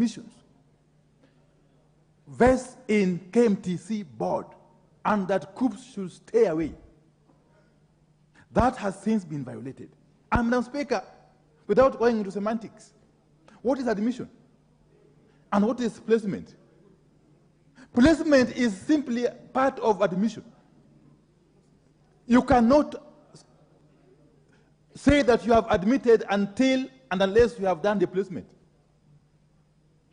admissions vests in KMTC board and that KUPS should stay away. That has since been violated. And Madam Speaker, without going into semantics, what is admission? And what is placement? Placement is simply part of admission. You cannot say that you have admitted until and unless you have done the placement.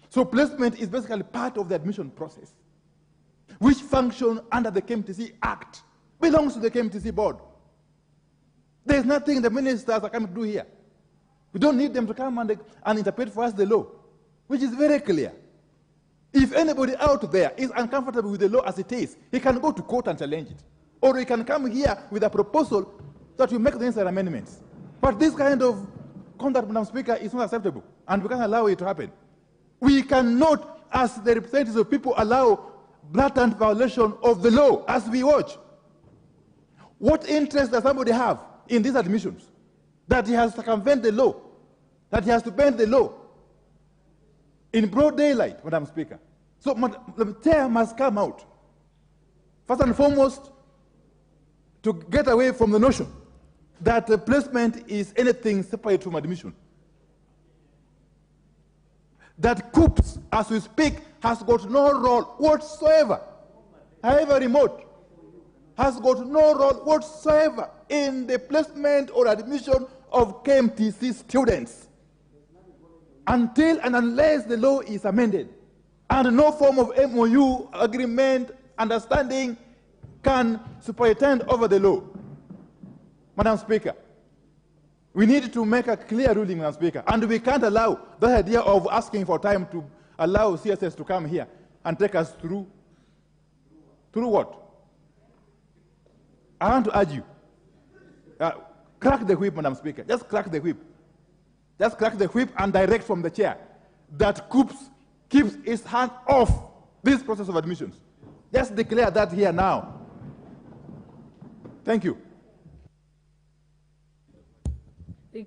So placement is basically part of the admission process, which function under the KMTC Act belongs to the KMTC board. There's nothing the ministers are coming to do here. We don't need them to come and interpret for us the law, which is very clear. If anybody out there is uncomfortable with the law as it is, he can go to court and challenge it. Or he can come here with a proposal that will make the necessary amendments. But this kind of conduct, Madam Speaker, is not acceptable, and we can't allow it to happen. We cannot, as the representatives of people, allow blatant violation of the law as we watch. What interest does somebody have in these admissions? That he has to circumvent the law, that he has to bend the law in broad daylight, Madam Speaker. So the chair must come out, first and foremost, to get away from the notion that the placement is anything separate from admission. That KUPS, as we speak, has got no role whatsoever, however remote, has got no role whatsoever in the placement or admission of KMTC students until and unless the law is amended. And no form of MOU, agreement, understanding can superintend over the law. Madam Speaker, we need to make a clear ruling, Madam Speaker, and we can't allow the idea of asking for time to allow CSS to come here and take us through. Through what? I want to urge you, crack the whip, Madam Speaker. Just crack the whip. Just crack the whip and direct from the chair that KUPS keeps its hand off this process of admissions. Just declare that here now. Thank you.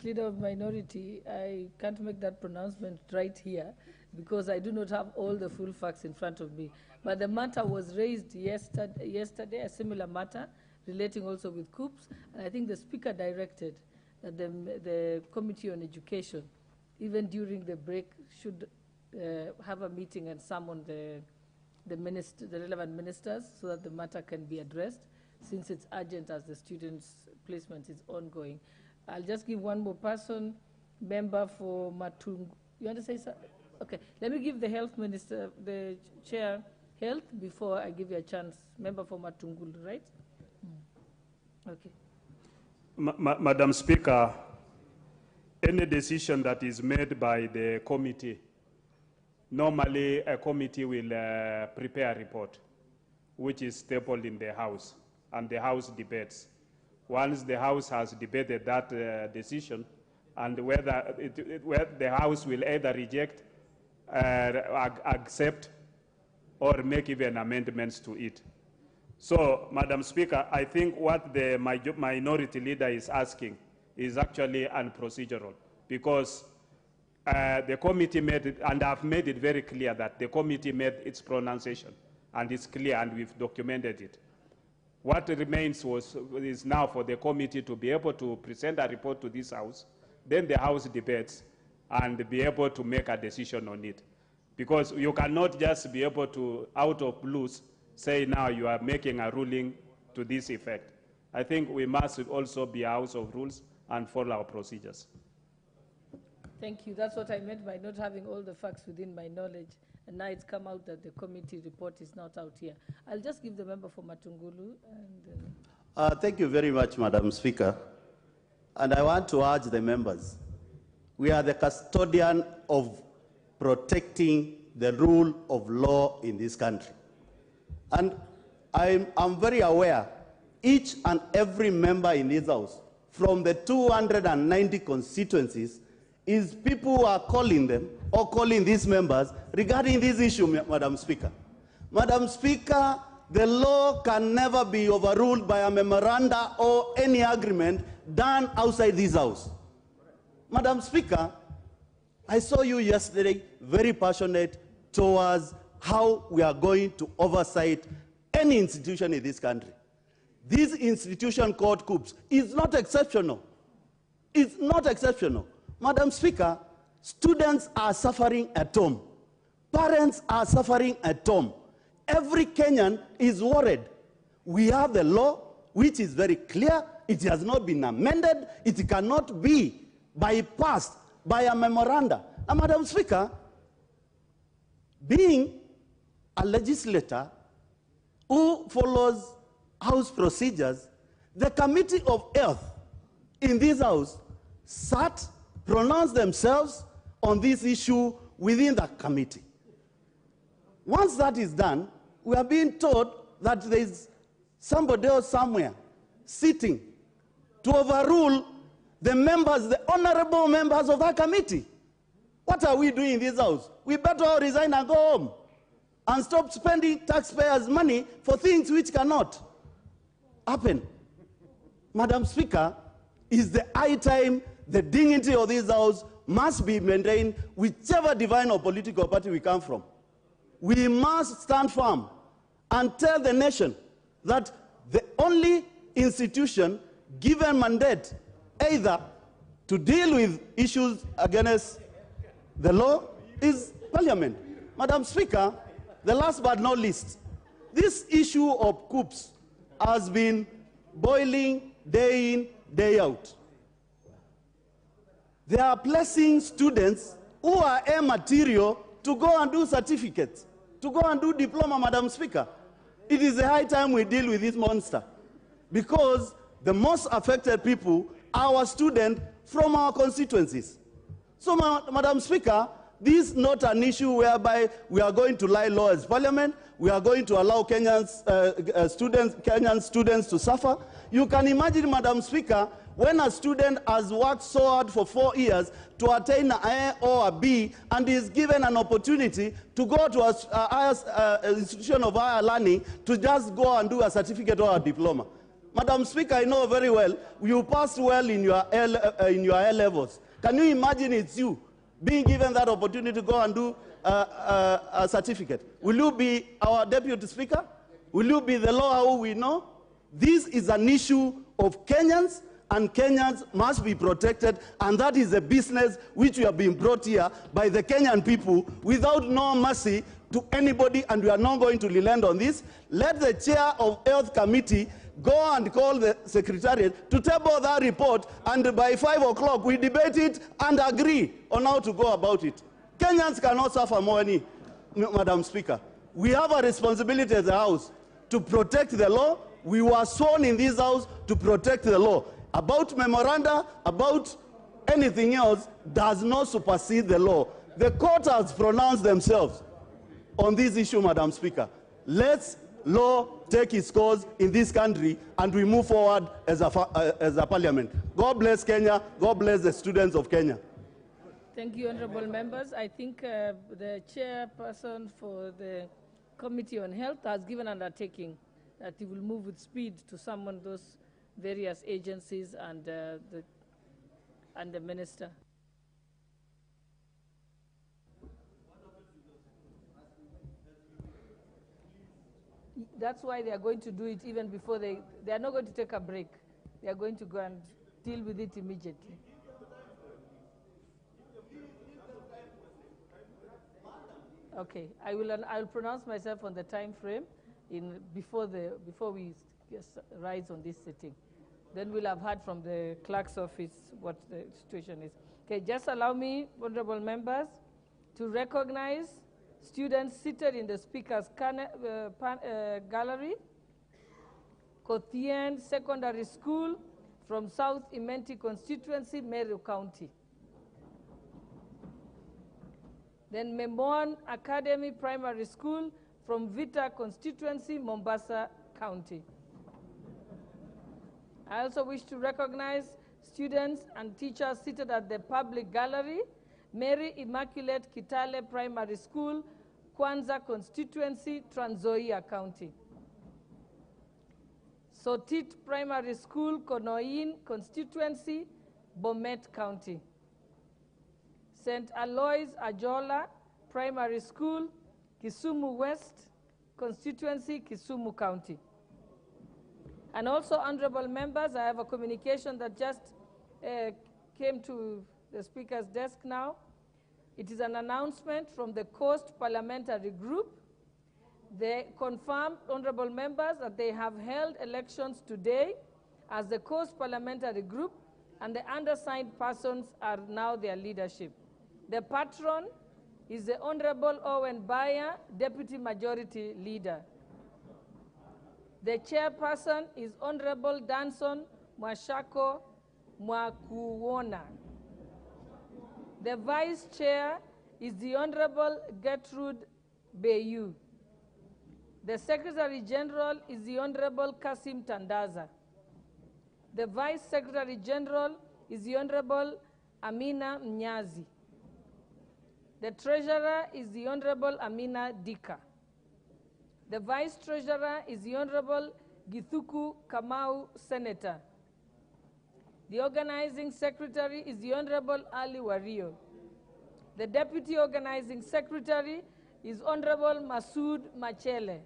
Leader of Minority, I can't make that pronouncement right here because I do not have all the full facts in front of me. But the matter was raised yesterday, a similar matter relating also with KUPS. And I think the Speaker directed that the Committee on Education, even during the break, should have a meeting and summon the relevant ministers so that the matter can be addressed, since it's urgent as the students' placement is ongoing. I'll just give one more person, member for Matungu. You want to say something? Okay, let me give the health minister, the chair, health, before I give you a chance. Member for Matungulu, right? Okay. Madam Speaker, any decision that is made by the committee, normally a committee will prepare a report, which is stapled in the House, and the House debates. Once the House has debated that decision, and whether the House will either reject, accept, or make even amendments to it. So, Madam Speaker, I think what the minority leader is asking is actually unprocedural, because the committee made it, and I've made it very clear that the committee made its pronunciation, and it's clear, and we've documented it. What remains is now for the committee to be able to present a report to this House, then the House debates, and be able to make a decision on it. Because you cannot just be able to, out of blues, say now you are making a ruling to this effect. I think we must also be a house of rules and follow our procedures. Thank you. That's what I meant by not having all the facts within my knowledge. And now it's come out that the committee report is not out here. I'll just give the member for Matungulu. And, Thank you very much, Madam Speaker. And I want to urge the members. We are the custodian of protecting the rule of law in this country. And I'm very aware, each and every member in this House, from the 290 constituencies, is people who are calling them or calling these members regarding this issue, Madam Speaker. Madam Speaker, the law can never be overruled by a memoranda or any agreement done outside this House. Madam Speaker, I saw you yesterday very passionate towards how we are going to oversight any institution in this country. This institution called COOPS is not exceptional. It's not exceptional. Madam Speaker, students are suffering at home. Parents are suffering at home. Every Kenyan is worried. We have the law, which is very clear. It has not been amended. It cannot be bypassed by a memoranda. And Madam Speaker, being a legislator who follows House procedures, the Committee of Health in this House sat, pronounced themselves on this issue within the committee. Once that is done, we are being told that there is somebody else somewhere sitting to overrule the members, the honorable members of that committee. What are we doing in this House? We better all resign and go home and stop spending taxpayers' money for things which cannot happen. Madam Speaker, is the high time the dignity of this House must be maintained whichever divine or political party we come from. We must stand firm and tell the nation that the only institution given mandate either to deal with issues against the law is Parliament. Madam Speaker, the last but not least, this issue of COOPS has been boiling day in, day out. They are placing students who are A material to go and do certificates, to go and do diploma, Madam Speaker. It is a high time we deal with this monster, because the most affected people are our students from our constituencies. So, Madam Speaker, this is not an issue whereby we are going to lie low as Parliament. We are going to allow Kenyan students to suffer. You can imagine, Madam Speaker, when a student has worked so hard for 4 years to attain an A or a B and is given an opportunity to go to an institution of higher learning to just go and do a certificate or a diploma. Madam Speaker, I know very well you passed well in your A levels. Can you imagine it's you being given that opportunity to go and do a certificate? Will you be our deputy speaker? Will you be the law who we know? This is an issue of Kenyans, and Kenyans must be protected, and that is a business which we have been brought here by the Kenyan people without no mercy to anybody, and we are not going to relent on this. Let the chair of Health Committee go and call the Secretariat to table that report, and by 5 o'clock we debate it and agree on how to go about it. Kenyans cannot suffer more, Madam Speaker. We have a responsibility as a House to protect the law. We were sworn in this House to protect the law. About memoranda, about anything else, does not supersede the law. The court has pronounced themselves on this issue, Madam Speaker. Let's law take its course in this country, and we move forward as a Parliament. God bless Kenya. God bless the students of Kenya. Thank you, honorable members. I think the chairperson for the Committee on Health has given an undertaking that he will move with speed to summon those various agencies and the minister. That's why they are going to do it even before they are not going to take a break. They are going to go and deal with it immediately. Okay, I'll pronounce myself on the time frame before we rise on this sitting. Then we'll have heard from the clerk's office what the situation is. Okay, just allow me, honorable members, to recognize students seated in the speaker's gallery, Kothien Secondary School from South Imenti constituency, Meru County. Then Memon Academy Primary School from Vita constituency, Mombasa County. I also wish to recognize students and teachers seated at the public gallery, Mary Immaculate Kitale Primary School, KWANZA constituency, Trans Nzoia County. Sotit Primary School, Konoin constituency, Bomet County. St. Aloys Ajola Primary School, Kisumu West constituency, Kisumu County. And also, honorable members, I have a communication that just came to the Speaker's desk now. It is an announcement from the Coast Parliamentary Group. They confirmed, honorable members, that they have held elections today as the Coast Parliamentary Group, and the undersigned persons are now their leadership. The patron is the Honorable Owen Bayer, Deputy Majority Leader. The chairperson is Honorable Danson Mwashako Mwakuwona. The vice chair is the Honorable Gertrude Bayu. The Secretary General is the Honorable Kasim Tandaza. The Vice Secretary General is the Honorable Amina Mnyazi. The Treasurer is the Honorable Amina Dika. The Vice Treasurer is the Honorable Githuku Kamau, Senator. The Organizing Secretary is the Honorable Ali Wario. The Deputy Organizing Secretary is Honorable Masood Machele.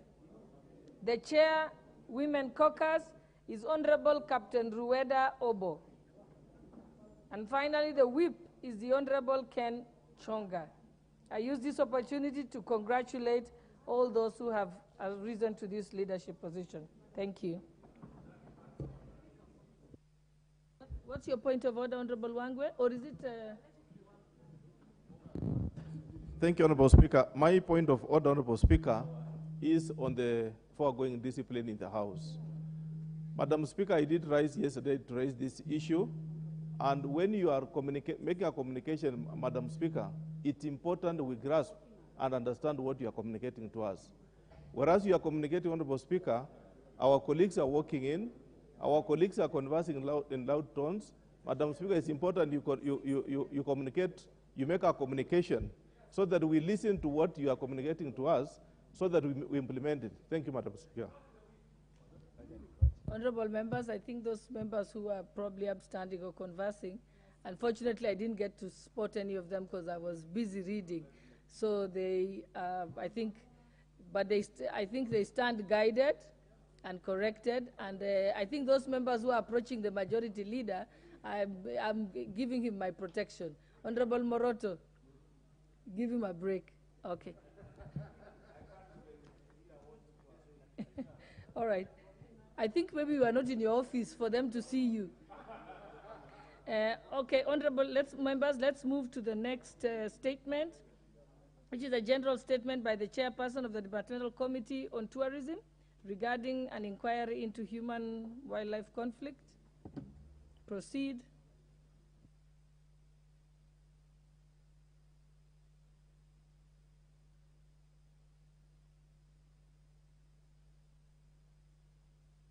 The Chair, Women Caucus, is Honorable Captain Rueda Obo. And finally, the Whip is the Honorable Ken Chonga. I use this opportunity to congratulate all those who have risen to this leadership position. Thank you. What's your point of order, Honorable Wangwe, or is it? Thank you, Honorable Speaker. My point of order, Honorable Speaker, is on the foregoing discipline in the House. Madam Speaker, I did rise yesterday to raise this issue, and when you are making a communication, Madam Speaker, it's important we grasp and understand what you are communicating to us. Whereas you are communicating, Honorable Speaker, our colleagues are walking in, our colleagues are conversing in loud tones. Madam Speaker, it's important you communicate, you make a communication so that we listen to what you are communicating to us so that we implement it. Thank you, Madam Speaker. Honorable members, I think those members who are probably upstanding or conversing, unfortunately, I didn't get to spot any of them because I was busy reading. So they, I think they stand guided and corrected. And I think those members who are approaching the majority leader, I'm giving him my protection. Honorable Moroto, give him a break. Okay. All right. I think maybe you are not in your office for them to see you. Okay, honorable members, let's move to the next statement, which is a general statement by the chairperson of the Departmental Committee on Tourism regarding an inquiry into human-wildlife conflict. Proceed.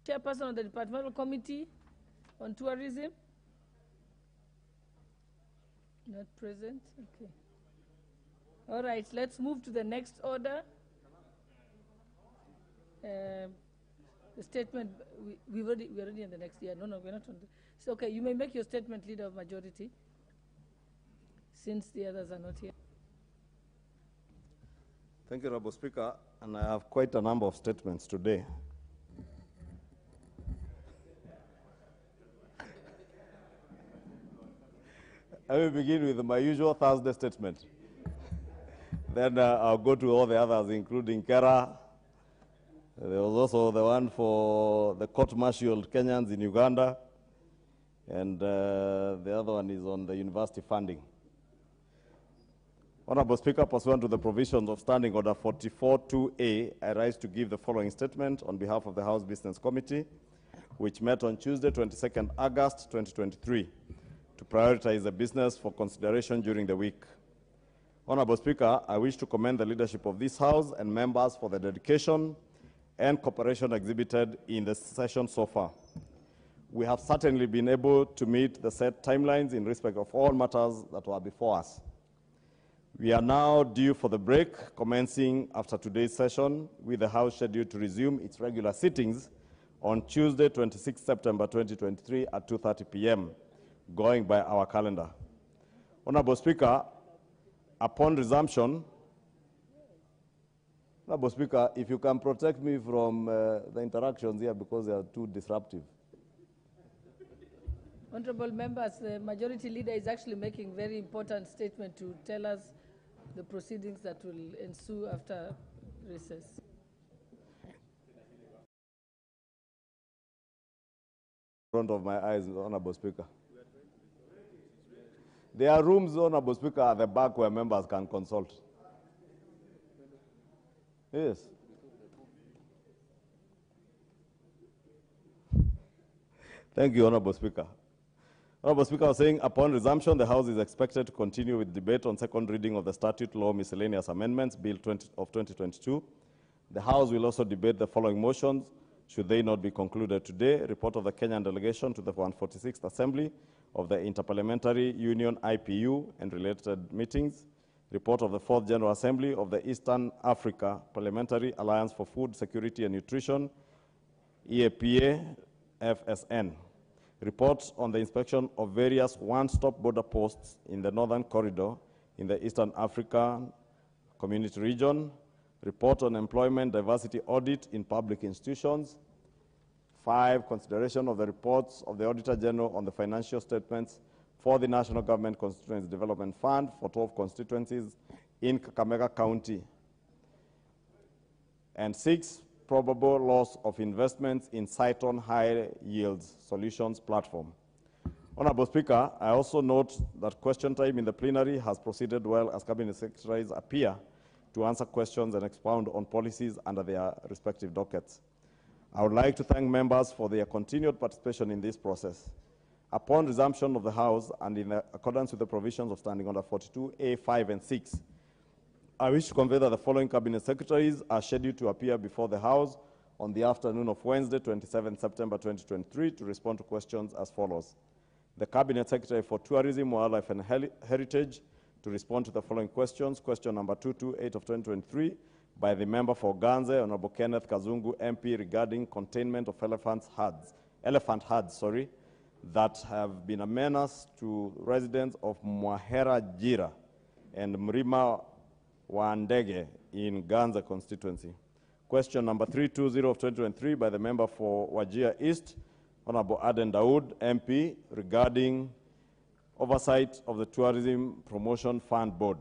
Chairperson of the Departmental Committee on Tourism. Not present, okay. All right, let's move to the next order. The statement, we're already in the next year. No, we're not on the, so okay, you may make your statement, Leader of Majority, since the others are not here. Thank you, Honorable Speaker, and I have quite a number of statements today. I will begin with my usual Thursday statement. Then I'll go to all the others, including Kera. There was also the one for the court-martialed Kenyans in Uganda. And the other one is on the university funding. Honorable Speaker, pursuant to the provisions of Standing Order 44-2A, I rise to give the following statement on behalf of the House Business Committee, which met on Tuesday, 22nd August 2023. To prioritize the business for consideration during the week. Honorable Speaker, I wish to commend the leadership of this House and members for the dedication and cooperation exhibited in the session so far. We have certainly been able to meet the set timelines in respect of all matters that were before us. We are now due for the break, commencing after today's session, with the House scheduled to resume its regular sittings on Tuesday, 26 September 2023 at 2:30 p.m., going by our calendar. Honorable Speaker, Upon resumption, Honorable Speaker, if you can protect me from the interactions here because they are too disruptive. Honorable members, the majority leader is actually making a very important statement to tell us the proceedings that will ensue after recess. In front of my eyes, Honorable Speaker. There are rooms, Honorable Speaker, at the back where members can consult. Yes. Thank you, Honorable Speaker. Honorable Speaker was saying, upon resumption, the House is expected to continue with debate on second reading of the Statute Law Miscellaneous Amendments Bill of 2022. The House will also debate the following motions, should they not be concluded today. Report of the Kenyan delegation to the 146th Assembly of the Interparliamentary Union, IPU, and related meetings. Report of the 4th General Assembly of the Eastern Africa Parliamentary Alliance for Food Security and Nutrition, EAPA, FSN. Reports on the inspection of various one-stop border posts in the Northern Corridor in the Eastern African Community Region. Report on employment diversity audit in public institutions. 5, consideration of the reports of the Auditor General on the financial statements for the National Government Constituency Development Fund for 12 constituencies in Kakamega County. And 6, probable loss of investments in Cyton High Yields Solutions platform. Honorable Speaker, I also note that question time in the plenary has proceeded well as Cabinet Secretaries appear to answer questions and expound on policies under their respective dockets. I would like to thank members for their continued participation in this process. Upon resumption of the House and in accordance with the provisions of Standing Order 42A, 5 and 6, I wish to convey that the following Cabinet Secretaries are scheduled to appear before the House on the afternoon of Wednesday, 27 September 2023, to respond to questions as follows. The Cabinet Secretary for Tourism, Wildlife and Heritage to respond to the following questions. Question number 228 of 2023 by the member for KWANZA, Honorable Kenneth Kazungu, MP, regarding containment of elephant herds, that have been a menace to residents of Mwahera Jira and Mrima Wandege in KWANZA constituency. Question number 320 of 2023 by the member for Wajir East, Honorable Aden Daoud, MP, regarding oversight of the Tourism Promotion Fund Board.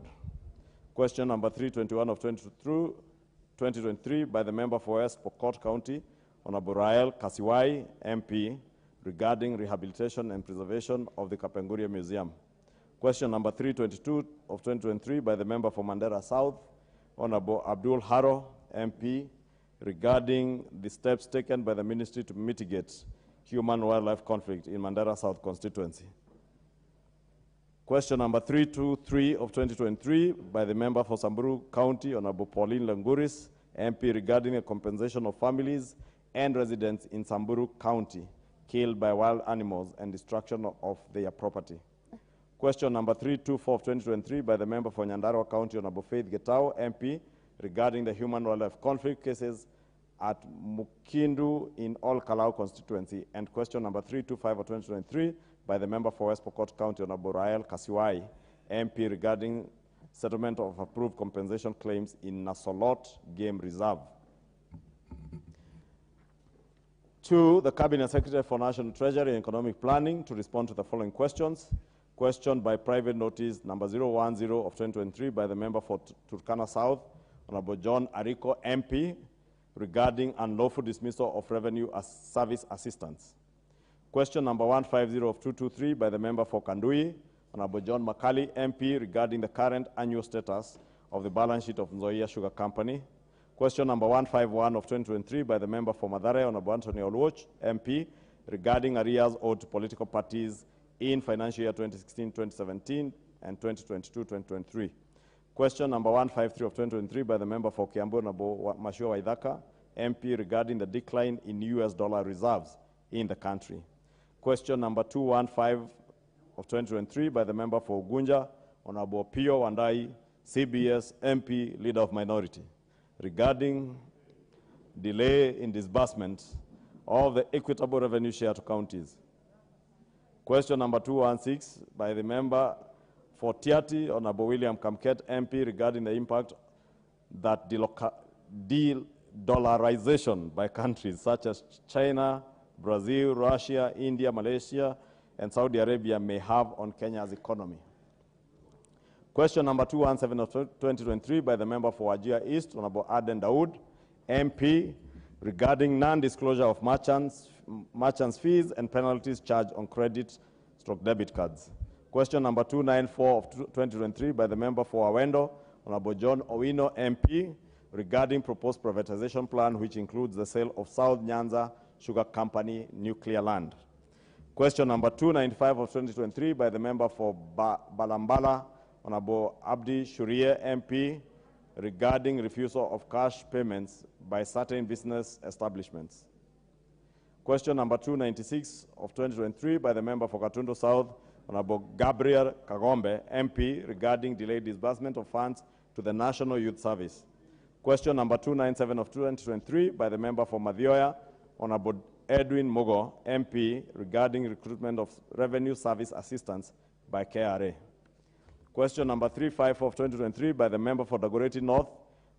Question number 321 of 2023 by the member for West Pokot County, Honorable Rael Kasiwai, MP, regarding rehabilitation and preservation of the Kapenguria Museum. Question number 322 of 2023 by the member for Mandera South, Honorable Abdul Haro, MP, regarding the steps taken by the ministry to mitigate human-wildlife conflict in Mandera South constituency. Question number 323 of 2023 by the member for Samburu County, Honorable Pauline Languris, MP, regarding a compensation of families and residents in Samburu County killed by wild animals and destruction of their property. Question number 324 of 2023 by the member for Nyandarua County, Honorable Faith Getao, MP, regarding the human-wildlife conflict cases at Mukindu in Ol Kalau constituency. And question number 325 of 2023 by the member for West Pokot County, Honorable Rael Kasiwai, MP, regarding settlement of approved compensation claims in Nasolot Game Reserve. To the Cabinet Secretary for National Treasury and Economic Planning to respond to the following questions. Question by private notice number 010 of 2023 by the member for Turkana South, Honorable John Ariko, MP, regarding unlawful dismissal of revenue as service assistance. Question number 150 of 223 by the member for Kandui, Honorable John Makali, MP, regarding the current annual status of the balance sheet of Nzoia Sugar Company. Question number 151 of 2023 by the member for Mathare, Honorable Anthony Oluoch, MP, regarding arrears owed to political parties in financial year 2016-2017 and 2022-2023. Question number 153 of 2023 by the member for Kiambu, Honorable Mashua Waithaka, MP, regarding the decline in US dollar reserves in the country. Question number 215 of 2023 by the member for Gunja, Honorable Pio Wandai, CBS, MP, Leader of Minority, regarding delay in disbursement of the equitable revenue share to counties. Question number 216 by the member For Tiati, Honorable William Kamket, MP, regarding the impact that de-dollarization by countries such as China, Brazil, Russia, India, Malaysia, and Saudi Arabia may have on Kenya's economy. Question number 217 of 2023 by the member for Wajir East, Honorable Aden Daoud, MP, regarding non-disclosure of merchants' fees and penalties charged on credit/debit cards. Question number 294 of 2023 by the member for Awendo, Honorable John Owino, MP, regarding proposed privatization plan which includes the sale of South Nyanza Sugar Company nuclear land. Question number 295 of 2023 by the member for Balambala, Honorable Abdi Shurie, MP, regarding refusal of cash payments by certain business establishments. Question number 296 of 2023 by the member for Katundu South, Honorable Gabriel Kagombe, MP, regarding delayed disbursement of funds to the National Youth Service. Question number 297 of 2023 by the member for Madhioya, Honorable Edwin Mogo, MP, regarding recruitment of revenue service assistants by KRA. Question number 354 of 2023 by the member for Dagoretti North,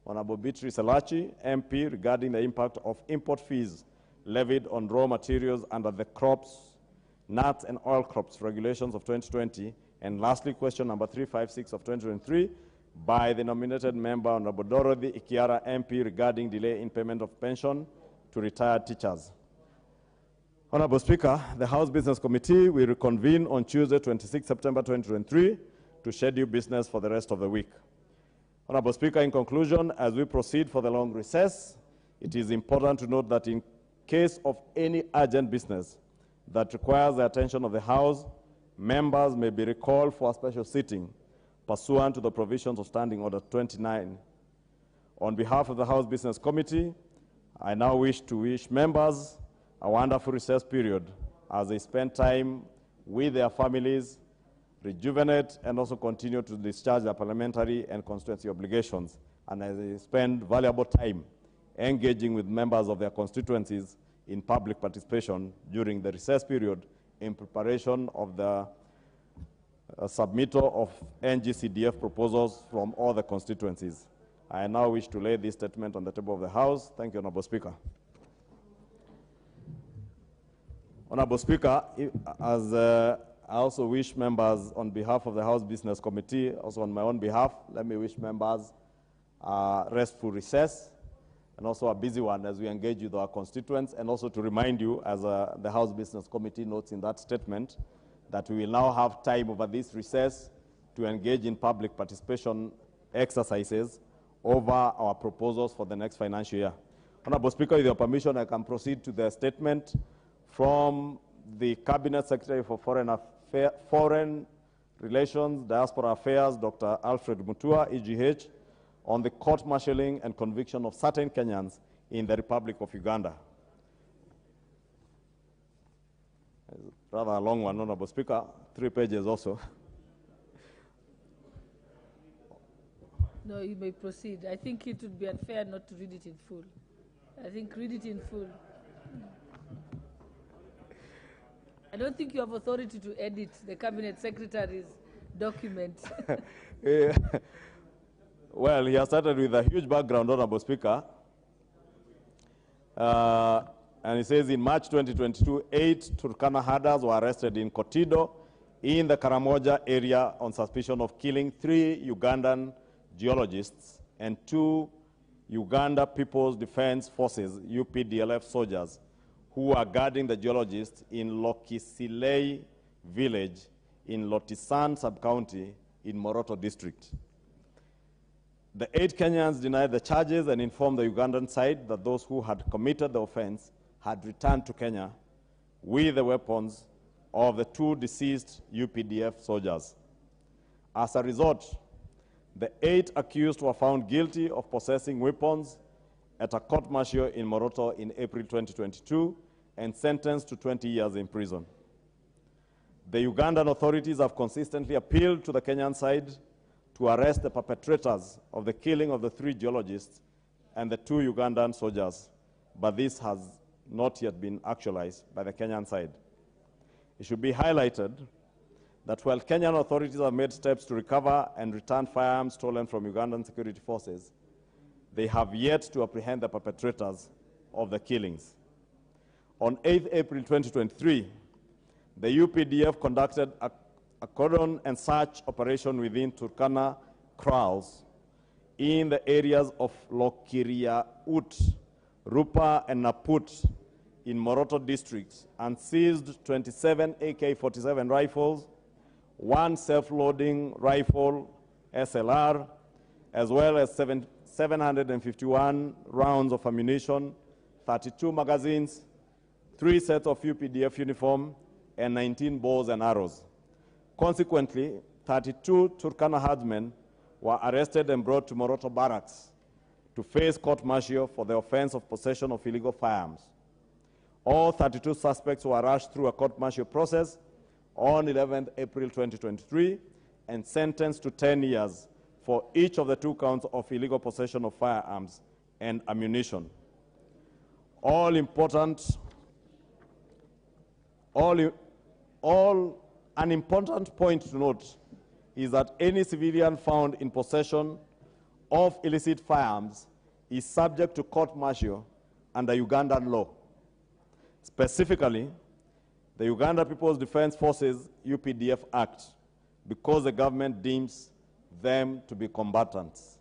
Honorable Beatrice Elachi, MP, regarding the impact of import fees levied on raw materials under the crops, nuts and oil crops regulations of 2020. And lastly, question number 356 of 2023 by the nominated member, Honorable Dorothy Ikiara, MP, regarding delay in payment of pension to retired teachers. Honorable Speaker, the House Business Committee will reconvene on Tuesday, 26 September 2023 to schedule business for the rest of the week. Honorable Speaker, in conclusion, as we proceed for the long recess, it is important to note that in case of any urgent business that requires the attention of the House, members may be recalled for a special sitting pursuant to the provisions of Standing Order 29. On behalf of the House Business Committee, I now wish to wish members a wonderful recess period as they spend time with their families, rejuvenate, and also continue to discharge their parliamentary and constituency obligations, and as they spend valuable time engaging with members of their constituencies in public participation during the recess period in preparation of the submittal of NGCDF proposals from all the constituencies. I now wish to lay this statement on the table of the House. Thank you, Honorable Speaker. Honorable Speaker, as I also wish members on behalf of the House Business Committee, also on my own behalf, let me wish members a restful recess and also a busy one as we engage with our constituents, and also to remind you, as the House Business Committee notes in that statement, that we will now have time over this recess to engage in public participation exercises over our proposals for the next financial year. Honorable Speaker, with your permission, I can proceed to the statement from the Cabinet Secretary for Foreign Relations, Diaspora Affairs, Dr. Alfred Mutua, EGH, on the court-martialing and conviction of certain Kenyans in the Republic of Uganda. Rather a long one, Honorable Speaker, 3 pages also. No, you may proceed. I think it would be unfair not to read it in full. I think read it in full. I don't think you have authority to edit the Cabinet Secretary's document. Well, he has started with a huge background, Honorable Speaker. And he says in March 2022, 8 Turkana herders were arrested in Kotido in the Karamoja area on suspicion of killing 3 Ugandan geologists and 2 Uganda People's Defense Forces, UPDLF soldiers, who are guarding the geologists in Lokisilei village in Lotisan sub-county in Moroto district. The 8 Kenyans denied the charges and informed the Ugandan side that those who had committed the offense had returned to Kenya with the weapons of the 2 deceased UPDF soldiers. As a result, the 8 accused were found guilty of possessing weapons at a court-martial in Moroto in April 2022 and sentenced to 20 years in prison. The Ugandan authorities have consistently appealed to the Kenyan side to arrest the perpetrators of the killing of the 3 geologists and the 2 Ugandan soldiers, but this has not yet been actualized by the Kenyan side. It should be highlighted that while Kenyan authorities have made steps to recover and return firearms stolen from Ugandan security forces, they have yet to apprehend the perpetrators of the killings. On 8 April 2023, the UPDF conducted a cordon and search operation within Turkana kraals in the areas of Lokiriaut, Rupa, and Naput in Moroto districts, and seized 27 AK-47 rifles, 1 self-loading rifle, SLR, as well as 751 rounds of ammunition, 32 magazines, 3 sets of UPDF uniform, and 19 bows and arrows. Consequently, 32 Turkana herdsmen were arrested and brought to Moroto barracks to face court-martial for the offense of possession of illegal firearms. All 32 suspects were rushed through a court-martial process on 11 April 2023 and sentenced to 10 years for each of the 2 counts of illegal possession of firearms and ammunition. An important point to note is that any civilian found in possession of illicit firearms is subject to court-martial under Ugandan law. Specifically, the Uganda People's Defense Forces UPDF Act, because the government deems them to be combatants.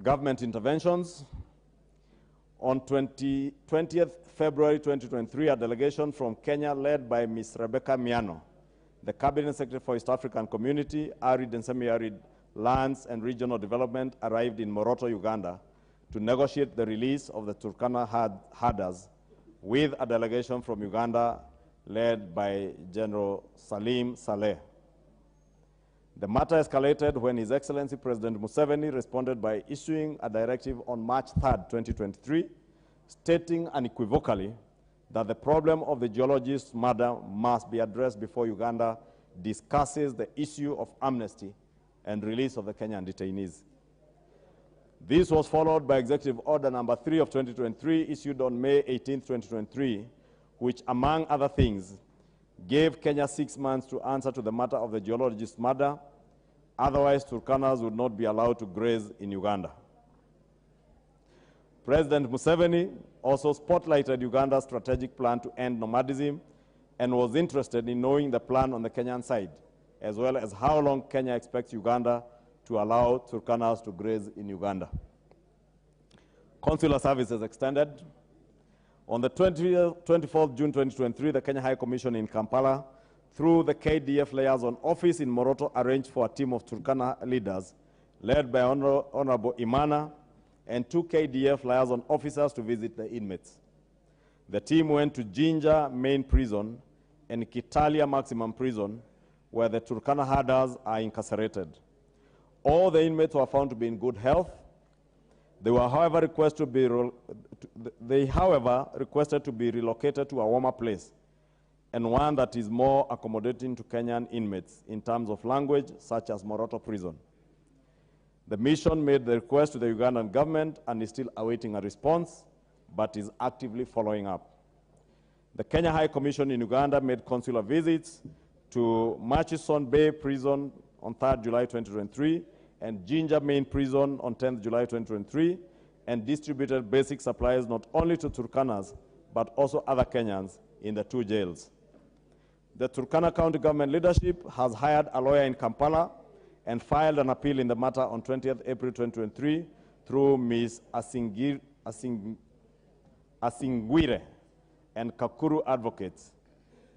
Government interventions. On 20th February 2023, a delegation from Kenya led by Ms. Rebecca Miano, the Cabinet Secretary for East African Community, Arid and Semi-Arid Lands and Regional Development, arrived in Moroto, Uganda, to negotiate the release of the Turkana herders with a delegation from Uganda led by General Salim Saleh. The matter escalated when His Excellency President Museveni responded by issuing a directive on March 3rd, 2023, stating unequivocally that the problem of the geologist's murder must be addressed before Uganda discusses the issue of amnesty and release of the Kenyan detainees. This was followed by Executive Order number 3 of 2023, issued on May 18, 2023, which, among other things, gave Kenya 6 months to answer to the matter of the geologist's murder. Otherwise, Turkanas would not be allowed to graze in Uganda. President Museveni also spotlighted Uganda's strategic plan to end nomadism and was interested in knowing the plan on the Kenyan side, as well as how long Kenya expects Uganda to allow Turkanas to graze in Uganda. Consular services extended. On the 24th June 2023, the Kenya High Commission in Kampala, through the KDF liaison office in Moroto, arranged for a team of Turkana leaders, led by Honorable Imana, and 2 KDF liaison officers to visit the inmates. The team went to Jinja Main Prison and Kitalia Maximum Prison, where the Turkana herders are incarcerated. All the inmates were found to be in good health. They were, however, requested to be relocated to a warmer place, and one that is more accommodating to Kenyan inmates in terms of language, such as Moroto Prison. The mission made the request to the Ugandan government and is still awaiting a response, but is actively following up. The Kenya High Commission in Uganda made consular visits to Murchison Bay Prison on 3rd July 2023 and Jinja Main Prison on 10th July 2023, and distributed basic supplies not only to Turkanas, but also other Kenyans in the 2 jails. The Turkana County government leadership has hired a lawyer in Kampala and filed an appeal in the matter on 20th April 2023 through Ms. Asingwire and Kakuru Advocates.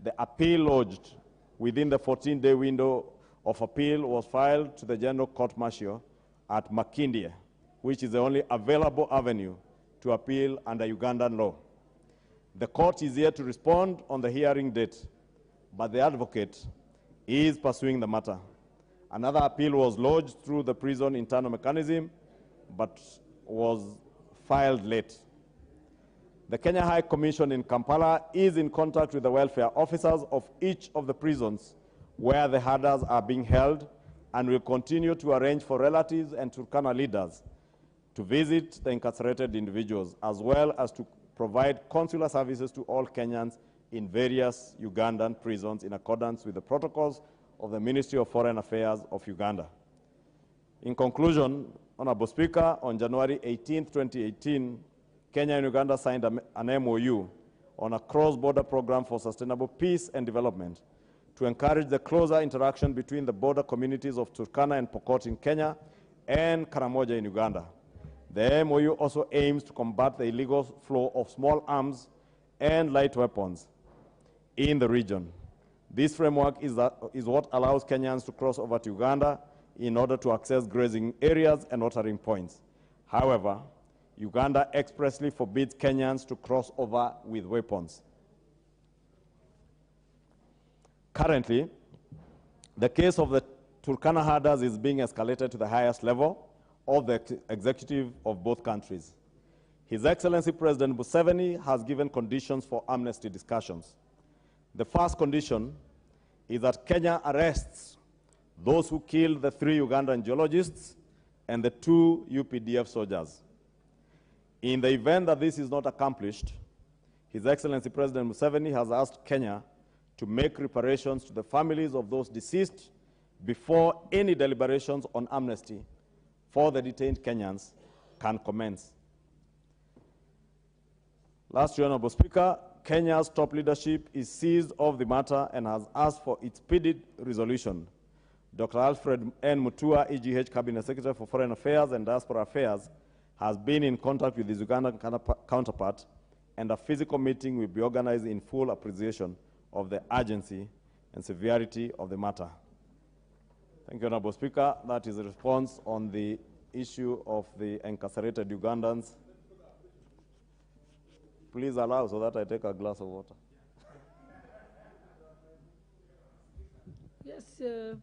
The appeal lodged within the 14-day window of appeal was filed to the General Court Martial at Makindye, which is the only available avenue to appeal under Ugandan law. The court is yet to respond on the hearing date, but the advocate is pursuing the matter. Another appeal was lodged through the prison internal mechanism, but was filed late. The Kenya High Commission in Kampala is in contact with the welfare officers of each of the prisons where the herders are being held, and will continue to arrange for relatives and Turkana leaders to visit the incarcerated individuals, as well as to provide consular services to all Kenyans in various Ugandan prisons in accordance with the protocols of the Ministry of Foreign Affairs of Uganda. In conclusion, Honorable Speaker, on January 18, 2018, Kenya and Uganda signed an MOU on a cross-border program for sustainable peace and development to encourage the closer interaction between the border communities of Turkana and Pokot in Kenya and Karamoja in Uganda. The MOU also aims to combat the illegal flow of small arms and light weapons in the region. This framework is what allows Kenyans to cross over to Uganda in order to access grazing areas and watering points. However, Uganda expressly forbids Kenyans to cross over with weapons. Currently, the case of the Turkana herders is being escalated to the highest level of the executive of both countries. His Excellency President Museveni has given conditions for amnesty discussions. The first condition is that Kenya arrests those who killed the 3 Ugandan geologists and the 2 UPDF soldiers. In the event that this is not accomplished, His Excellency President Museveni has asked Kenya to make reparations to the families of those deceased before any deliberations on amnesty for the detained Kenyans can commence. Lastly, Honorable Speaker, Kenya's top leadership is seized of the matter and has asked for its speedy resolution. Dr. Alfred N. Mutua, EGH Cabinet Secretary for Foreign Affairs and Diaspora Affairs, has been in contact with his Ugandan counterpart, and a physical meeting will be organized in full appreciation of the urgency and severity of the matter. Thank you, Honorable Speaker. That is a response on the issue of the incarcerated Ugandans. Please allow so that I take a glass of water. Yes,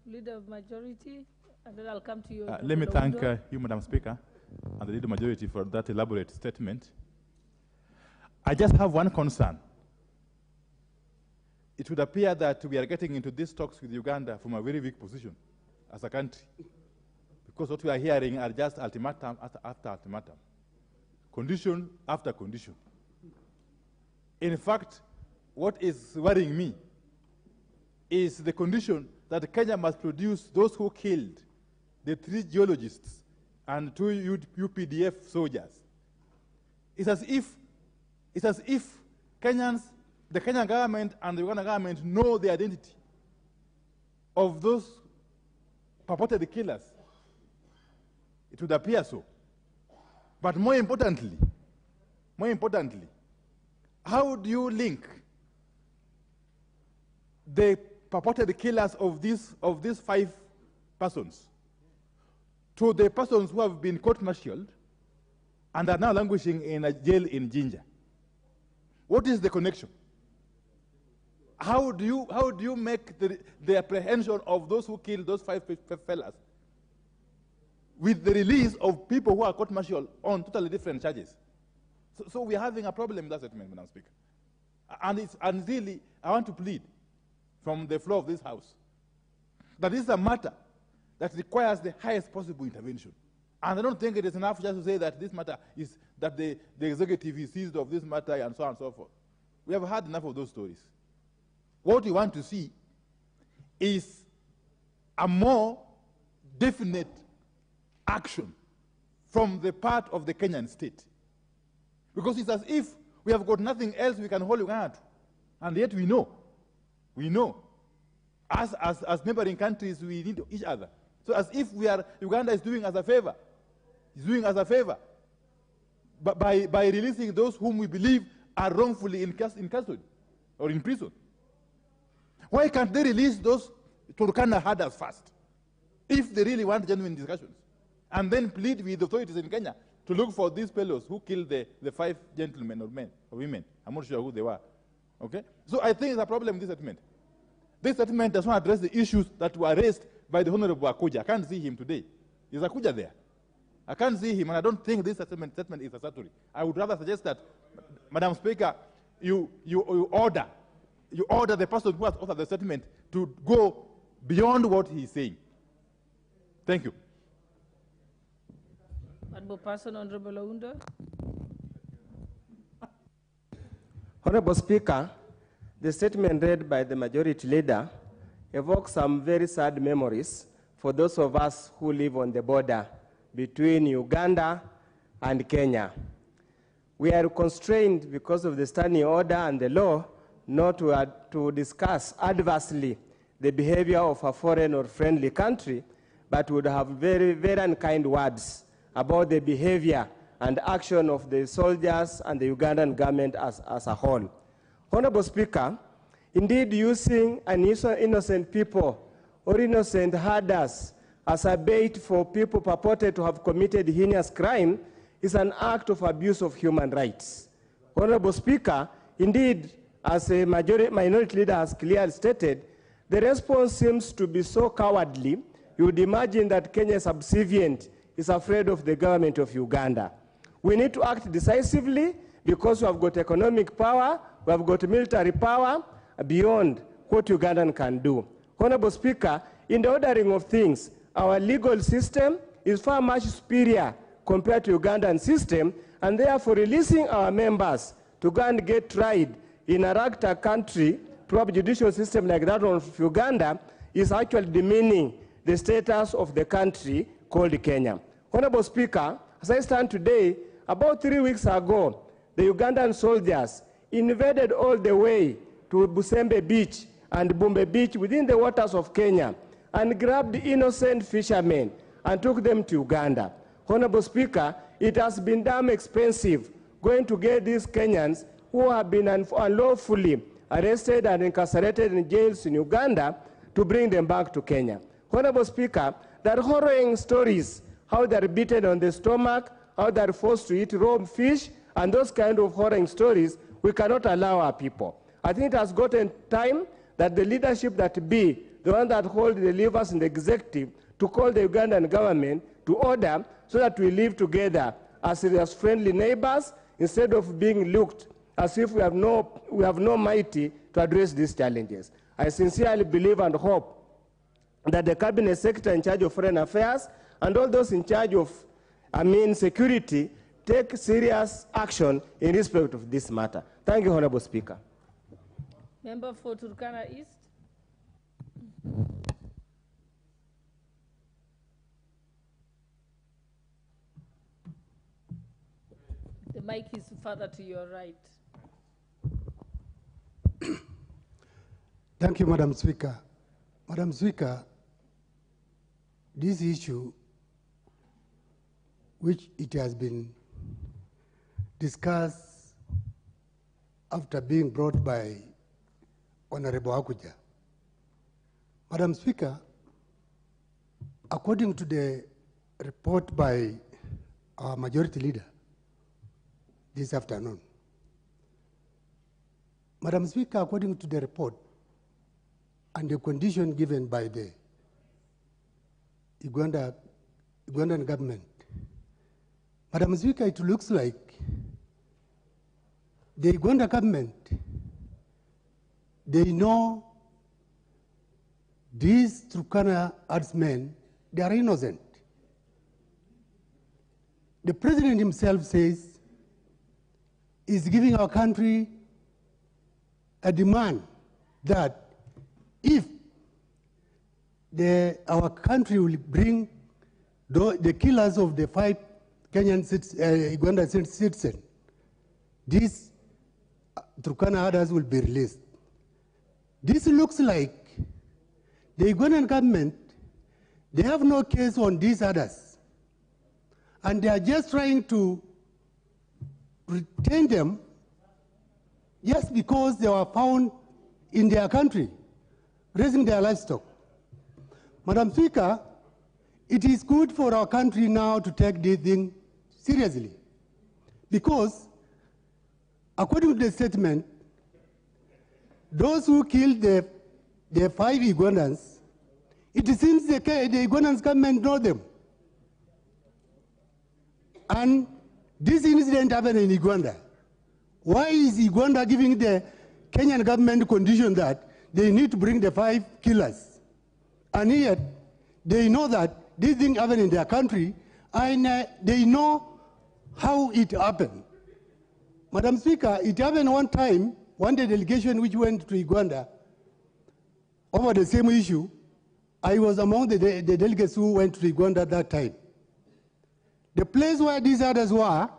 Leader of Majority, and then I'll come to you. Let me thank you, Madam Speaker, and the Leader of Majority for that elaborate statement. I just have one concern. It would appear that we are getting into these talks with Uganda from a very weak position as a country, because what we are hearing are just ultimatum after ultimatum, condition after condition. In fact, what is worrying me is the condition that Kenya must produce those who killed the 3 geologists and 2 UPDF soldiers. It's as if Kenyans, the Kenyan government and the Ugandan government know the identity of those purported killers. It would appear so. But more importantly, how do you link the purported killers of these 5 persons to the persons who have been court-martialed and are now languishing in a jail in Jinja? What is the connection? How do you make the apprehension of those who killed those 5 fellas with the release of people who are court-martialed on totally different charges? So we are having a problem in that statement, Madam Speaker. And really, I want to plead from the floor of this House that this is a matter that requires the highest possible intervention. And I don't think it is enough just to say that this matter is, that the executive is seized of this matter and so on and so forth. We have had enough of those stories. What we want to see is a more definite action from the part of the Kenyan state. Because it's as if we have got nothing else we can hold Uganda to. And yet we know, as neighboring countries, we need each other. So as if Uganda is doing us a favor, by releasing those whom we believe are wrongfully in custody or in prison. Why can't they release those Turkana herders first, if they really want genuine discussions, and then plead with the authorities in Kenya to look for these fellows who killed the 5 gentlemen or men or women? I'm not sure who they were. Okay? So I think it's a problem with this statement. This statement does not address the issues that were raised by the Honorable Akuja. I can't see him today. Is Akuja there? I can't see him, and I don't think this statement is satisfactory. I would rather suggest that, Madam Speaker, you order the person who has authored the statement to go beyond what he is saying. Thank you. Honorable person, Honorable Ounda. Honorable Speaker, The statement read by the majority leader evokes some very sad memories for those of us who live on the border between Uganda and Kenya. We are constrained because of the standing order and the law not to discuss adversely the behavior of a foreign or friendly country, but would have very, very unkind words about the behavior and action of the soldiers and the Ugandan government as a whole. Honorable Speaker, indeed using innocent people or innocent herders as a bait for people purported to have committed heinous crime is an act of abuse of human rights. Honorable Speaker, indeed, as a minority leader has clearly stated, the response seems to be so cowardly, you would imagine that Kenya subservient is afraid of the government of Uganda. We need to act decisively because we have got economic power, we have got military power beyond what Ugandan can do. Honorable Speaker, in the ordering of things, our legal system is far much superior compared to Ugandan system, and therefore releasing our members to go and get tried in a ragtag country, proper judicial system like that of Uganda, is actually demeaning the status of the country called Kenya. Honorable Speaker, as I stand today, about 3 weeks ago, the Ugandan soldiers invaded all the way to Busembe Beach and Bumbe Beach within the waters of Kenya and grabbed innocent fishermen and took them to Uganda. Honorable Speaker, it has been damn expensive going to get these Kenyans who have been unlawfully arrested and incarcerated in jails in Uganda to bring them back to Kenya. Honorable Speaker, there are harrowing stories, how they're beaten on the stomach, how they're forced to eat raw fish, and those kind of harrowing stories we cannot allow our people. I think it has gotten time that the leadership that be, the one that hold the levers in the executive, to call the Ugandan government to order so that we live together as friendly neighbors instead of being looked as if we have no mighty to address these challenges. I sincerely believe and hope that the Cabinet Secretary in charge of Foreign Affairs and all those in charge of security take serious action in respect of this matter. Thank you, Honorable Speaker. Member for Turkana East. The mic is further to your right. Thank you, Madam Speaker. Madam Speaker, this issue, which it has been discussed after being brought by Honorable Akuja. Madam Speaker, according to the report by our majority leader this afternoon, Madam Speaker, according to the report and the condition given by the Ugandan government, Madam Speaker, it looks like the Uganda government, they know these Turkana herdsmen, they are innocent. The president himself says he's giving our country a demand that if our country will bring the killers of the 5 Kenyan Ugandan citizens, these Turkana herders will be released. This looks like the Ugandan government, they have no case on these herders, and they are just trying to retain them just because they were found in their country, raising their livestock. Madam Speaker, it is good for our country now to take this thing seriously, because according to the statement, those who killed the 5 Ugandans, it seems the Ugandan government know them. And this incident happened in Uganda. Why is Uganda giving the Kenyan government condition that they need to bring the 5 killers? And yet, they know that this thing happened in their country, and they know how it happened. Madam Speaker, it happened one time one day delegation which went to Uganda over the same issue. I was among the delegates who went to Uganda at that time. The place where these others were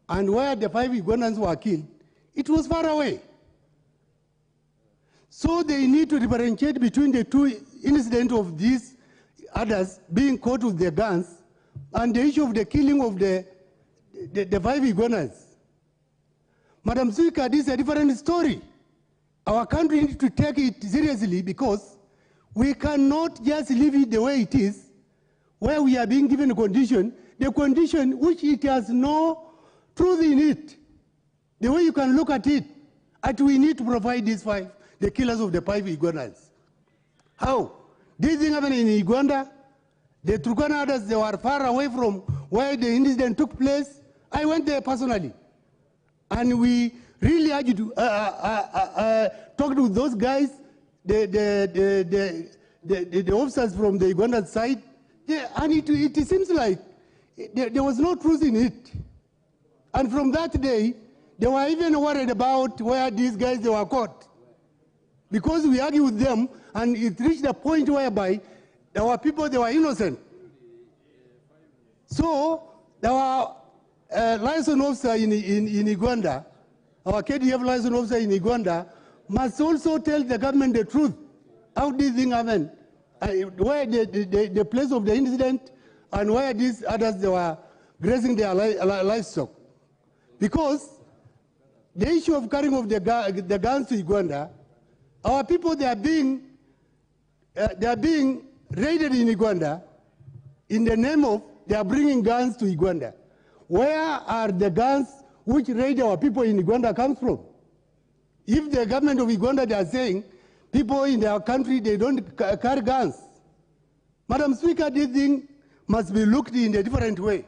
and where the 5 Ugandans were killed, it was far away. So they need to differentiate between the two incidents of these others being caught with their guns and the issue of the killing of the 5 Ugandans. Madam Speaker, this is a different story. Our country needs to take it seriously because we cannot just leave it the way it is, where we are being given a condition, the condition which it has no truth in it. The way you can look at it, that we need to provide these 5, the killers of the 5 Ugandans. How? This thing happened in Uganda. The Turkana others, they were far away from where the incident took place. I went there personally. And we really urged to talk to those guys, the officers from the Ugandan side, and it seems like there was no truth in it. And from that day, they were even worried about where these guys they were caught. Because we argued with them, and it reached a point whereby there were people, they were innocent. So there were liaison officer in Uganda, our KDF liaison officer in Uganda, must also tell the government the truth. How this thing happened, where the place of the incident, and where these others they were grazing their livestock. Because the issue of carrying of the guns to Uganda, our people they are being raided in Uganda in the name of they are bringing guns to Uganda. Where are the guns which raid our people in Uganda comes from? If the government of Uganda they are saying people in their country they don't carry guns, Madam Speaker, this thing must be looked in a different way.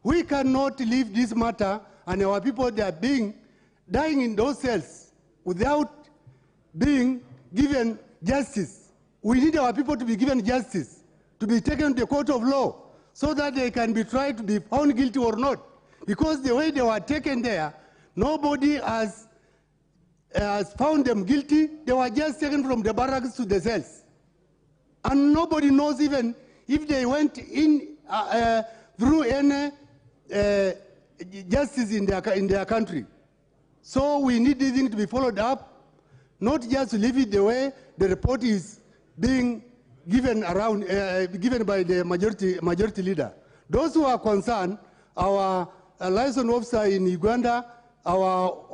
We cannot leave this matter and our people they are dying in those cells without being given justice. We need our people to be given justice, to be taken to the court of law, so that they can be tried to be found guilty or not. Because the way they were taken there, nobody has found them guilty. They were just taken from the barracks to the cells. And nobody knows even if they went in through any justice in their country. So we need this thing to be followed up, not just to leave it the way the report is being given around, given by the majority leader. Those who are concerned, our liaison officer in Uganda, our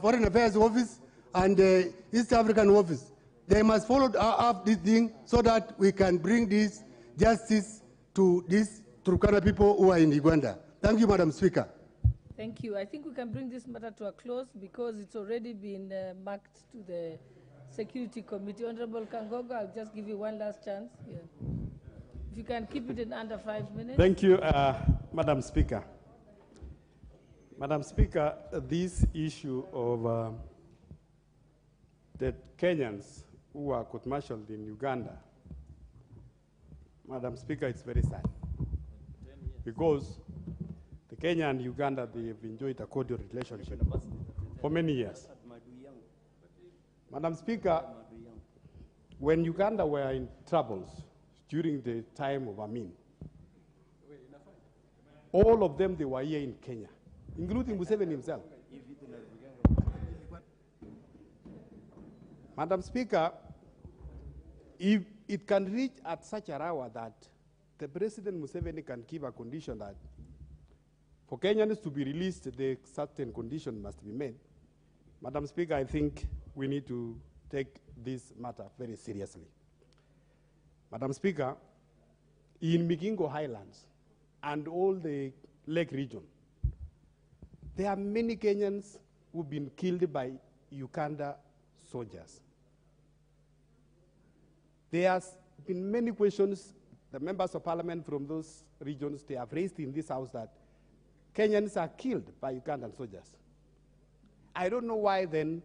Foreign Affairs Office, and the East African Office, they must follow up this thing so that we can bring this justice to these Turkana people who are in Uganda. Thank you, Madam Speaker. Thank you. I think we can bring this matter to a close because it's already been marked to the Security Committee. Honorable Kangogo, I'll just give you one last chance. Yeah. If you can keep it in under 5 minutes. Thank you, Madam Speaker. Madam Speaker, this issue of the Kenyans who were court-martialed in Uganda, Madam Speaker, it's very sad. Because the Kenya and Uganda, they have enjoyed a cordial relationship for many years. Madam Speaker, when Uganda were in troubles during the time of Amin, all of them, they were here in Kenya, including Museveni himself. Madam Speaker, if it can reach at such an hour that the President Museveni can give a condition that for Kenyans to be released, the certain condition must be made. Madam Speaker, I think we need to take this matter very seriously. Madam Speaker, in Migingo Highlands and all the Lake region, there are many Kenyans who've been killed by Uganda soldiers. There has been many questions the members of parliament from those regions, they have raised in this house that Kenyans are killed by Ugandan soldiers. I don't know why then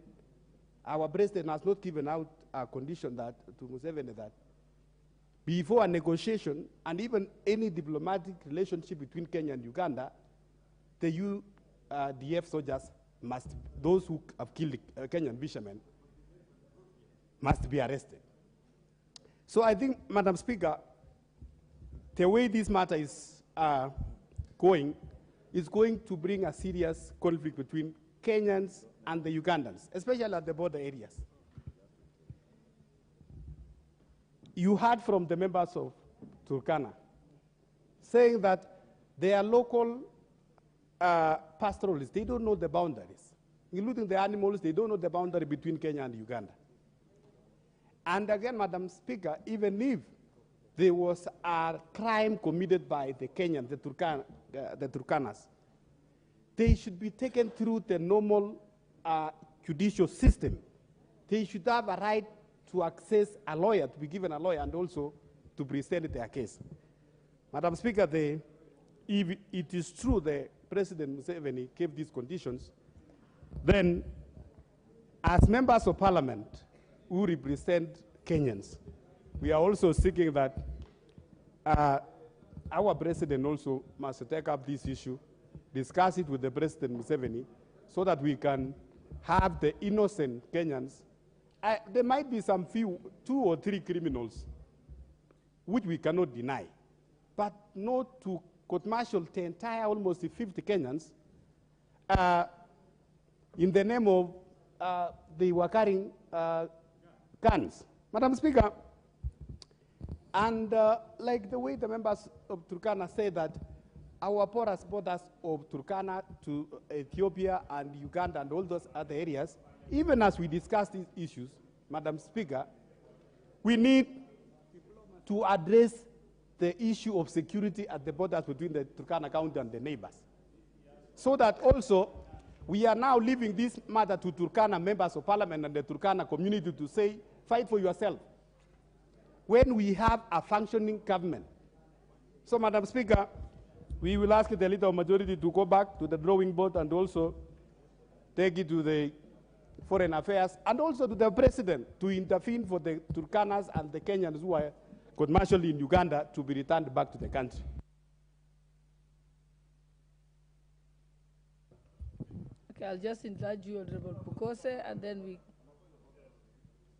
our president has not given out a condition that to Museveni that before a negotiation and even any diplomatic relationship between Kenya and Uganda, the UDF soldiers those who have killed Kenyan fishermen must be arrested. So I think, Madam Speaker, the way this matter is going is going to bring a serious conflict between Kenyans and the Ugandans, especially at the border areas. You heard from the members of Turkana saying that they are local pastoralists. They don't know the boundaries, including the animals. They don't know the boundary between Kenya and Uganda. And again, Madam Speaker, even if there was a crime committed by the Kenyans, the Turkanas, they should be taken through the normal judicial system. They should have a right to access a lawyer, to be given a lawyer, and also to present their case. Madam Speaker, if it is true that President Museveni gave these conditions, then as members of parliament who represent Kenyans, we are also seeking that our president also must take up this issue, discuss it with the President Museveni, so that we can have the innocent Kenyans. There might be some few, 2 or 3 criminals, which we cannot deny, but not to court-martial the entire almost 50 Kenyans in the name of they were carrying guns. Madam Speaker, and like the way the members of Turkana say that our porous borders of Turkana to Ethiopia and Uganda and all those other areas, even as we discuss these issues, Madam Speaker, we need to address the issue of security at the borders between the Turkana County and the neighbors. So that also, we are now leaving this matter to Turkana members of parliament and the Turkana community to say, fight for yourself, when we have a functioning government. So, Madam Speaker, we will ask the leader of majority to go back to the drawing board and also take it to the Foreign Affairs and also to the President to intervene for the Turkanas and the Kenyans who are court-martialed in Uganda to be returned back to the country. Okay, I'll just indulge you, Honorable Pukose, and then we...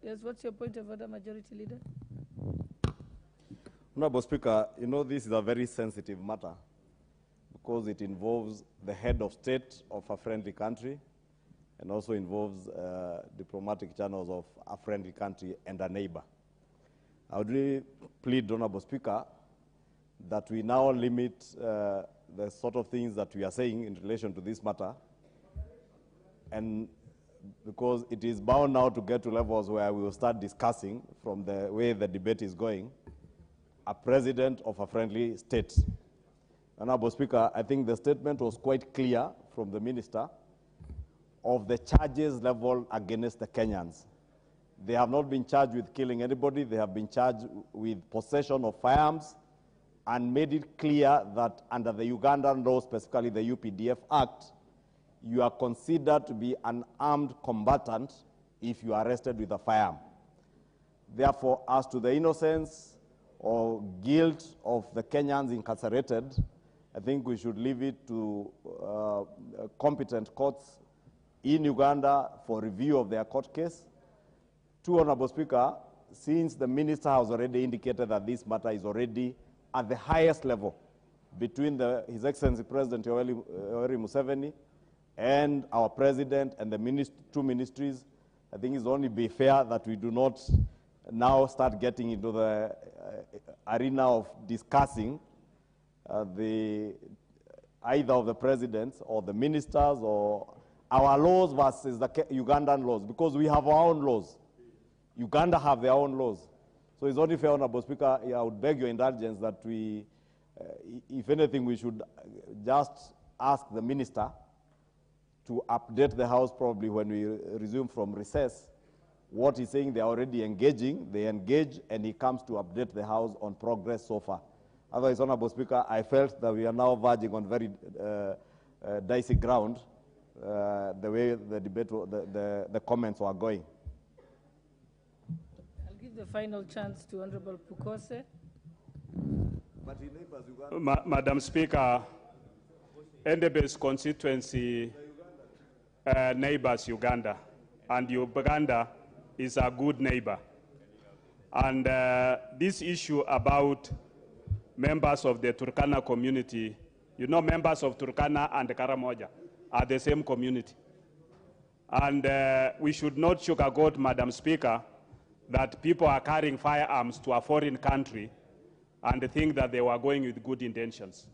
Yes, what's your point of order, Majority Leader? Honorable Speaker, you know this is a very sensitive matter because it involves the head of state of a friendly country and also involves diplomatic channels of a friendly country and a neighbor. I would really plead, Honorable Speaker, that we now limit the sort of things that we are saying in relation to this matter, and because it is bound now to get to levels where we will start discussing, from the way the debate is going, a president of a friendly state. Honorable Speaker, I think the statement was quite clear from the minister of the charges leveled against the Kenyans. They have not been charged with killing anybody. They have been charged with possession of firearms and made it clear that under the Ugandan law, specifically the UPDF Act, you are considered to be an armed combatant if you are arrested with a firearm. Therefore, as to the innocence or guilt of the Kenyans incarcerated, I think we should leave it to competent courts in Uganda for review of their court case. To Honorable Speaker, since the minister has already indicated that this matter is already at the highest level between His Excellency President Yoweri Museveni and our president and the two ministries, I think it's only be fair that we do not now start getting into the arena of discussing either of the presidents or the ministers or our laws versus the Ugandan laws, because we have our own laws. Uganda have their own laws. So it's only fair, Honorable Speaker, I would beg your indulgence that we, if anything, we should just ask the minister to update the House probably when we resume from recess. What he's saying, they're already engaging, they engage, and he comes to update the House on progress so far. Otherwise, Honorable Speaker, I felt that we are now verging on very dicey ground, the way the debate, the comments were going. I'll give the final chance to Honorable Pukose. Madam Speaker, Endebe's constituency neighbors Uganda, and Uganda is a good neighbor. And this issue about members of the Turkana community, you know, members of Turkana and Karamoja are the same community. And we should not sugarcoat, Madam Speaker, that people are carrying firearms to a foreign country and think that they were going with good intentions.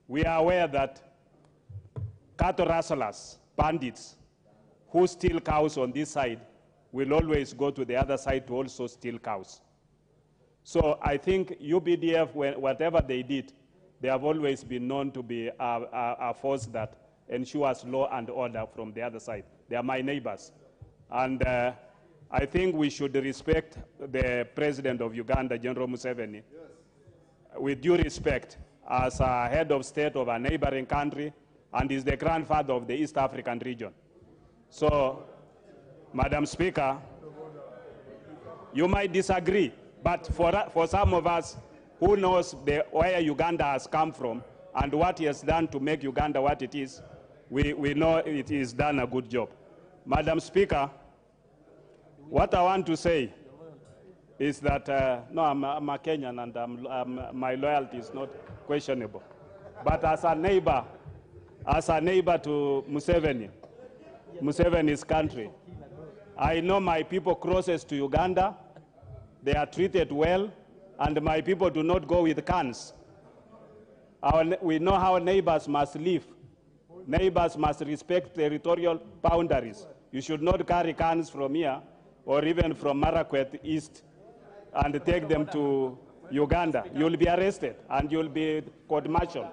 We are aware that cattle rustlers, bandits, who steal cows on this side will always go to the other side to also steal cows. So I think UPDF, whatever they did, they have always been known to be a force that ensures law and order from the other side. They are my neighbors. And I think we should respect the President of Uganda, General Museveni, with due respect, as a head of state of a neighboring country, and is the grandfather of the East African region. So, Madam Speaker, you might disagree, but for some of us who knows where Uganda has come from and what he has done to make Uganda what it is, we know it is done a good job. Madam Speaker, what I want to say is that, no, I'm a Kenyan and my loyalty is not questionable. But as a neighbor to Museveni's country, I know my people closest to Uganda, they are treated well, and my people do not go with guns. We know how neighbors must live. Neighbors must respect territorial boundaries. You should not carry guns from here or even from Marakwet East and take them to Uganda. You'll be arrested and you'll be court-martialed.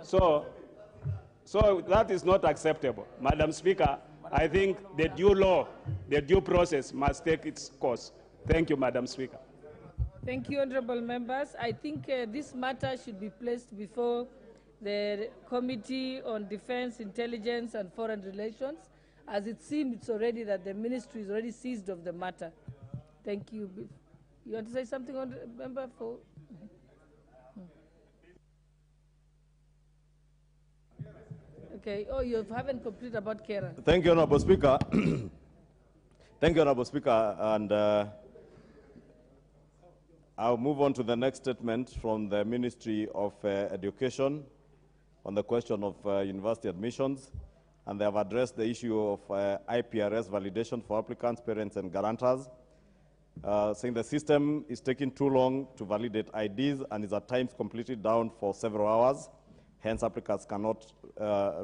So that is not acceptable. Madam Speaker, I think the due law, the due process must take its course. Thank you, Madam Speaker. Thank you, honorable members. I think this matter should be placed before the Committee on Defense, Intelligence and Foreign Relations, as it seems already that the ministry is already seized of the matter. Thank you. You want to say something, on member? For okay. Oh, you haven't completed about Kera. Thank you, Honorable Speaker. Thank you, Honorable Speaker. And I'll move on to the next statement from the Ministry of Education on the question of university admissions. And they have addressed the issue of IPRS validation for applicants, parents, and guarantors, saying the system is taking too long to validate IDs and is at times completely down for several hours. Hence, applicants cannot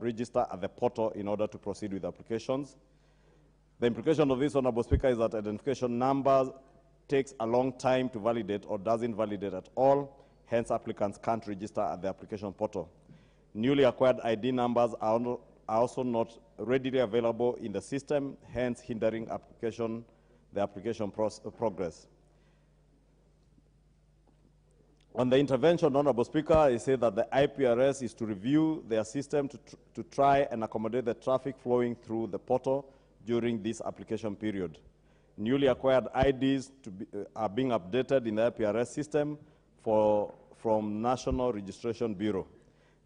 register at the portal in order to proceed with applications. The implication of this, Honorable Speaker, is that identification numbers takes a long time to validate or doesn't validate at all. Hence, applicants can't register at the application portal. Newly acquired ID numbers are also not readily available in the system, hence hindering the application progress. On the intervention, Honorable Speaker, I say that the IPRS is to review their system to try and accommodate the traffic flowing through the portal during this application period. Newly acquired IDs are being updated in the IPRS system from National Registration Bureau.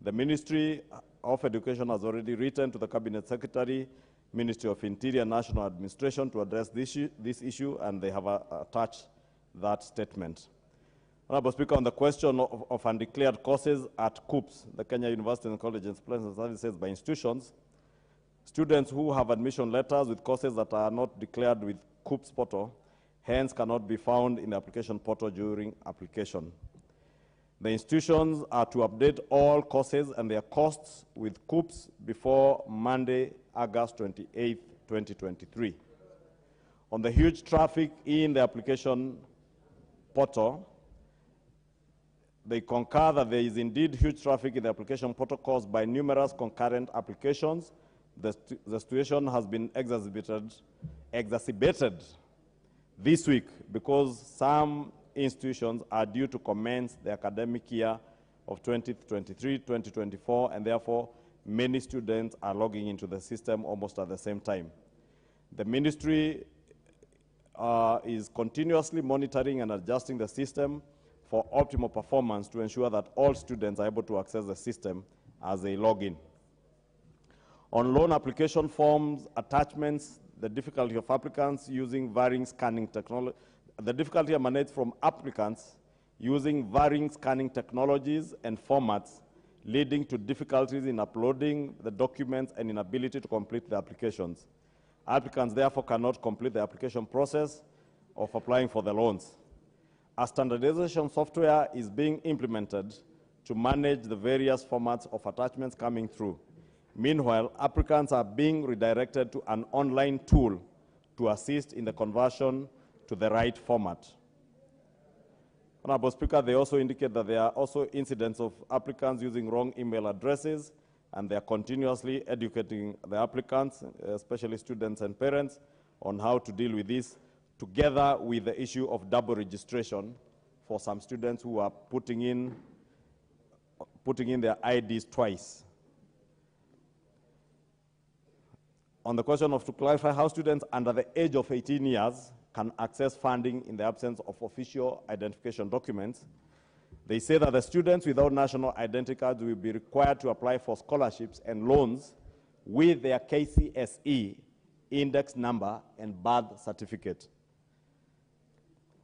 The Ministry of Education has already written to the Cabinet Secretary, Ministry of Interior, National Administration to address this issue, and they have attached that statement. Honorable Speaker, on the question of undeclared courses at KUPS, the Kenya University and Colleges Placement Services by institutions, students who have admission letters with courses that are not declared with KUPS portal, hence cannot be found in the application portal during application. The institutions are to update all courses and their costs with KUPS before Monday, August 28, 2023. On the huge traffic in the application portal, they concur that there is indeed huge traffic in the application portal caused by numerous concurrent applications. The situation has been exacerbated this week because some institutions are due to commence the academic year of 2023-2024, and therefore many students are logging into the system almost at the same time. The ministry is continuously monitoring and adjusting the system for optimal performance to ensure that all students are able to access the system as they log in. On loan application forms, attachments, the difficulty of applicants using varying scanning technology, the difficulty emanates from applicants using varying scanning technologies and formats, leading to difficulties in uploading the documents and inability to complete the applications. Applicants therefore cannot complete the application process of applying for the loans. A standardization software is being implemented to manage the various formats of attachments coming through. Meanwhile, applicants are being redirected to an online tool to assist in the conversion to the right format. Honorable Speaker, they also indicate that there are also incidents of applicants using wrong email addresses, and they are continuously educating the applicants, especially students and parents, on how to deal with this, together with the issue of double registration for some students who are putting in their IDs twice. On the question of to clarify how students under the age of 18 years can access funding in the absence of official identification documents, they say that the students without national identity cards will be required to apply for scholarships and loans with their KCSE index number and birth certificate.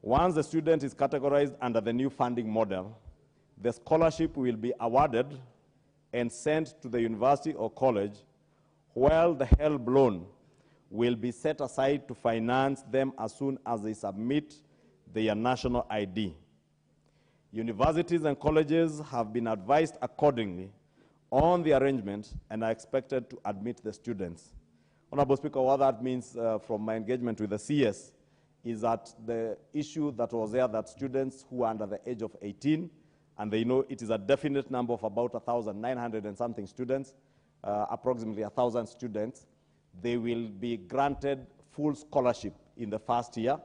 Once the student is categorized under the new funding model, the scholarship will be awarded and sent to the university or college, while the HELB loan will be set aside to finance them as soon as they submit their national ID. Universities and colleges have been advised accordingly on the arrangement and are expected to admit the students. Honorable Speaker, what that means from my engagement with the CS is that the issue that was there, that students who are under the age of 18, and they know it is a definite number of about 1,900 and something students, approximately 1,000 students, they will be granted full scholarship in the first year,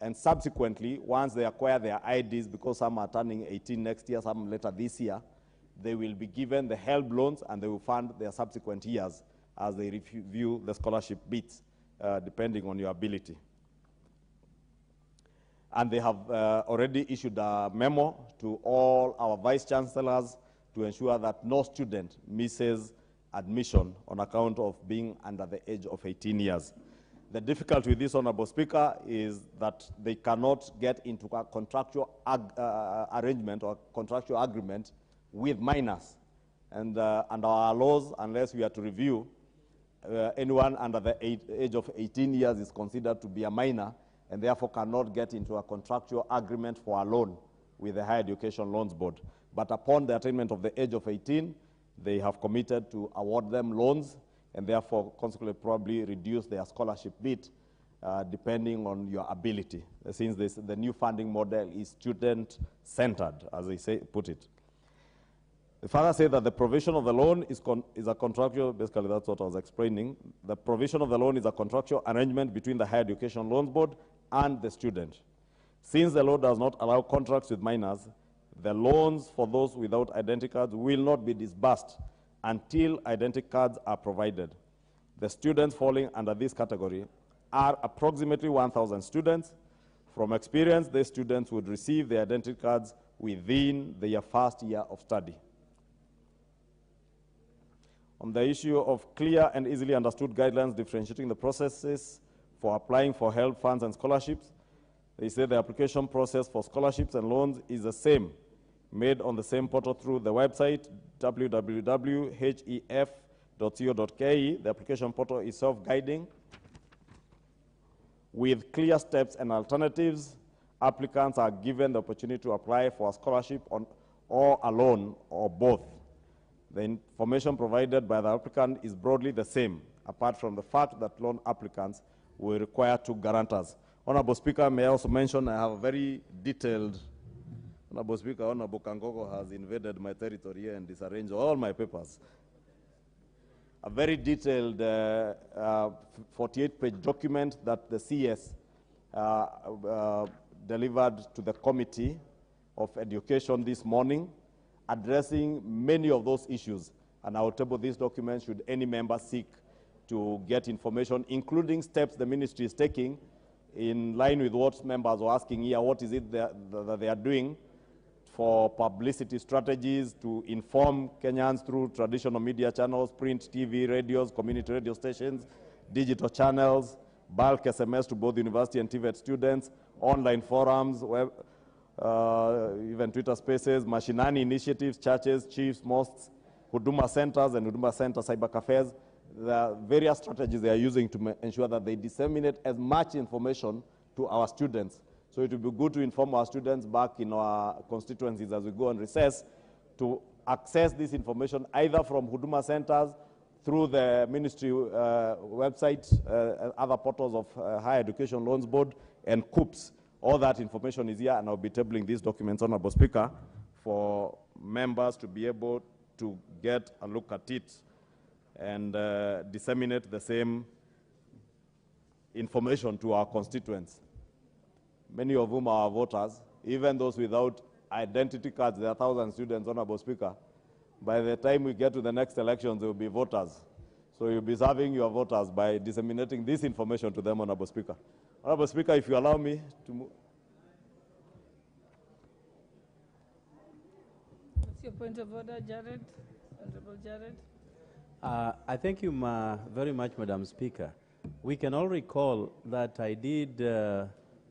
and subsequently, once they acquire their IDs, because some are turning 18 next year, some later this year, they will be given the HELB loans and they will fund their subsequent years as they review the scholarship bits, depending on your ability. And they have already issued a memo to all our vice chancellors to ensure that no student misses admission on account of being under the age of 18 years. The difficulty with this, Honorable Speaker, is that they cannot get into a contractual arrangement or contractual agreement with minors. And under our laws, unless we are to review, anyone under the age of 18 years is considered to be a minor and therefore cannot get into a contractual agreement for a loan with the Higher Education Loans Board. But upon the attainment of the age of 18, they have committed to award them loans and therefore consequently probably reduce their scholarship bit depending on your ability, since the new funding model is student-centered, as they put it. The father said that the provision of the loan is a contractual, basically that's what I was explaining. The provision of the loan is a contractual arrangement between the Higher Education Loans Board and the student. Since the law does not allow contracts with minors, the loans for those without identity cards will not be disbursed until identity cards are provided. The students falling under this category are approximately 1,000 students. From experience, these students would receive their identity cards within their first year of study. On the issue of clear and easily understood guidelines differentiating the processes for applying for HELB funds and scholarships, they say the application process for scholarships and loans is the same, made on the same portal through the website www.hef.co.ke. The application portal is self-guiding with clear steps and alternatives. Applicants are given the opportunity to apply for a scholarship or a loan or both. The information provided by the applicant is broadly the same, apart from the fact that loan applicants will require 2 guarantors. Honorable Speaker, may I also mention I have a very detailed, Honorable Speaker, Honorable Kangogo has invaded my territory here and disarranged all my papers. A very detailed 48-page document that the CS delivered to the Committee of Education this morning, addressing many of those issues. And I will table this document should any member seek to get information, including steps the ministry is taking in line with what members were asking here, what is it that they are doing for publicity strategies to inform Kenyans through traditional media channels, print, TV, radios, community radio stations, digital channels, bulk SMS to both university and TVET students, online forums, web, even Twitter spaces, mashinani initiatives, churches, chiefs, mosques, Huduma centers and Huduma center cyber cafes. There are various strategies they are using to ensure that they disseminate as much information to our students. So it would be good to inform our students back in our constituencies as we go on recess to access this information either from Huduma centers, through the ministry website, other portals of Higher Education Loans Board, and COOPS. All that information is here, and I'll be tabling these documents, Honorable Speaker, for members to be able to get a look at it and disseminate the same information to our constituents, many of whom are our voters, even those without identity cards. There are 1,000 students, Honorable Speaker. By the time we get to the next elections, they will be voters. So you'll be serving your voters by disseminating this information to them, Honorable Speaker. Honorable Speaker, if you allow me to move. What's your point of order, Jared? Honorable Jared? I thank you very much, Madam Speaker. We can all recall that I did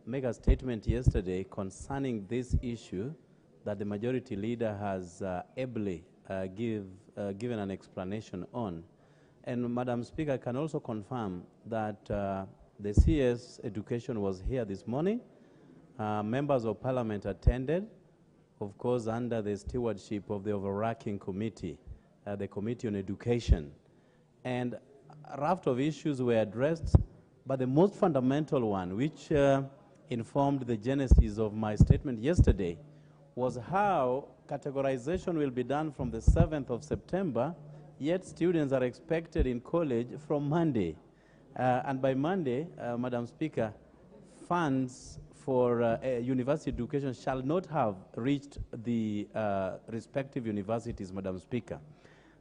make a statement yesterday concerning this issue that the majority leader has ably given an explanation on. And Madam Speaker, I can also confirm that the CS Education was here this morning. Members of Parliament attended, of course, under the stewardship of the overarching committee, the Committee on Education. And a raft of issues were addressed, but the most fundamental one, which informed the genesis of my statement yesterday, was how categorization will be done from the 7th of September, yet students are expected in college from Monday. And by Monday, Madam Speaker, funds for university education shall not have reached the respective universities, Madam Speaker.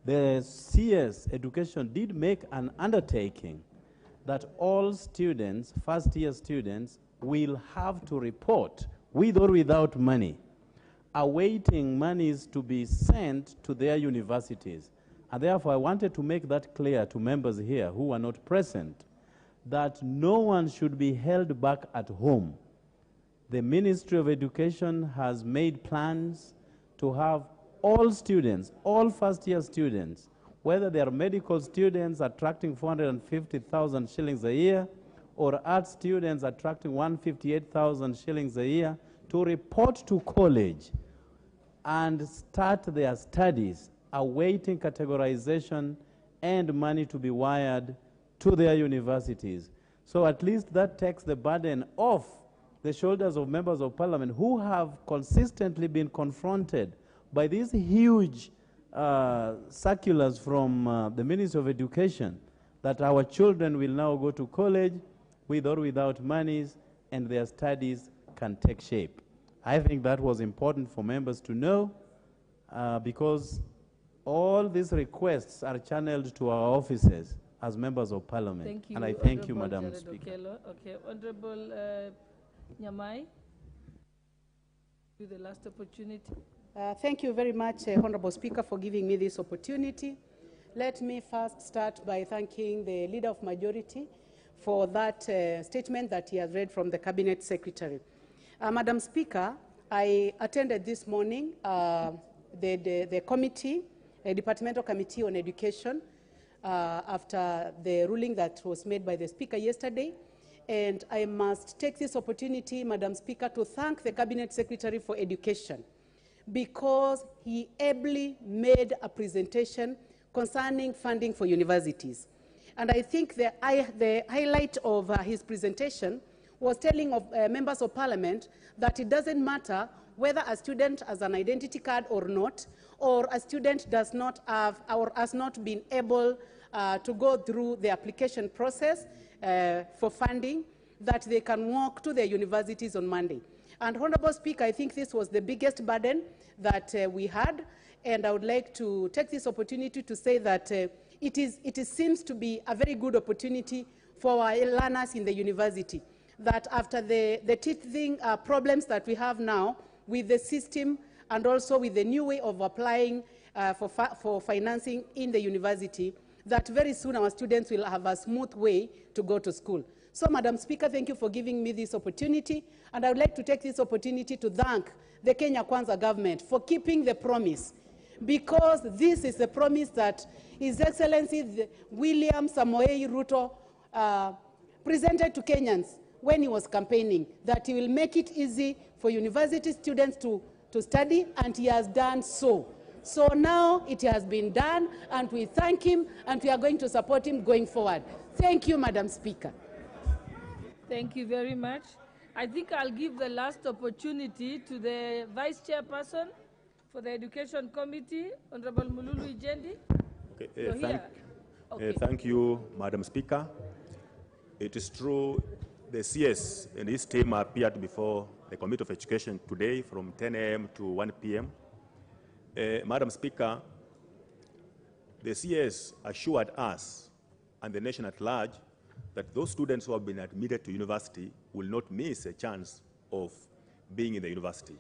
The CS Education did make an undertaking that all students, first-year students, will have to report, with or without money, awaiting monies to be sent to their universities. And therefore, I wanted to make that clear to members here who are not present, that no one should be held back at home. The Ministry of Education has made plans to have all students, all first-year students, whether they are medical students attracting 450,000 shillings a year, or art students attracting 158,000 shillings a year, to report to college and start their studies, awaiting categorization and money to be wired to their universities. So at least that takes the burden off the shoulders of members of Parliament who have consistently been confronted by these huge circulars from the Ministry of Education that our children will now go to college with or without monies, and their studies can take shape. I think that was important for members to know because all these requests are channeled to our offices as members of Parliament. Thank you, and I thank you, Honorable Madam Jared Speaker. Okello. Okay, Honorable Nyamai, the last opportunity. Thank you very much, Honorable Speaker, for giving me this opportunity. Let me first start by thanking the Leader of Majority for that statement that he has read from the Cabinet Secretary. Madam Speaker, I attended this morning the committee, a departmental committee on education after the ruling that was made by the Speaker yesterday. And I must take this opportunity, Madam Speaker, to thank the Cabinet Secretary for Education because he ably made a presentation concerning funding for universities. And I think the highlight of his presentation was telling of members of Parliament that it doesn't matter whether a student has an identity card or not, or a student does not have or has not been able to go through the application process for funding, that they can walk to their universities on Monday. And Honorable Speaker, I think this was the biggest burden that we had, and I would like to take this opportunity to say that it seems to be a very good opportunity for our learners in the university, that after the teething problems that we have now with the system and also with the new way of applying for financing in the university, that very soon our students will have a smooth way to go to school. So, Madam Speaker, thank you for giving me this opportunity, and I would like to take this opportunity to thank the Kenya Kwanza government for keeping the promise, because this is the promise that His Excellency William Samoei Ruto presented to Kenyans when he was campaigning, that he will make it easy for university students to study, and he has done so. So now it has been done, and we thank him, and we are going to support him going forward. Thank you, Madam Speaker. Thank you very much. I think I'll give the last opportunity to the Vice Chairperson for the Education Committee, Honorable Mululu Ijendi. Okay, thank you, Madam Speaker. It is true the CS and his team appeared before the Committee of Education today from 10 a.m. to 1 p.m. Madam Speaker, the CS assured us and the nation at large that those students who have been admitted to university will not miss a chance of being in the university.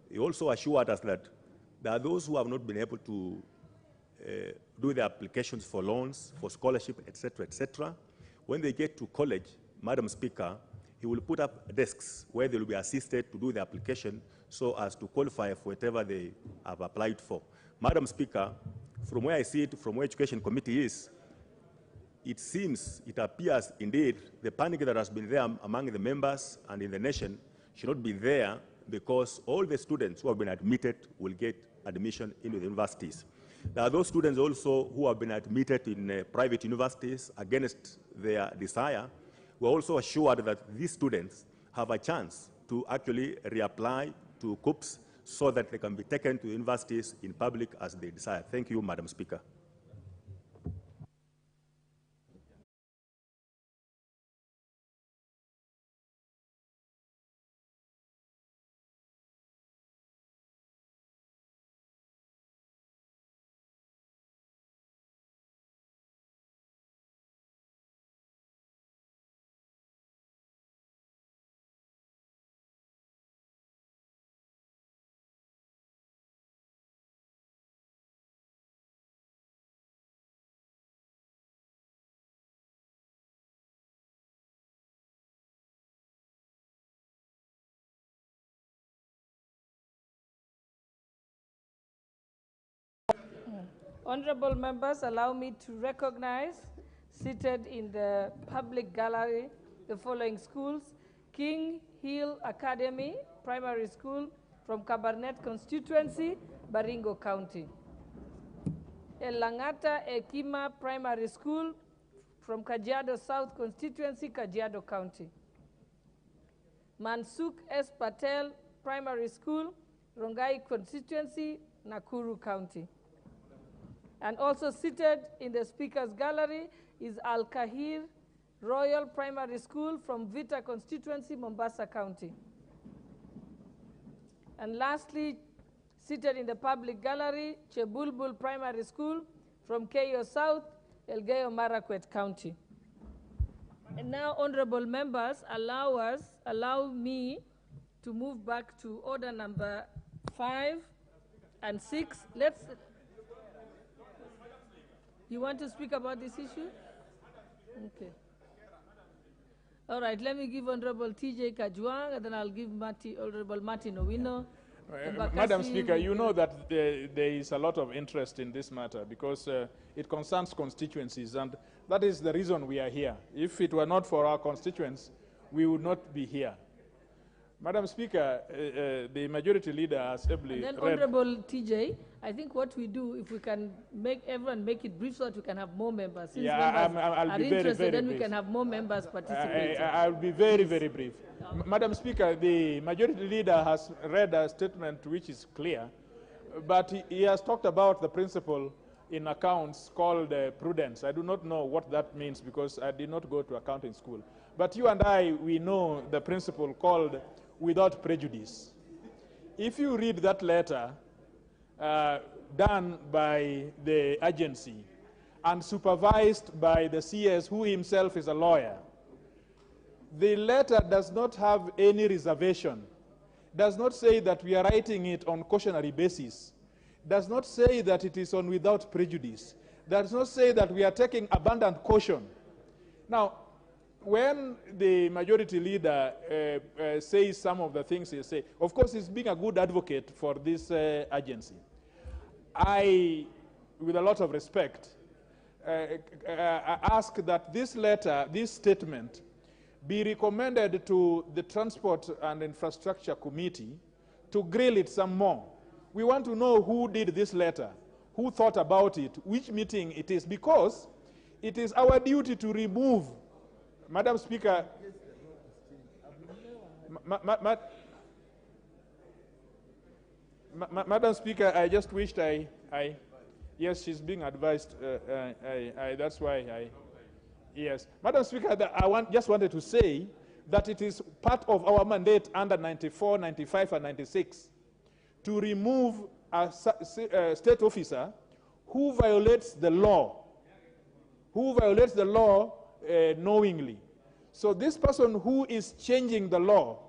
He also assured us that there are those who have not been able to do their applications for loans, for scholarship, etc., etc. When they get to college, Madam Speaker, he will put up desks where they will be assisted to do the application so as to qualify for whatever they have applied for. Madam Speaker, from where I see it, from where Education Committee is, it seems, it appears indeed, the panic that has been there among the members and in the nation should not be there, because all the students who have been admitted will get admission into the universities. There are those students also who have been admitted in private universities against their desire. We're also assured that these students have a chance to actually reapply to COOPs so that they can be taken to universities in public as they desire. Thank you, Madam Speaker. Honorable members, allow me to recognize, seated in the public gallery, the following schools: King Hill Academy Primary School from Kabarnet constituency, Baringo County. Elangata Ekima Primary School from Kajiado South constituency, Kajiado County. Mansuk S. Patel Primary School, Rongai constituency, Nakuru County. And also seated in the Speaker's Gallery is Al-Kahir Royal Primary School from Vita constituency, Mombasa County. And lastly, seated in the public gallery, Chebulbul Primary School from Keio South, Elgeyo Marakwet County. And now, honorable members, allow me to move back to order number 5 and 6. You want to speak about this issue? Okay. All right, let me give Honorable T.J. Kajwang, and then I'll give Honorable Martin Owino. Madam Speaker, you know that there is a lot of interest in this matter because it concerns constituencies, and that is the reason we are here. If it were not for our constituents, we would not be here. Madam Speaker, the majority leader has ably and then read. Honorable TJ, I think what we do, if we can make everyone make it brief so that we can have more members. Since members I'll are be interested, very then brief. we can have more members participate. I'll be very, very brief. Madam Speaker, the majority leader has read a statement which is clear, but he has talked about the principle in accounts called prudence. I do not know what that means because I did not go to accounting school. But you and I, we know the principle called without prejudice. If you read that letter done by the agency and supervised by the CS, who himself is a lawyer, the letter does not have any reservation does not say that we are writing it on cautionary basis, does not say that it is on without prejudice, does not say that we are taking abundant caution. Now, when the majority leader says some of the things he says, of course he's being a good advocate for this agency. I, with a lot of respect, ask that this letter, this statement, be recommended to the Transport and Infrastructure Committee to grill it some more. We want to know who did this letter, who thought about it, which meeting it is, because it is our duty to remove. Madam Speaker, Madam Speaker, I just wished yes, she's being advised. That's why yes. Madam Speaker, just wanted to say that it is part of our mandate under 94, 95, and 96 to remove a state officer who violates the law, knowingly. So this person who is changing the law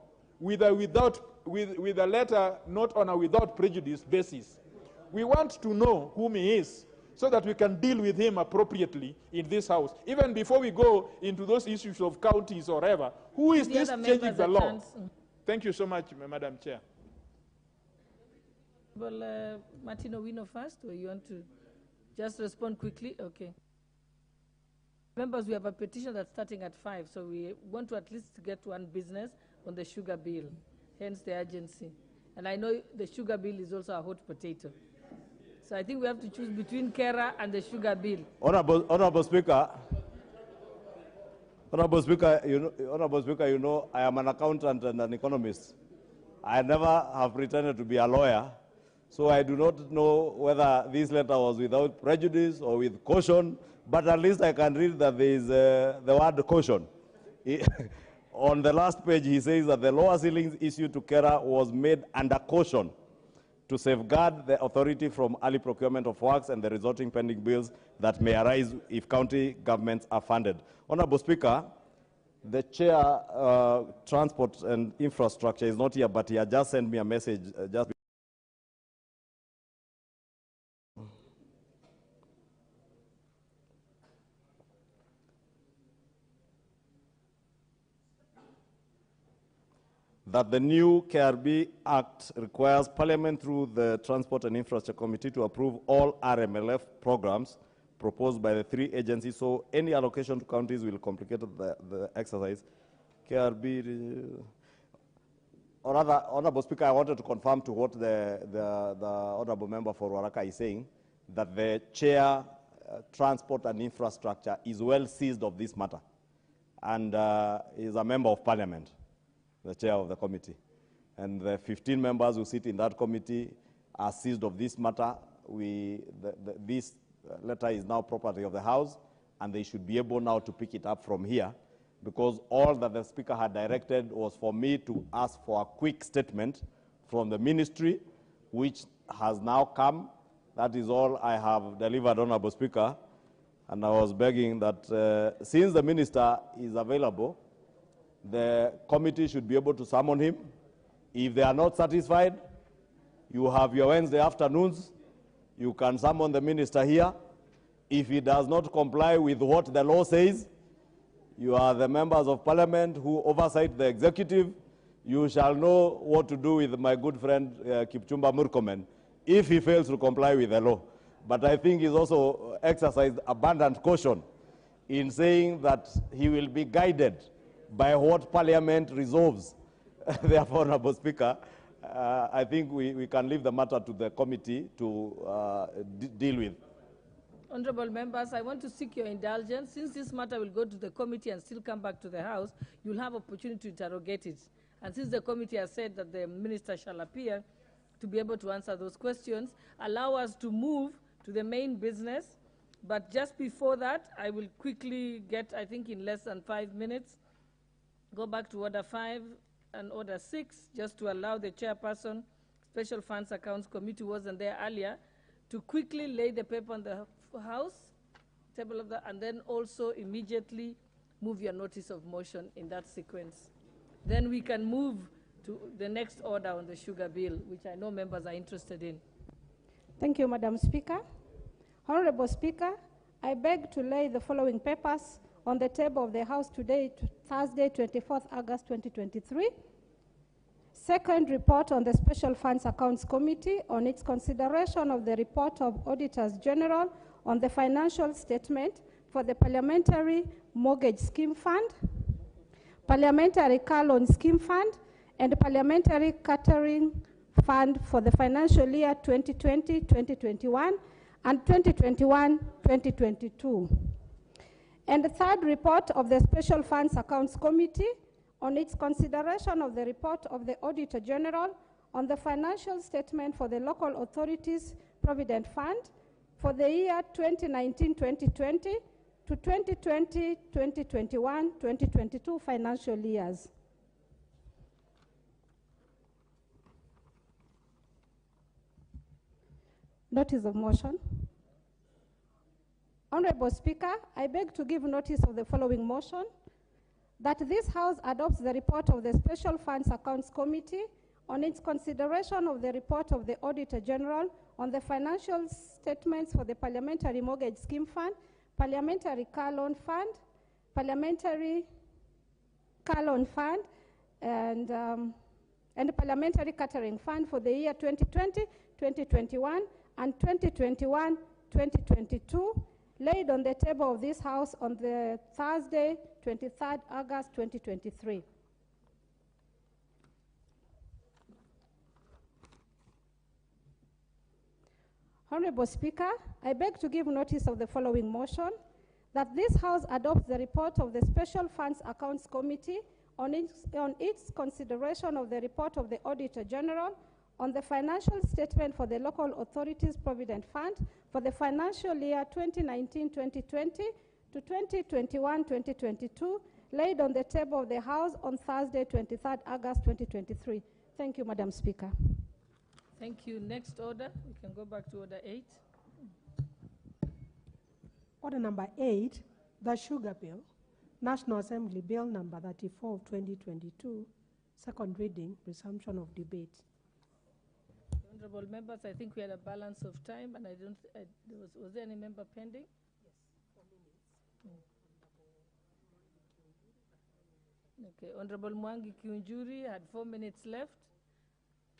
with a letter not on a without prejudice basis, we want to know whom he is so that we can deal with him appropriately in this house. Even before we go into those issues of counties or whatever, who is this changing the law? Thank you so much, Madam Chair. Well, Martin Owino first, or you want to just respond quickly? Okay. Members, we have a petition that's starting at 5, so we want to at least get one business on the sugar bill, hence the urgency. And I know the sugar bill is also a hot potato. So I think we have to choose between KERA and the sugar bill. Honorable Speaker, you know, I am an accountant and an economist. I never have pretended to be a lawyer, so I do not know whether this letter was without prejudice or with caution, but at least I can read that there is the word caution. On the last page, he says that the lower ceilings issued to KERA was made under caution to safeguard the authority from early procurement of works and the resulting pending bills that may arise if county governments are funded. Honorable Speaker, the Chair, Transport and Infrastructure is not here, but he had just sent me a message just that the new KRB Act requires Parliament through the Transport and Infrastructure Committee to approve all RMLF programs proposed by the 3 agencies, so any allocation to counties will complicate the exercise. KRB, or rather, Honorable Speaker, I wanted to confirm to what the Honorable Member for Waraka is saying, that the Chair, Transport and Infrastructure is well seized of this matter and is a member of Parliament, the chair of the committee. And the 15 members who sit in that committee are seized of this matter. This letter is now property of the House, and they should be able now to pick it up from here, because all that the Speaker had directed was for me to ask for a quick statement from the ministry, which has now come. That is all I have delivered, Honorable Speaker. And I was begging that since the minister is available, the committee should be able to summon him. If they are not satisfied, you have your Wednesday afternoons. You can summon the minister here. If he does not comply with what the law says, you are the members of Parliament who oversight the executive. You shall know what to do with my good friend Kipchumba Murkomen if he fails to comply with the law. But I think he's also exercised abundant caution in saying that he will be guided by what Parliament resolves. Therefore, Honorable Speaker, I think we can leave the matter to the committee to deal with. Honorable members, I want to seek your indulgence. Since this matter will go to the committee and still come back to the House, you'll have opportunity to interrogate it. And since the committee has said that the minister shall appear to be able to answer those questions, allow us to move to the main business. But just before that, I will quickly get, I think in less than 5 minutes, go back to Order 5 and Order 6, just to allow the chairperson, Special Funds Accounts Committee wasn't there earlier, to quickly lay the paper on the House table of and then also immediately move your notice of motion in that sequence. Then we can move to the next order on the sugar bill, which I know members are interested in. Thank you, Madam Speaker. Honorable Speaker, I beg to lay the following papers on the table of the House today, Thursday, 24th August 2023. Second report on the Special Funds Accounts Committee on its consideration of the report of Auditors General on the financial statement for the Parliamentary Mortgage Scheme Fund, Parliamentary Car Loan Scheme Fund, and Parliamentary Catering Fund for the financial year 2020-2021 and 2021-2022. And the third report of the Special Funds Accounts Committee on its consideration of the report of the Auditor General on the financial statement for the Local Authorities Provident Fund for the year 2019-2020 to 2020-2021-2022 financial years. Notice of motion. Honorable Speaker, I beg to give notice of the following motion, that this House adopts the report of the Special Funds Accounts Committee on its consideration of the report of the Auditor General on the financial statements for the Parliamentary Mortgage Scheme Fund, Parliamentary Car Loan Fund, Parliamentary Car Loan Fund, and the Parliamentary Catering Fund for the year 2020, 2021, and 2021-2022, laid on the table of this House on the Thursday, 23rd August 2023. Honorable Speaker, I beg to give notice of the following motion, that this House adopts the report of the Special Funds Accounts Committee on its consideration of the report of the Auditor General on the financial statement for the Local Authorities Provident Fund for the financial year 2019-2020 to 2021-2022, laid on the table of the House on Thursday, 23rd August 2023. Thank you, Madam Speaker. Thank you. Next order, we can go back to order 8. Order number 8, the Sugar Bill, National Assembly Bill number 34 of 2022, second reading, resumption of debate. Honorable members, I think we had a balance of time, and was there any member pending? Yes, 4 minutes. Okay, Honorable Mwangi Kiunjuri had 4 minutes left.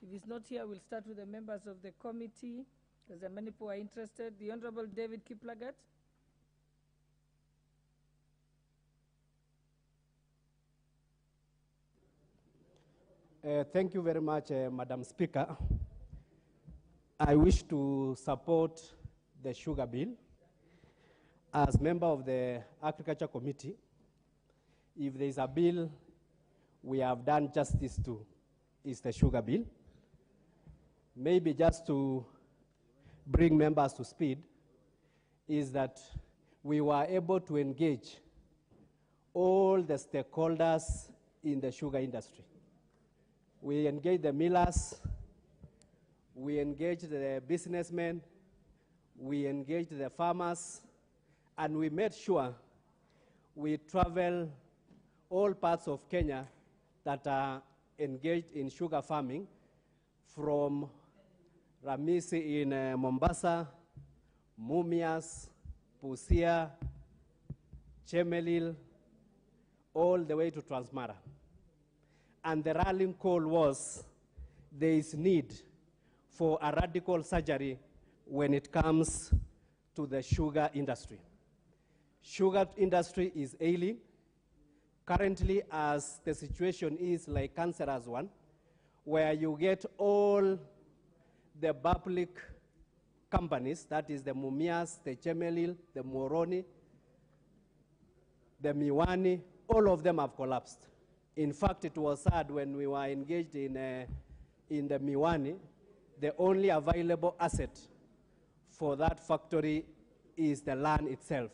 If he's not here, we'll start with the members of the committee, because there are many people who are interested. The Honorable David Kiplagat. Thank you very much, Madam Speaker. I wish to support the sugar bill. As member of the Agriculture Committee, if there is a bill we have done justice to, is the sugar bill. Maybe just to bring members to speed, is that we were able to engage all the stakeholders in the sugar industry. We engaged the millers, we engaged the businessmen, we engaged the farmers, and we made sure we travel all parts of Kenya that are engaged in sugar farming, from Ramisi in Mombasa, Mumias, Busia, Chemelil, all the way to Transmara. And the rallying call was, there is need for a radical surgery when it comes to the sugar industry. Sugar industry is ailing. Currently, as the situation is like cancerous one, where you get all the public companies, that is the Mumias, the Chemelil, the Moroni, the Miwani, all of them have collapsed. In fact, it was sad when we were engaged in the Miwani, the only available asset for that factory is the land itself.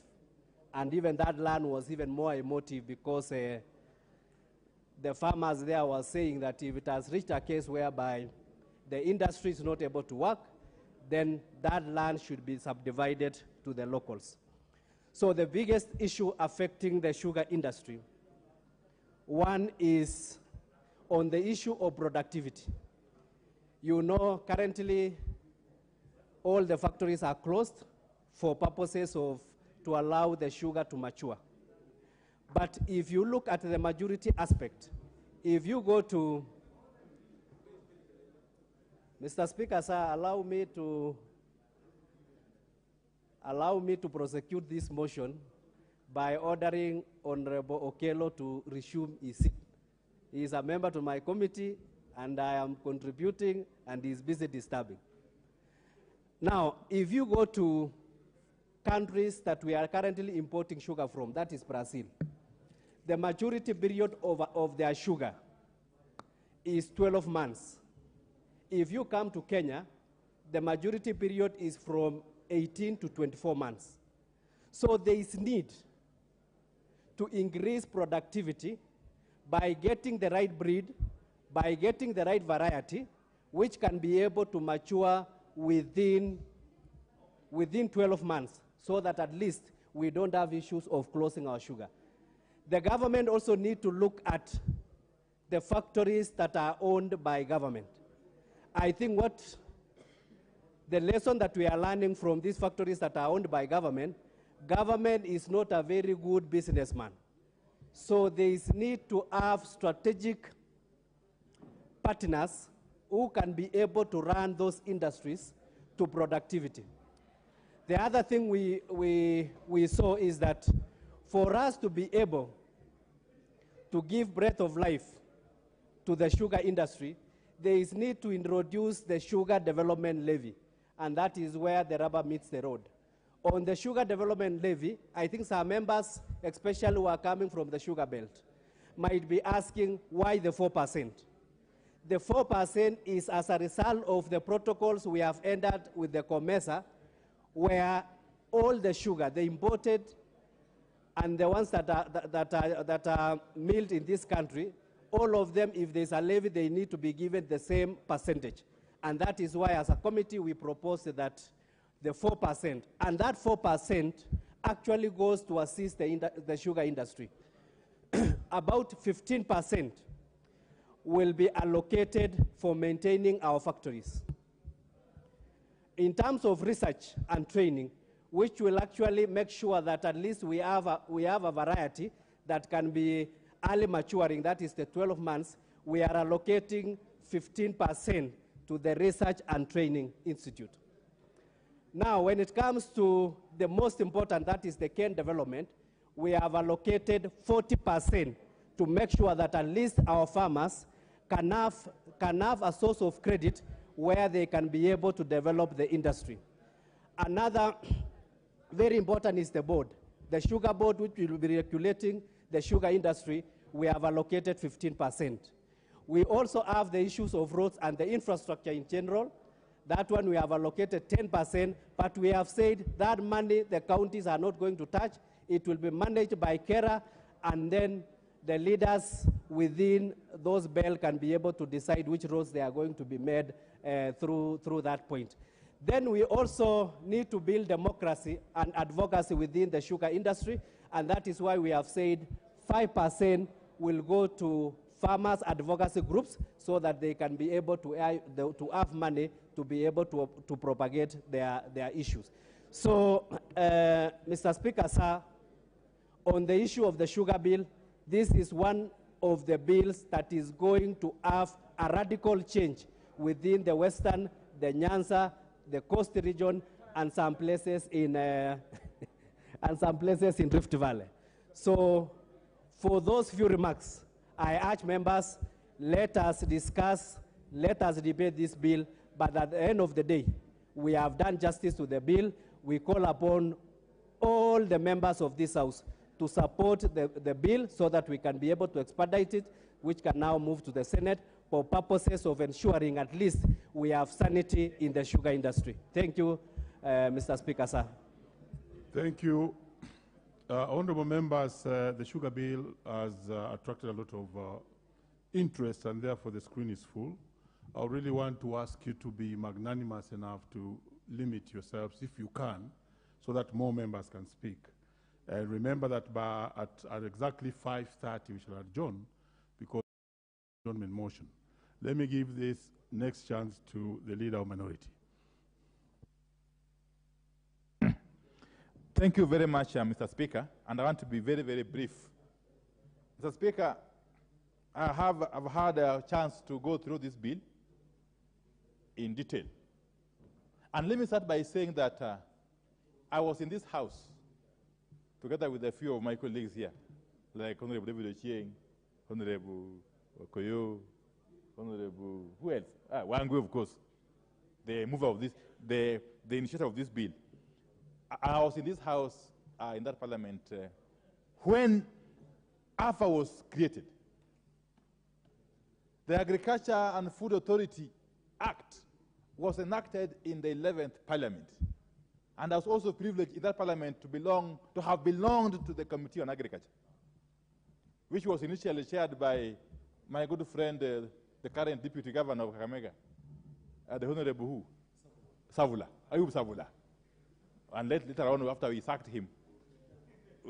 And even that land was even more emotive, because the farmers there were saying that if it has reached a case whereby the industry is not able to work, then that land should be subdivided to the locals. So the biggest issue affecting the sugar industry, one is on the issue of productivity. You know, currently, all the factories are closed for purposes of to allow the sugar to mature. But if you look at the majority aspect, if you go to, Mr. Speaker, sir, allow me to prosecute this motion by ordering Honorable Okello to resume his seat. He is a member to my committee, and I am contributing, and he is busy disturbing. Now, if you go to countries that we are currently importing sugar from, that is Brazil, the maturity period of their sugar is 12 months. If you come to Kenya, the maturity period is from 18 to 24 months. So there is need to increase productivity by getting the right breed, by getting the right variety, which can be able to mature within 12 months, so that at least we don't have issues of closing our sugar. The government also need to look at the factories that are owned by government. I think what the lesson that we are learning from these factories that are owned by government is not a very good businessman. So there is need to have strategic partners who can be able to run those industries to productivity. The other thing we saw is that for us to be able to give breath of life to the sugar industry, there is need to introduce the sugar development levy, and that is where the rubber meets the road. On the sugar development levy, I think some members, especially who are coming from the sugar belt, might be asking why the 4%. The 4% is as a result of the protocols we have entered with the COMESA, where all the sugar, the imported and the ones that are milled in this country, all of them, if there's a levy, they need to be given the same percentage. And that is why, as a committee, we proposed that the 4%, and that 4% actually goes to assist the sugar industry. About 15% will be allocated for maintaining our factories. In terms of research and training, which will actually make sure that at least we have a variety that can be early maturing, that is the 12 months, we are allocating 15% to the Research and Training Institute. Now, when it comes to the most important, that is the cane development, we have allocated 40% to make sure that at least our farmers can have a source of credit where they can be able to develop the industry. Another very important is the board. The sugar board, which will be regulating the sugar industry, we have allocated 15%. We also have the issues of roads and the infrastructure in general. That one we have allocated 10%, but we have said that money the counties are not going to touch. It will be managed by KERA, and then the leaders within those belts can be able to decide which roads they are going to be made through that point. Then we also need to build democracy and advocacy within the sugar industry, and that is why we have said 5% will go to farmers' advocacy groups so that they can be able to have money to be able to propagate their issues. So, Mr. Speaker, sir, on the issue of the sugar bill, this is one of the bills that is going to have a radical change within the Western, the Nyanza, the Coast region, and some places in Rift Valley. So, for those few remarks, I urge members, let us discuss, let us debate this bill, but at the end of the day, we have done justice to the bill. We call upon all the members of this House to support the bill so that we can be able to expedite it, which can now move to the Senate for purposes of ensuring at least we have sanity in the sugar industry. Thank you, Mr. Speaker, sir. Thank you. Honorable members, the sugar bill has attracted a lot of interest, and therefore the screen is full. I really want to ask you to be magnanimous enough to limit yourselves, if you can, so that more members can speak. And remember that at exactly 5:30 we shall adjourn, because motion. Let me give this next chance to the leader of minority. Thank you very much, Mr. Speaker, and I want to be very, very brief. Mr. Speaker, I've had a chance to go through this bill in detail. And let me start by saying that I was in this house together with a few of my colleagues here, like Honorable David Ochieng, Honorable Okoyo, Honorable, who else? Wangwe, of course, the mover of this, the initiator of this bill. I was in this house, in that parliament, when AFA was created. The Agriculture and Food Authority Act was enacted in the 11th Parliament. And I was also privileged in that parliament to have belonged to the Committee on Agriculture, which was initially chaired by my good friend, the current Deputy Governor of Kakamega, the Honorable who? Savula, Ayub Savula. And later on, after we sacked him,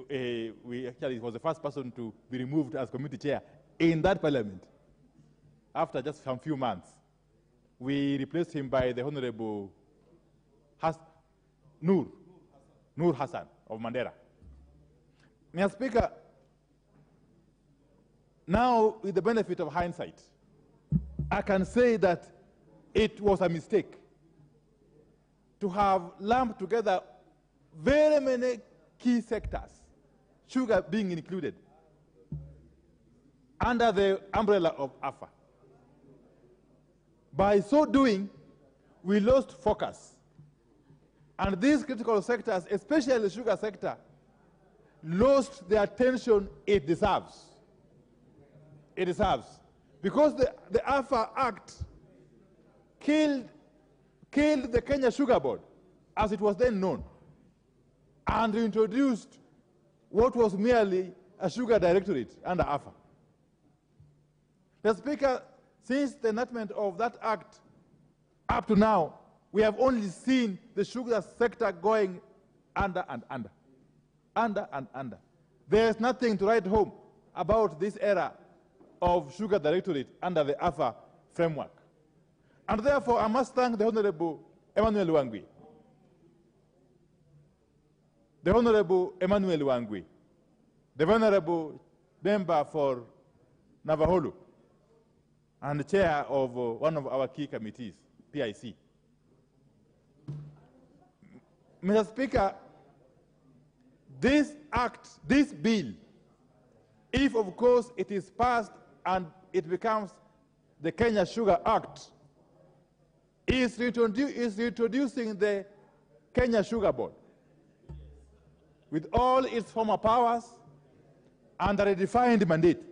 he was the first person to be removed as committee chair in that parliament. After just some few months, we replaced him by the Honorable Nur Hassan of Mandera. Mr. Speaker, now with the benefit of hindsight, I can say that it was a mistake to have lumped together very many key sectors, sugar being included, under the umbrella of AFA. By so doing, we lost focus. And these critical sectors, especially the sugar sector, lost the attention it deserves. It deserves. Because the AFA Act killed the Kenya Sugar Board, as it was then known, and introduced what was merely a sugar directorate under AFA. Mr. Speaker, since the enactment of that act up to now, we have only seen the sugar sector going under and under. Under and under. There's nothing to write home about this era of sugar directorate under the AFA framework. And therefore, I must thank the Honorable Emmanuel Wangui. The Honorable Emmanuel Wangui, the Venerable Member for Navaholu, and the chair of one of our key committees, PIC. Mr. Speaker, this act, this bill, if of course it is passed and it becomes the Kenya Sugar Act, is introducing the Kenya Sugar Board with all its former powers and a redefined mandate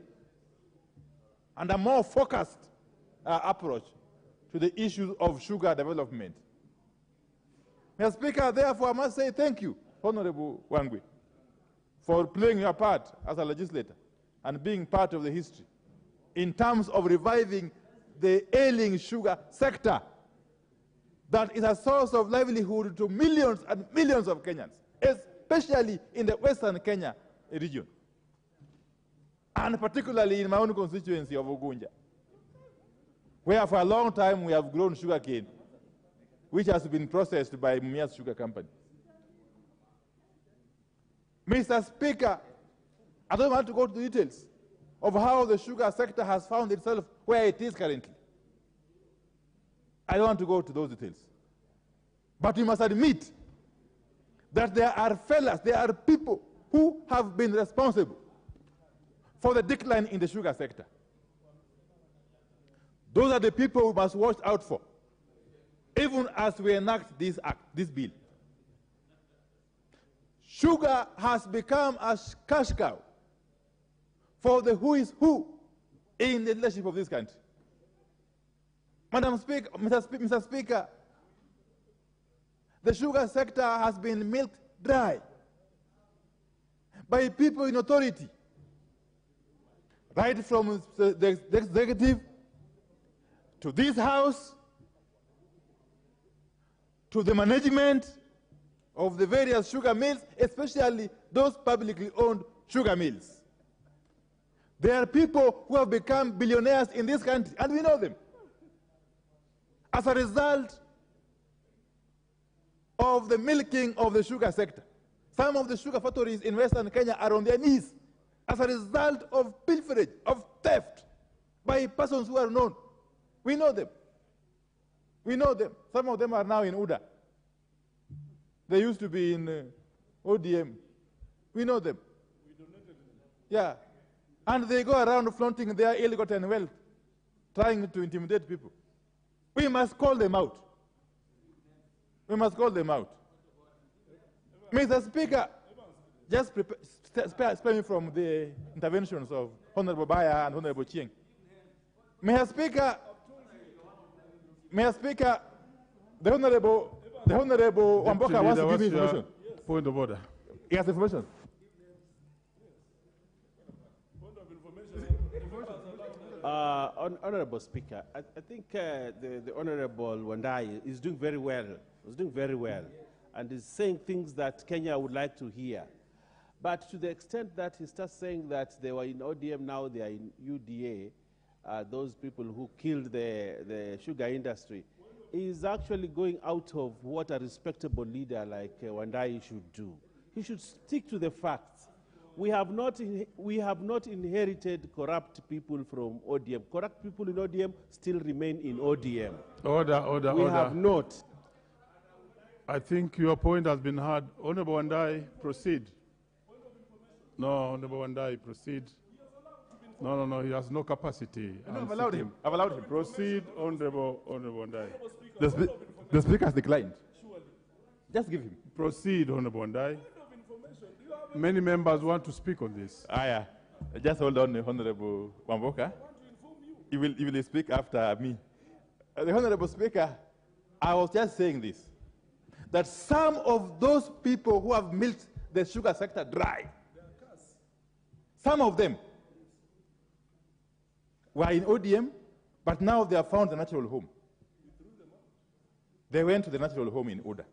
and a more focused approach to the issues of sugar development. Mr. Speaker, therefore, I must say thank you, Honorable Wangui, for playing your part as a legislator and being part of the history in terms of reviving the ailing sugar sector that is a source of livelihood to millions and millions of Kenyans, especially in the Western Kenya region, and particularly in my own constituency of Ugunja, where for a long time we have grown sugarcane, which has been processed by Mumias Sugar Company. Mr. Speaker, I don't want to go to the details of how the sugar sector has found itself where it is currently. I don't want to go to those details. But we must admit that there are fellas, there are people who have been responsible for the decline in the sugar sector. Those are the people we must watch out for, even as we enact this act, this bill. Sugar has become a cash cow for the who is who in the leadership of this country. Madam Speaker, Mr. Speaker, the sugar sector has been milked dry by people in authority, right from the executive to this house, to the management of the various sugar mills, especially those publicly owned sugar mills. There are people who have become billionaires in this country, and we know them. As a result of the milking of the sugar sector. Some of the sugar factories in Western Kenya are on their knees as a result of pilferage, of theft by persons who are known. We know them. We know them. Some of them are now in UDA. They used to be in ODM. We know them. Yeah. And they go around flaunting their ill-gotten wealth, trying to intimidate people. We must call them out. We must call them out. Mr. Speaker, just spare me from the interventions of Honorable Baya and Honorable Chieng. Mr. Speaker, the Honorable Wamboka wants to give me information. Point of order. He has information. Honorable Speaker, I think the Honorable Wandai is doing very well. He's doing very well, and is saying things that Kenya would like to hear. But to the extent that he starts saying that they were in ODM, now they are in UDA, those people who killed the sugar industry, is actually going out of what a respectable leader like Wandai should do. He should stick to the facts. We have not inherited corrupt people from ODM. Corrupt people in ODM still remain in ODM. Order. We have not. I think your point has been heard. Honorable Wandai, proceed. No, Honorable Wandai, proceed. No, he has no capacity. No, I've allowed him. I've allowed him. Proceed, Honorable Wandai. The Speaker has declined. Just give him. Proceed, Honorable Wandai. Many members want to speak on this. Yeah. Just hold on, Honorable Wamboka. He will speak after me. The Honorable Speaker, I was just saying this, that some of those people who have milked the sugar sector dry, some of them were in ODM, but now they have found a natural home. They went to the natural home in Uda.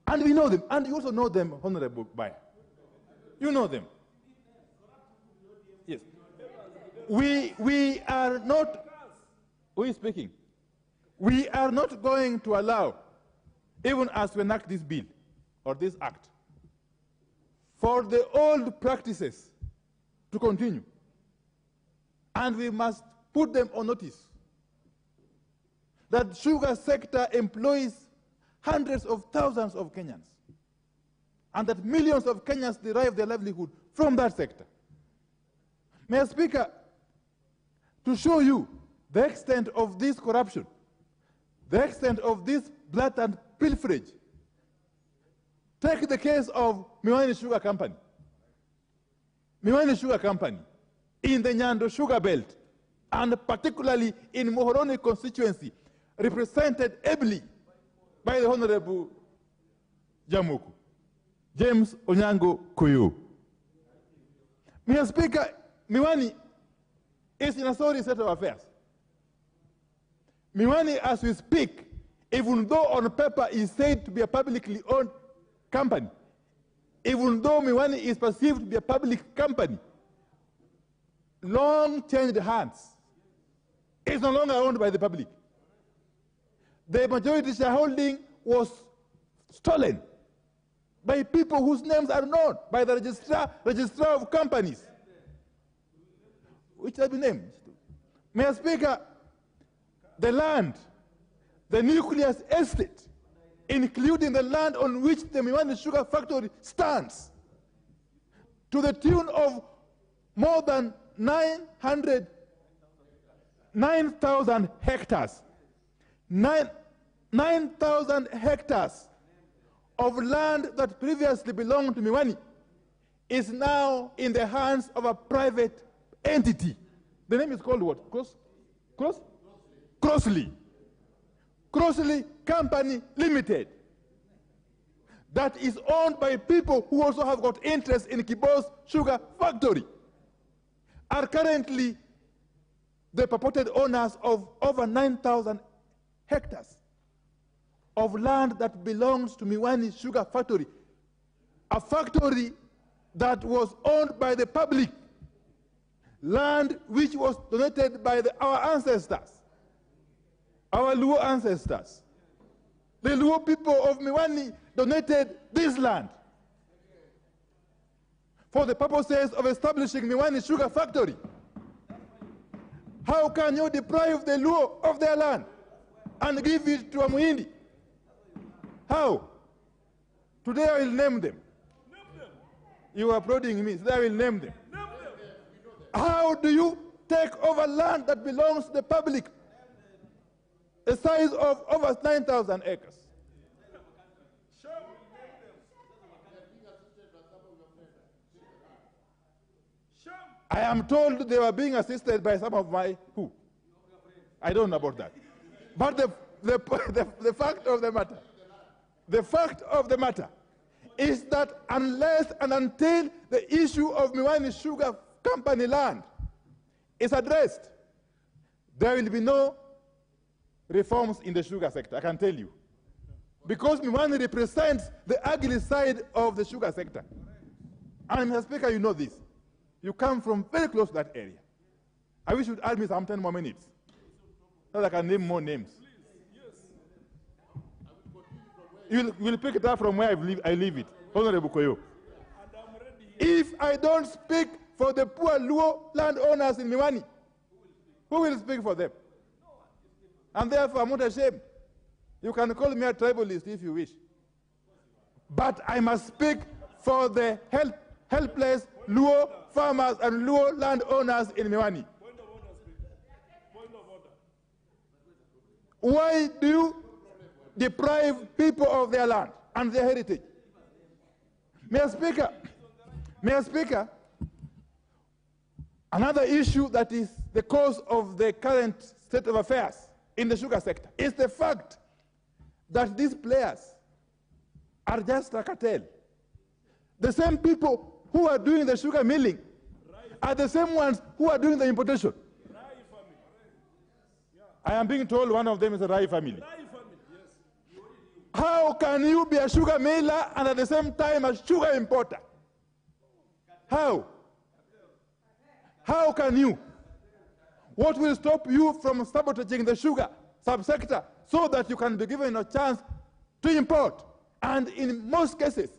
And we know them, and you also know them, Honorable Baya. You know them. Yes. We are not, who is speaking? We are not going to allow, even as we enact this bill or this act, for the old practices to continue. And we must put them on notice that sugar sector employs hundreds of thousands of Kenyans, and that millions of Kenyans derive their livelihood from that sector. Mr. Speaker, to show you the extent of this corruption, the extent of this blatant pilferage, take the case of Miwani Sugar Company. Miwani Sugar Company in the Nyando Sugar Belt, and particularly in Muhoroni constituency, represented ably by the Honorable Jamuku, James Onyango Kuyu. Mr. Speaker, Miwani is in a sorry set of affairs. Miwani, as we speak, even though on paper is said to be a publicly owned company, even though Miwani is perceived to be a public company, long changed hands. It's no longer owned by the public. The majority shareholding was stolen by people whose names are known, by the registrar of companies, which have been named. Mr. Speaker, the land, the nucleus estate, including the land on which the Miwani Sugar Factory stands, to the tune of more than 9,000 hectares. 9,000 hectares of land that previously belonged to Miwani is now in the hands of a private entity. The name is called what? Crossley Company Limited. That is owned by people who also have got interest in Kibo's Sugar Factory, are currently the purported owners of over 9,000 hectares of land that belongs to Miwani Sugar Factory, a factory that was owned by the public. land which was donated by our ancestors, our Luo ancestors. The Luo people of Miwani donated this land for the purposes of establishing Miwani Sugar Factory. How can you deprive the Luo of their land and give it to a Muhindi? How? Today I will name them. You are applauding me, so I will name them. How do you take over land that belongs to the public, the size of over 9,000 acres? I am told they were being assisted by some of my who? I don't know about that. But the fact of the matter is that unless and until the issue of Miwani Sugar Company land is addressed, there will be no reforms in the sugar sector, I can tell you. Because Miwani represents the ugly side of the sugar sector. And Mr. Speaker, you know this. You come from very close to that area. I wish you'd add me some 10 more minutes so that I can name more names. You'll pick it up from where I leave it. Honorable Koyo. If I don't speak for the poor Luo landowners in Miwani, who will speak for them? And therefore, I'm not ashamed. You can call me a tribalist if you wish. But I must speak for the helpless Luo farmers and Luo landowners in Miwani. Why do you deprive people of their land and their heritage? Mr. Speaker, another issue that is the cause of the current state of affairs in the sugar sector is the fact that these players are just a cartel. The same people who are doing the sugar milling are the same ones who are doing the importation. I am being told one of them is a Rai family. How can you be a sugar miller and at the same time a sugar importer? How? How can you? What will stop you from sabotaging the sugar subsector so that you can be given a chance to import? And in most cases,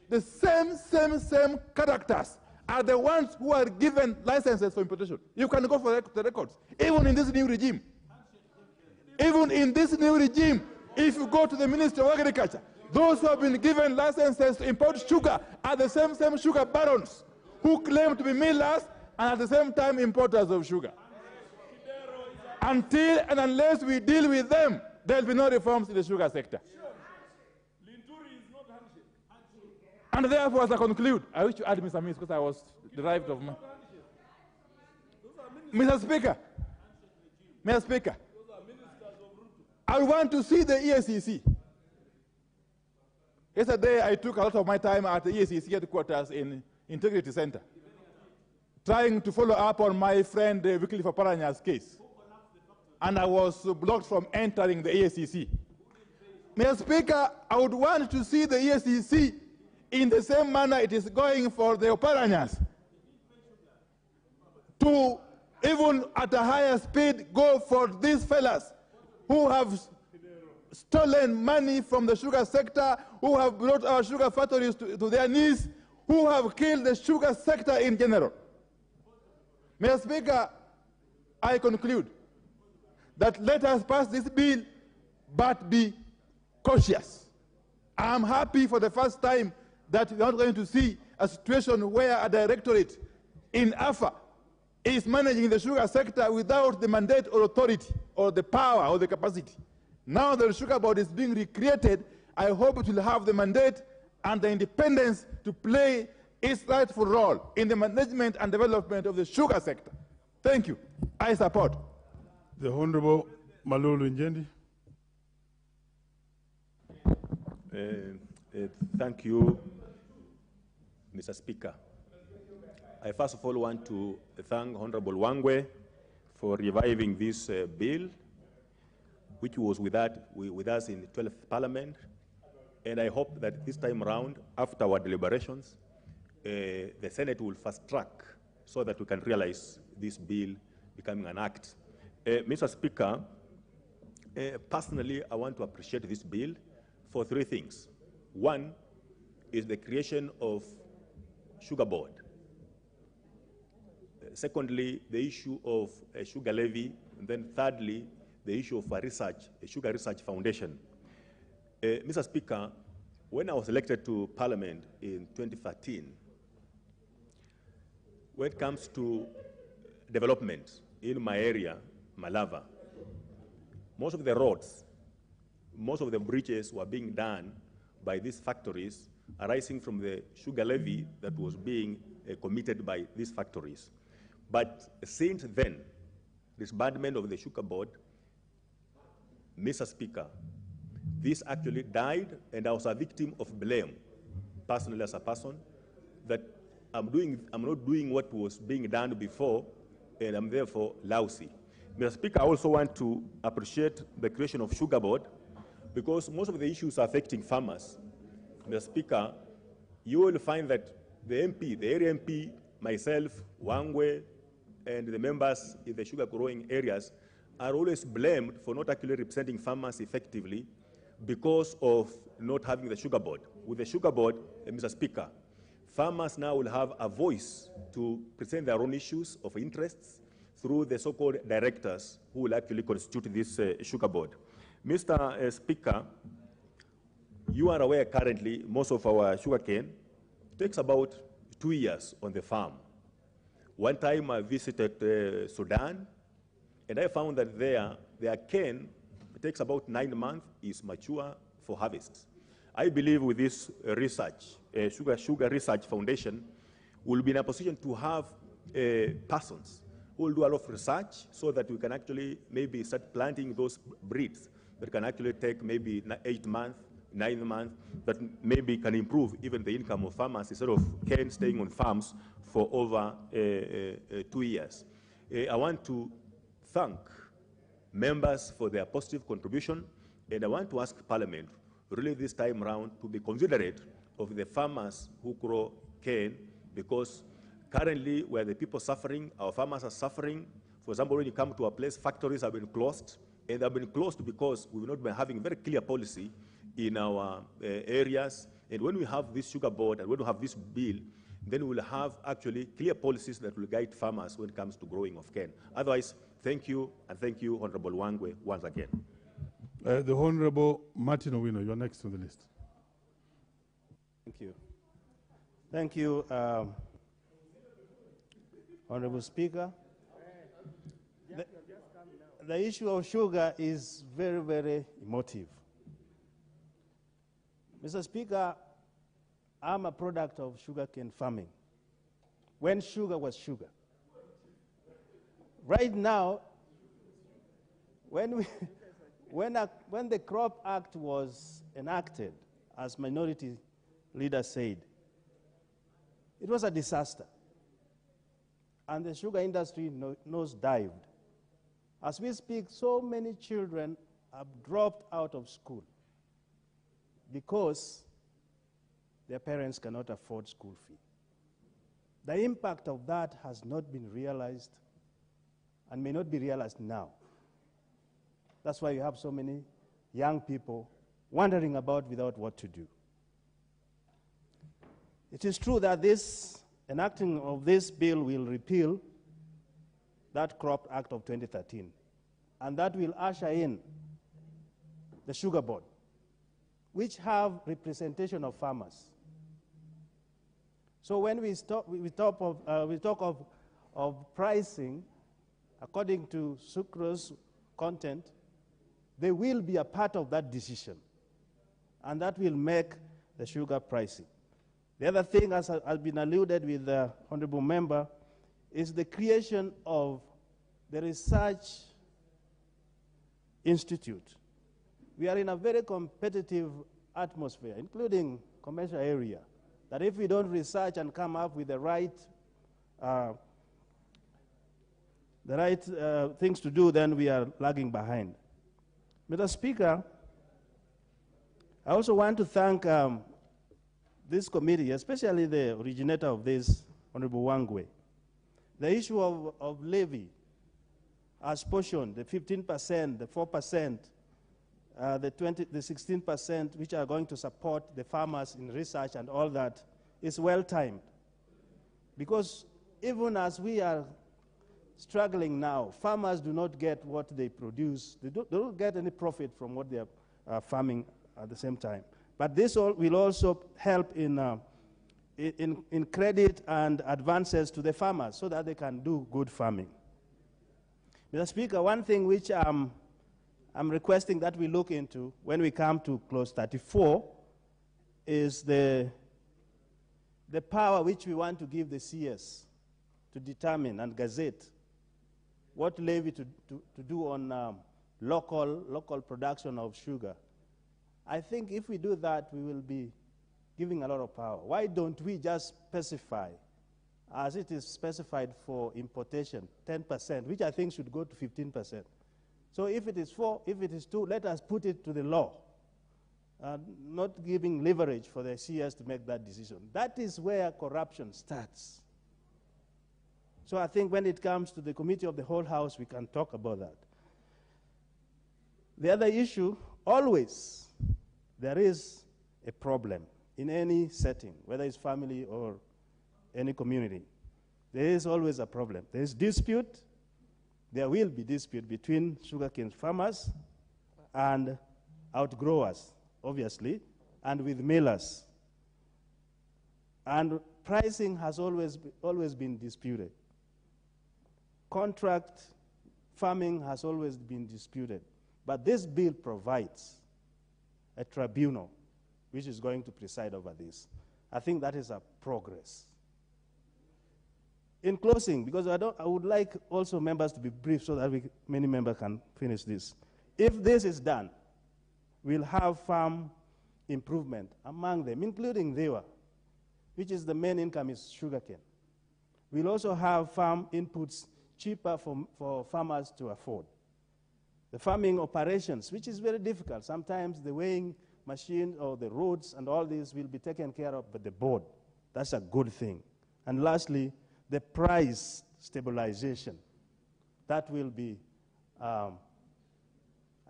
the same characters are the ones who are given licenses for importation. You can go for the records, even in this new regime. Even in this new regime, if you go to the Ministry of Agriculture, those who have been given licenses to import sugar are the same sugar barons who claim to be millers and at the same time importers of sugar. Until and unless we deal with them, there will be no reforms in the sugar sector. And therefore, as I conclude, I wish to add Mr. Mills because I was derived of my... Mr. Speaker, I want to see the EACC. Yesterday, I took a lot of my time at the EACC headquarters in Integrity Center, trying to follow up on my friend Wycliffe Oparanya's case. And I was blocked from entering the EACC. Mr. Speaker, I would want to see the EACC in the same manner it is going for the Oparanyas, to even at a higher speed go for these fellas who have stolen money from the sugar sector, who have brought our sugar factories to their knees, who have killed the sugar sector in general. Mr. Speaker, I conclude that let us pass this bill, but be cautious. I'm happy for the first time that we're not going to see a situation where a directorate in AFA is managing the sugar sector without the mandate or authority or the power or the capacity. Now the sugar board is being recreated. I hope it will have the mandate and the independence to play its rightful role in the management and development of the sugar sector. Thank you. I support. The Honorable Malulu Njendi. Thank you, Mr. Speaker. I first of all want to thank Honorable Wangwe for reviving this bill, which was with us in the 12th Parliament. And I hope that this time around, after our deliberations, the Senate will fast track so that we can realize this bill becoming an act. Mr. Speaker, personally, I want to appreciate this bill for three things. One is the creation of sugar board. Secondly, the issue of a sugar levy, and then thirdly, the issue of a sugar research foundation. Mr. Speaker, when I was elected to Parliament in 2013, when it comes to development in my area, Malava, most of the roads, most of the bridges were being done by these factories arising from the sugar levy that was being committed by these factories. But since then, disbandment of the sugar board, Mr. Speaker, this actually died, and I was a victim of blame, personally as a person, that I'm not doing what was being done before, and I'm therefore lousy. Mr. Speaker, I also want to appreciate the creation of sugar board, because most of the issues affecting farmers, Mr. Speaker, you will find that the MP, the area MP, myself, Wangwe, and the members in the sugar growing areas are always blamed for not actually representing farmers effectively because of not having the sugar board. With the sugar board, Mr. Speaker, farmers now will have a voice to present their own issues of interests through the so-called directors who will actually constitute this sugar board. Mr. Speaker, you are aware currently most of our sugarcane takes about 2 years on the farm. One time I visited Sudan, and I found that their cane takes about 9 months, is mature for harvest. I believe with this research, Sugar Research Foundation will be in a position to have persons who will do a lot of research so that we can actually maybe start planting those breeds that can actually take maybe 8 months, 9 months, that maybe can improve even the income of farmers instead of cane staying on farms for over 2 years. I want to thank members for their positive contribution, and I want to ask Parliament really this time around to be considerate of the farmers who grow cane, because currently where the people suffering, our farmers are suffering. For example, when you come to a place, factories have been closed, and they have been closed because we've not been having very clear policy in our areas. And when we have this sugar board and when we have this bill, then we'll have actually clear policies that will guide farmers when it comes to growing of cane. Otherwise, thank you, and thank you, Honorable Wangwe, once again. The Honorable Martin Owino, you're next on the list. Thank you. Thank you, Honorable Speaker. The issue of sugar is very, very emotive. Mr. Speaker, I'm a product of sugarcane farming, when sugar was sugar. Right now, when the Crop Act was enacted, as Minority Leader said, it was a disaster. And the sugar industry nosedived. As we speak, so many children have dropped out of school because their parents cannot afford school fee. The impact of that has not been realized and may not be realized now. That's why you have so many young people wandering about without what to do. It is true that this enacting of this bill will repeal that Crop Act of 2013, and that will usher in the Sugar Board, which have representation of farmers. So when we talk of pricing according to sucrose content, they will be a part of that decision, and that will make the sugar pricing. The other thing, as has been alluded with the honorable member, is the creation of the Research Institute. We are in a very competitive atmosphere, including commercial area, that if we don't research and come up with the right things to do, then we are lagging behind. Mr. Speaker, I also want to thank this committee, especially the originator of this, Honorable Wangwe, The issue of levy, as portioned, the 15%, the 4%, the 16%, which are going to support the farmers in research and all that, is well timed. Because even as we are struggling now, farmers do not get what they produce. They don't get any profit from what they are farming at the same time. But this will also help in credit and advances to the farmers so that they can do good farming. Mr. Speaker, one thing which I'm requesting that we look into when we come to clause 34 is the power which we want to give the CS to determine and gazette what levy to do on local production of sugar. I think if we do that, we will be giving a lot of power. Why don't we just specify, as it is specified for importation, 10%, which I think should go to 15%. So if it is 4, if it is 2, let us put it to the law, not giving leverage for the CS to make that decision. That is where corruption starts. So I think when it comes to the committee of the whole house, we can talk about that. The other issue, always there is a problem in any setting, whether it's family or any community. There is always a problem. There is dispute. There will be dispute between sugarcane farmers and outgrowers, obviously, and with millers. And pricing has always been disputed. Contract farming has always been disputed. But this bill provides a tribunal which is going to preside over this. I think that is a progress. In closing, because I would like also members to be brief so that many members can finish this. If this is done, we'll have farm improvement among them, including Dewa, which is the main income is sugarcane. We'll also have farm inputs cheaper for farmers to afford. The farming operations, which is very difficult. Sometimes the weighing machine or the roads and all this will be taken care of by the board. That's a good thing. And lastly, the price stabilization. That will be a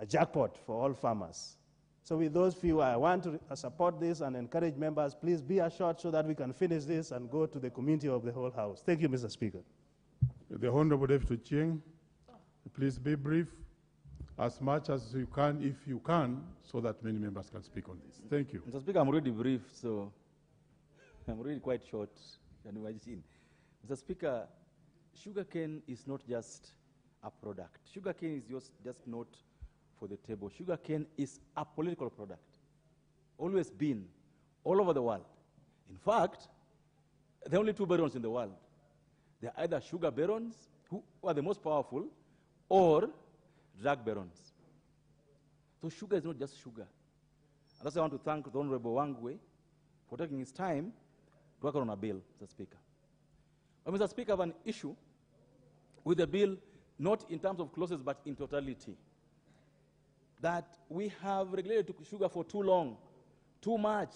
jackpot for all farmers. So with those few, I want to support this and encourage members, please be assured so that we can finish this and go to the committee of the whole house. Thank you, Mr. Speaker. The Honorable Deputy Ching, please be brief as much as you can, if you can, so that many members can speak on this. Thank you. Mr. Speaker, I'm already brief, so I'm really quite short. Mr. Speaker, sugarcane is not just a product. Sugarcane is just not for the table. Sugarcane is a political product, always been, all over the world. In fact, there are only two barons in the world. They're either sugar barons, who are the most powerful, or drug barons. So sugar is not just sugar. And that's why I want to thank the Honorable Wangwe for taking his time to work on a bill, Mr. Speaker. But Mr. Speaker, I have an issue with the bill, not in terms of clauses, but in totality. That we have regulated sugar for too long, too much,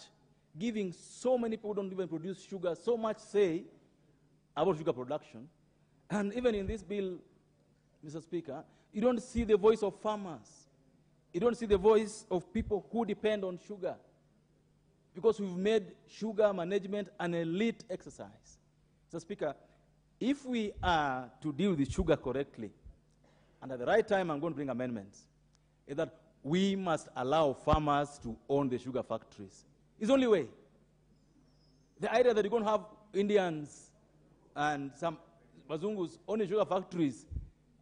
giving so many people who don't even produce sugar so much say about sugar production. And even in this bill, Mr. Speaker, you don't see the voice of farmers. You don't see the voice of people who depend on sugar. Because we've made sugar management an elite exercise. Mr. Speaker, if we are to deal with sugar correctly, and at the right time I'm going to bring amendments, is that we must allow farmers to own the sugar factories. It's the only way. The idea that you're going to have Indians and some Bazungus owning sugar factories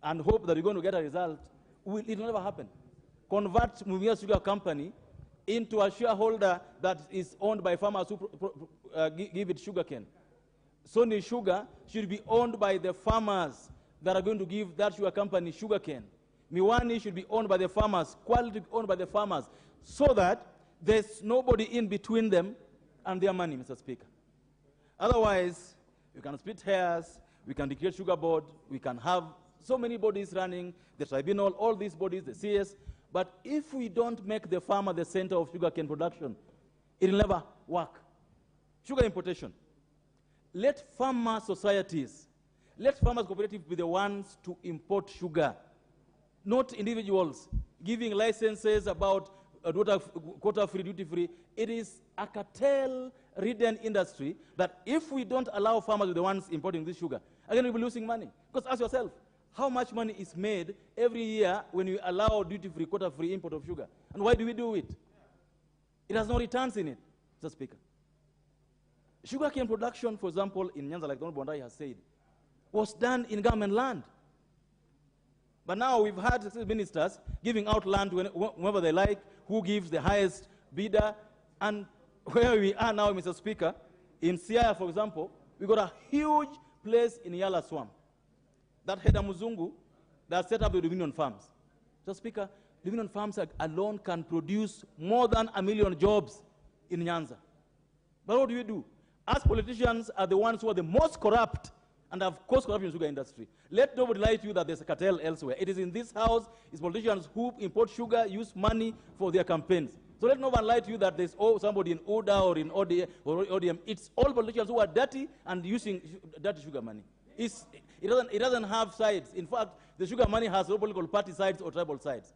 and hope that you're going to get a result, it will never happen. Convert Mumia Sugar Company into a shareholder that is owned by farmers who give it sugarcane. Sony Sugar should be owned by the farmers that are going to give that sugar company sugarcane. Miwani should be owned by the farmers, quality owned by the farmers, so that there's nobody in between them and their money, Mr. Speaker. Otherwise, we can split hairs, we can declare sugar board, we can have so many bodies running, the tribunal, all these bodies, the CS, but if we don't make the farmer the center of sugarcane production, it will never work. Sugar importation. Let farmer societies Let farmers cooperative be the ones to import sugar, not individuals giving licenses about quota-free, duty-free. It is a cartel-ridden industry that if we don't allow farmers to be the ones importing this sugar, again we'll be losing money. Because ask yourself, how much money is made every year when we allow duty-free, quota-free import of sugar? And why do we do it? It has no returns in it, Mr. Speaker. Sugarcane production, for example, in Nyanza, like Don Bondai has said, was done in government land. But now we've had ministers giving out land whenever they like, who gives the highest bidder. And where we are now, Mr. Speaker, in Siaya, for example, we got a huge place in Yala Swamp. That Heda Muzungu that set up the Dominion Farms. Mr. Speaker, Dominion Farms alone can produce more than 1 million jobs in Nyanza. But what do we do? Us politicians are the ones who are the most corrupt and have caused corruption in the sugar industry. Let nobody lie to you that there's a cartel elsewhere. It is in this house, it's politicians who import sugar, use money for their campaigns. So let no one lie to you that there's somebody in ODA or in ODM. It's all politicians who are dirty and using dirty sugar money. It doesn't have sides. In fact, the sugar money has what we call party sides or tribal sides.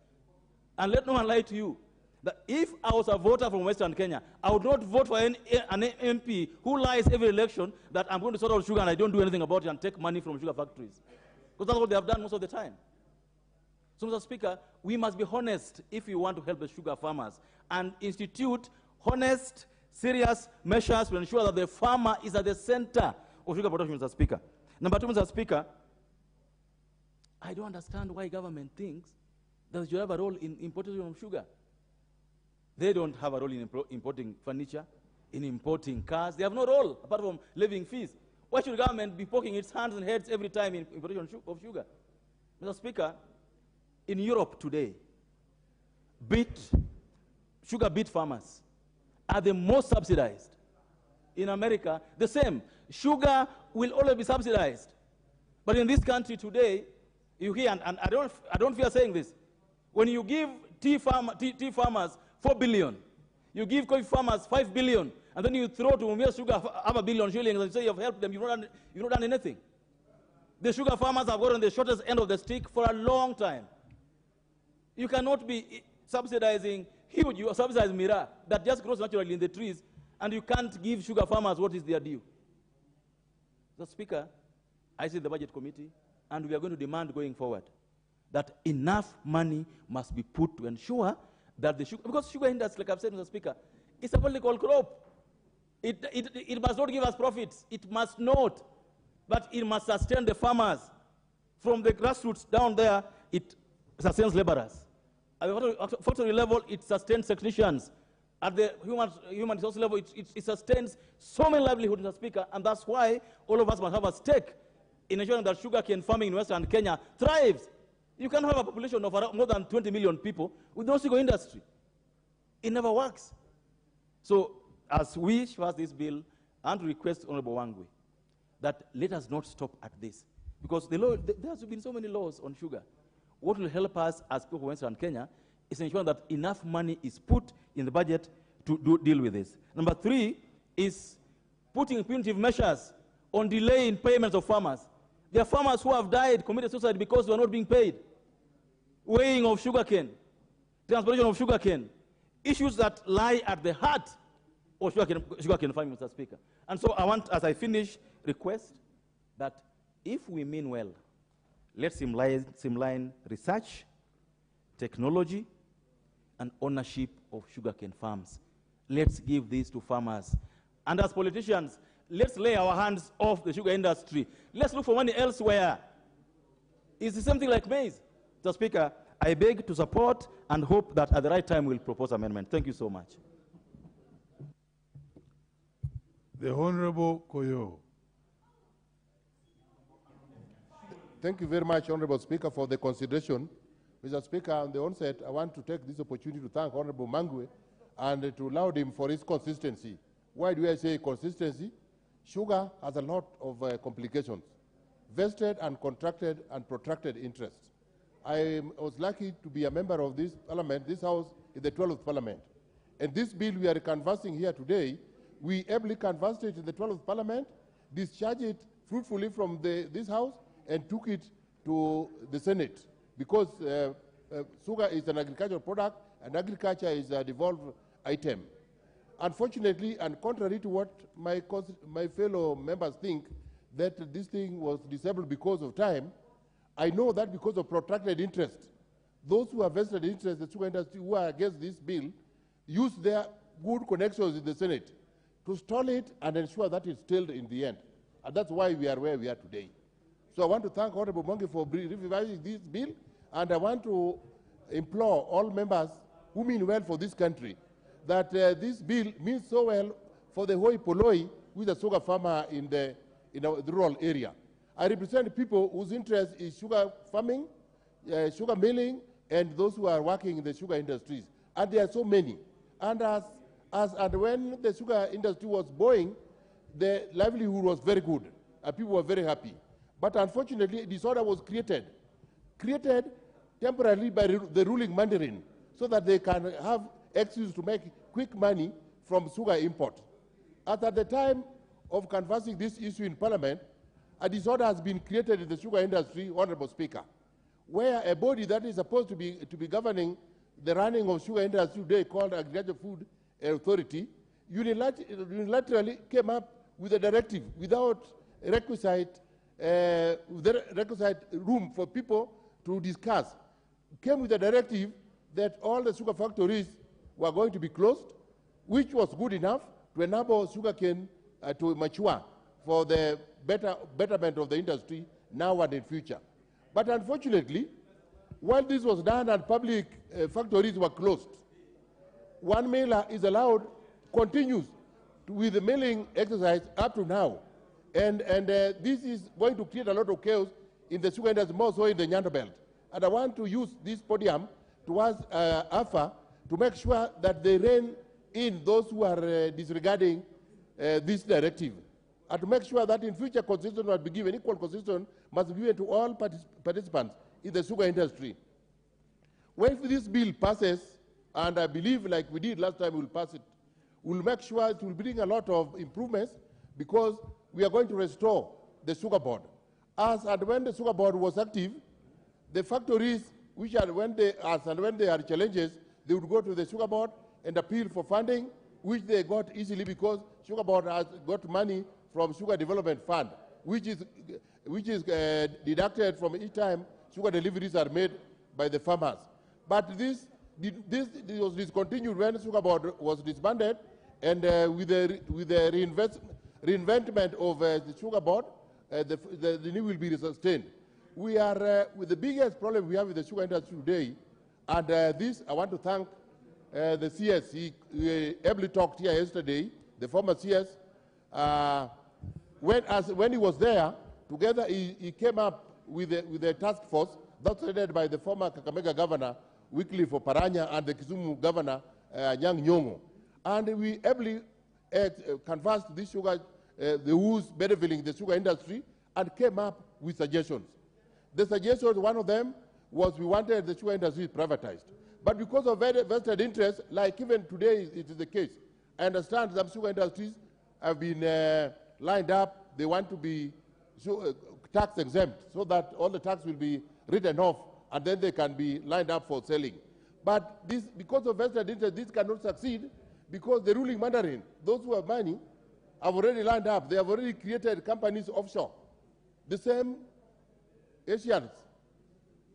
And let no one lie to you that if I was a voter from Western Kenya, I would not vote for an MP who lies every election that I'm going to sort out sugar and I don't do anything about it and take money from sugar factories. Because that's what they have done most of the time. So, Mr. Speaker, we must be honest if we want to help the sugar farmers and institute honest, serious measures to ensure that the farmer is at the center of sugar production, Mr. Speaker. Number two, Mr. Speaker, I don't understand why government thinks that they should have a role in importation of sugar. They don't have a role in importing furniture, in importing cars. They have no role apart from levying fees. Why should government be poking its hands and heads every time in importation of sugar? Mr. Speaker, in Europe today, sugar beet farmers are the most subsidized. In America, the same. Sugar will always be subsidized. But in this country today, you hear, and I don't fear saying this, when you give tea farmers 4 billion, you give coffee farmers 5 billion, and then you throw to Mumia Sugar half a billion shillings and say you've helped them, you've not done anything. The sugar farmers have gotten the shortest end of the stick for a long time. You cannot be subsidizing huge, you subsidize Mira that just grows naturally in the trees, and you can't give sugar farmers what is their due. The Speaker, I sit in the Budget Committee, and we are going to demand going forward that enough money must be put to ensure that the sugar, because sugar industry, like I've said, Mr. Speaker, it's a political crop. It must not give us profits. It must not. But it must sustain the farmers. From the grassroots down there, it sustains laborers. At the factory level, it sustains technicians. At the human resource level, it sustains so many livelihoods, Mr. Speaker, and that's why all of us must have a stake in ensuring that sugarcane farming in Western Kenya thrives. You can have a population of more than 20 million people with no sugar industry. It never works. So, as we pass this bill, I want to request Honorable Wangwe that let us not stop at this. Because there has been so many laws on sugar. What will help us as people from Western Kenya is ensuring that enough money is put in the budget to deal with this. Number three is putting punitive measures on delay in payments of farmers. There are farmers who have died, committed suicide because they are not being paid. Weighing of sugarcane, transportation of sugarcane, issues that lie at the heart of sugarcane farming, Mr. Speaker. And so I want, as I finish, request that if we mean well, let's streamline research, technology, and ownership of sugarcane farms. Let's give these to farmers. And as politicians, let's lay our hands off the sugar industry. Let's look for money elsewhere. It's the same thing like maize. Mr. Speaker, I beg to support and hope that at the right time we'll propose amendment. Thank you so much. The Honorable Koyo. Thank you very much, Honorable Speaker, for the consideration. Mr. Speaker, on the onset, I want to take this opportunity to thank Honorable Mangwe and to laud him for his consistency. Why do I say consistency? Sugar has a lot of complications, vested and contracted and protracted interests. I was lucky to be a member of this parliament, this house, in the 12th parliament. And this bill we are canvassing here today, we ably canvassed it in the 12th parliament, discharged it fruitfully from this House and took it to the Senate, because sugar is an agricultural product and agriculture is a devolved item. Unfortunately, and contrary to what my fellow members think, that this thing was disabled because of time, I know that because of protracted interest. Those who have vested interest, the sugar industry who are against this bill, use their good connections in the Senate to stall it and ensure that it's stalled in the end. And that's why we are where we are today. So I want to thank Honorable Mongi for revising this bill, and I want to implore all members who mean well for this country that this bill means so well for the hoi polloi, who is a sugar farmer in the rural area. I represent people whose interest is sugar farming, sugar milling, and those who are working in the sugar industries. And there are so many. And when the sugar industry was booming, the livelihood was very good, and people were very happy. But unfortunately, disorder was created temporarily by the ruling mandarin, so that they can have excuse to make quick money from sugar import. At the time of canvassing this issue in Parliament, a disorder has been created in the sugar industry, Honorable Speaker, where a body that is supposed to be governing the running of sugar industry today, called Agricultural Food Authority, unilaterally came up with a directive without requisite room for people to discuss. Came with a directive that all the sugar factories were going to be closed, which was good enough to enable sugarcane to mature for the betterment of the industry now and in future. But unfortunately, while this was done and public factories were closed, one mailer is allowed, continues with the mailing exercise up to now. And this is going to create a lot of chaos in the sugar industry, more so in the Nyando Belt. And I want to use this podium to ask AFA to make sure that they rein in those who are disregarding this directive, and to make sure that in future consideration must be given, equal consideration must be given to all participants in the sugar industry. Well, if this bill passes, and I believe like we did last time we'll pass it, we'll make sure it will bring a lot of improvements, because we are going to restore the sugar board. And when the sugar board was active, the factories which are when they are challenges, they would go to the sugar board and appeal for funding, which they got easily because sugar board has got money from Sugar Development Fund, which is deducted from each time sugar deliveries are made by the farmers. But this was discontinued when the sugar board was disbanded, and with the reinvestment of the sugar board, the need will be sustained. We are with the biggest problem we have with the sugar industry today, and this I want to thank the CS. He ably talked here yesterday, the former CS. When he was there, together he came up with a task force that's led by the former Kakamega governor, Wycliffe Oparanya, and the Kisumu governor, Nyang' Nyong'o. And we ably canvassed this sugar, the who's benefiting the sugar industry, and came up with suggestions. The suggestions, one of them was we wanted the sugar industry privatized. But because of vested interest, like even today it is the case, I understand some sugar industries have been lined up. They want to be tax exempt so that all the tax will be written off and then they can be lined up for selling. But this, because of vested interest, this cannot succeed because the ruling mandarin, those who have money, have already lined up. They have already created companies offshore. The same Asians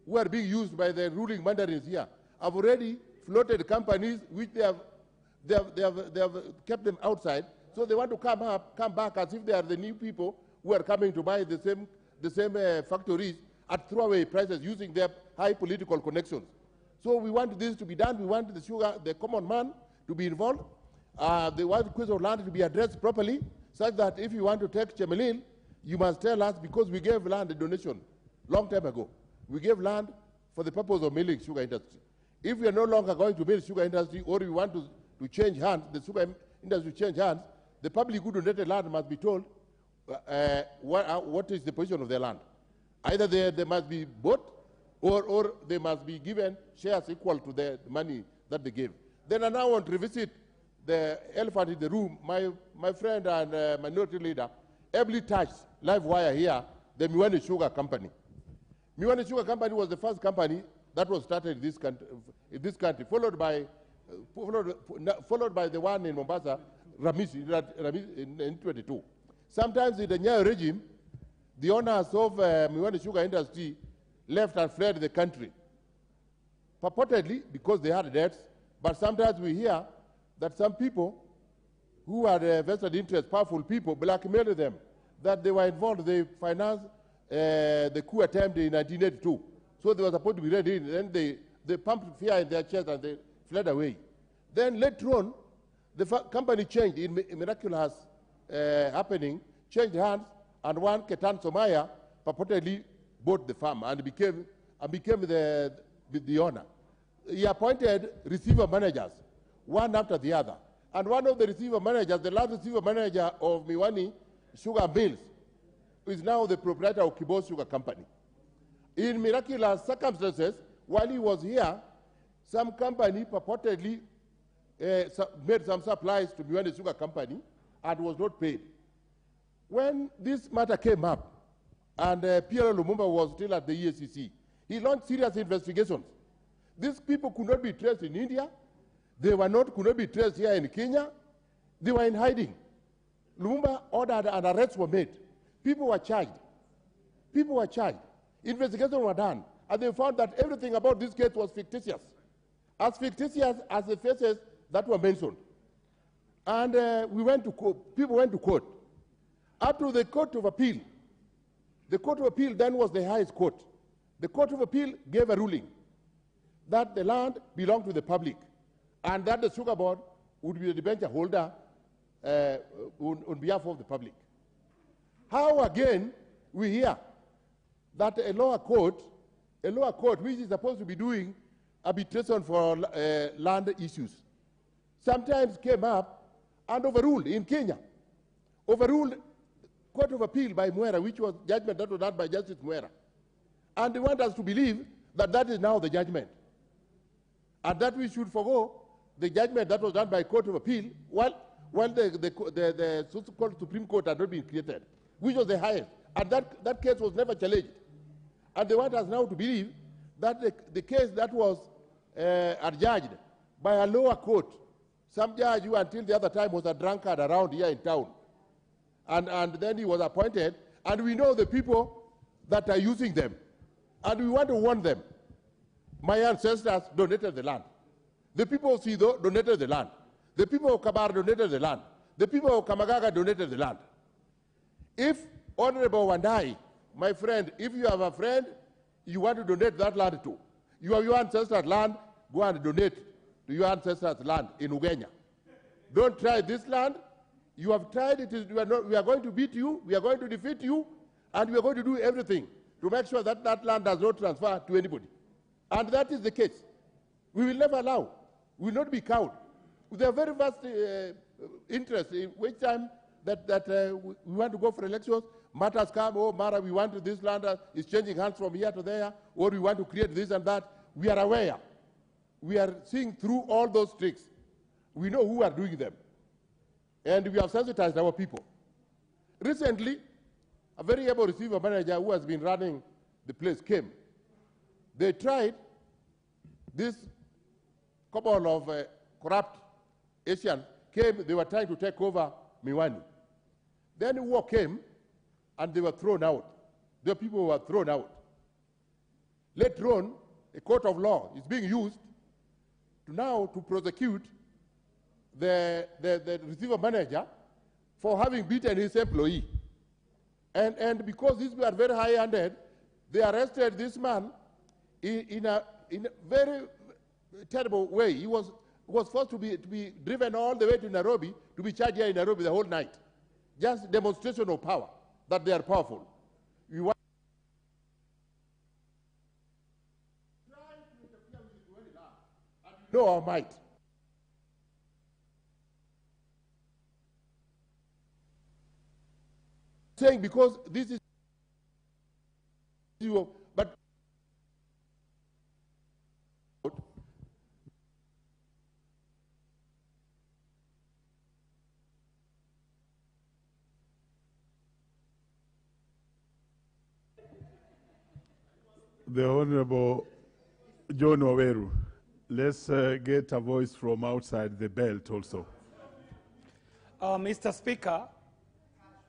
who are being used by the ruling mandarins here have already floated companies which they have kept them outside. So they want to come back as if they are the new people who are coming to buy the same factories at throwaway prices using their high political connections. So we want this to be done. We want the common man to be involved. The question of land to be addressed properly, such that if you want to take Chemelil, you must tell us, because we gave land a donation long time ago. We gave land for the purpose of milling sugar industry. If we are no longer going to mill sugar industry, or we want to change hands, the sugar industry change hands, the public who donated land must be told what is the position of their land. Either they must be bought, or they must be given shares equal to the money that they gave. Then I now want to revisit the elephant in the room. My friend and minority leader ably touched live wire here, the Miwani Sugar Company. Miwani Sugar Company was the first company that was started in this country, followed by the one in Mombasa, Ramisi, in 22. Sometimes in the Nyayo regime, the owners of Miwani Sugar industry left and fled the country, purportedly because they had debts, but sometimes we hear that some people who had vested interest, powerful people, blackmailed them, that they were involved, they financed the coup attempt in 1982. So they were supposed to be ready, and then they pumped fear in their chest and they fled away. Then later on, the company changed in miraculous happening, changed hands, and one Ketan Somaya purportedly bought the farm and became the owner. He appointed receiver managers, one after the other. And one of the receiver managers, the last receiver manager of Miwani Sugar Mills, is now the proprietor of Kibos Sugar Company. In miraculous circumstances, while he was here, some company purportedly made some supplies to Miwani Sugar Company and was not paid. When this matter came up, and PLO Lumumba was still at the EACC, he launched serious investigations. These people could not be traced in India. They could not be traced here in Kenya. They were in hiding. Lumumba ordered and arrests were made. People were charged. People were charged. Investigations were done. And they found that everything about this case was fictitious. As fictitious as the faces that were mentioned. And we went to court. People went to court. Up to the Court of Appeal. The Court of Appeal then was the highest court. The Court of Appeal gave a ruling that the land belonged to the public and that the sugar board would be the debenture holder on behalf of the public. How again we hear that a lower court which is supposed to be doing arbitration for land issues, sometimes came up and overruled in Kenya, overruled Court of Appeal by Mwera, which was judgment that was done by Justice Mwera. And they want us to believe that that is now the judgment. And that we should forgo the judgment that was done by Court of Appeal while the so-called Supreme Court had not been created, which was the highest. And that case was never challenged. And they want us now to believe that the case that was adjudged by a lower court, some judge who until the other time was a drunkard around here in town, and then he was appointed, and we know the people that are using them, and we want to warn them. My ancestors donated the land. The people of Sido donated the land. The people of Kabar donated the land. The people of Kamagaga donated the land. If Honorable Wandai, my friend, if you have a friend you want to donate that land to, you have your ancestors' land, go and donate to your ancestors' land in Ugenya. Don't try this land. You have tried it. We are going to beat you. We are going to defeat you. And we are going to do everything to make sure that that land does not transfer to anybody. And that is the case. We will never allow. We will not be cowed. There are very vast interests in which time that we want to go for elections. Matters come, oh, Mara, we want this land is changing hands from here to there, or we want to create this and that. We are aware. We are seeing through all those tricks. We know who are doing them. And we have sensitized our people. Recently, a very able receiver manager who has been running the place came. They tried this couple of corrupt Asians came, they were trying to take over Miwani. Then war came, and they were thrown out. The people were thrown out. Later on, a court of law is being used to prosecute the receiver manager for having beaten his employee. And because these were very high-handed, they arrested this man in a very terrible way. He was forced to be driven all the way to Nairobi, to be charged here in Nairobi the whole night. Just demonstration of power, that they are powerful. We want know our might. Saying because this is but The Honorable John Waweru. Let's get a voice from outside the belt also. Mr. Speaker,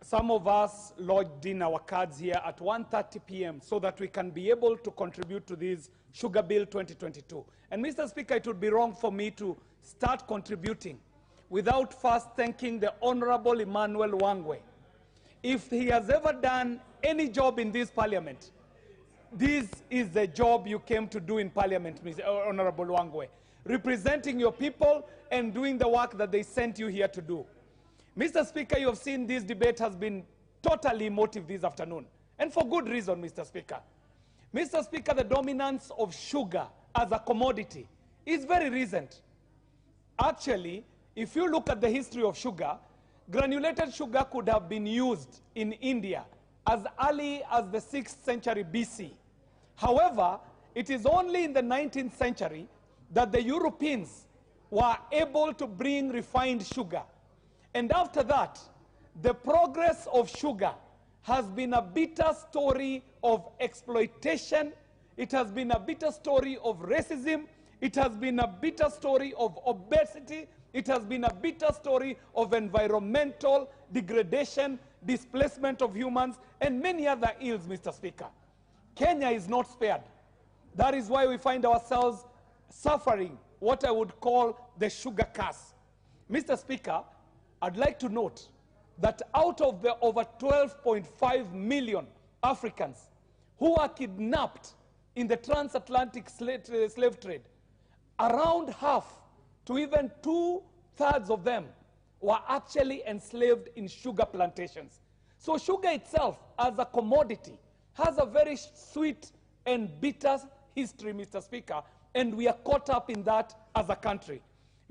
some of us lodged in our cards here at 1:30 p.m. so that we can be able to contribute to this Sugar Bill 2022. And Mr. Speaker, it would be wrong for me to start contributing without first thanking the Honorable Emmanuel Wangwe. If he has ever done any job in this parliament, this is the job you came to do in parliament, Honorable Wangwe, representing your people and doing the work that they sent you here to do. Mr. Speaker, you have seen this debate has been totally emotive this afternoon, and for good reason, Mr. Speaker. Mr. Speaker, the dominance of sugar as a commodity is very recent. Actually, if you look at the history of sugar, granulated sugar could have been used in India as early as the 6th century BC. However, it is only in the 19th century that the Europeans were able to bring refined sugar. And after that, the progress of sugar has been a bitter story of exploitation. It has been a bitter story of racism. It has been a bitter story of obesity. It has been a bitter story of environmental degradation, displacement of humans, and many other ills, Mr. Speaker. Kenya is not spared. That is why we find ourselves suffering what I would call the sugar curse. Mr. Speaker, I'd like to note that out of the over 12.5 million Africans who are kidnapped in the transatlantic slave trade, around half to even 2/3 of them were actually enslaved in sugar plantations. So sugar itself as a commodity has a very sweet and bitter history, Mr. Speaker, and we are caught up in that as a country.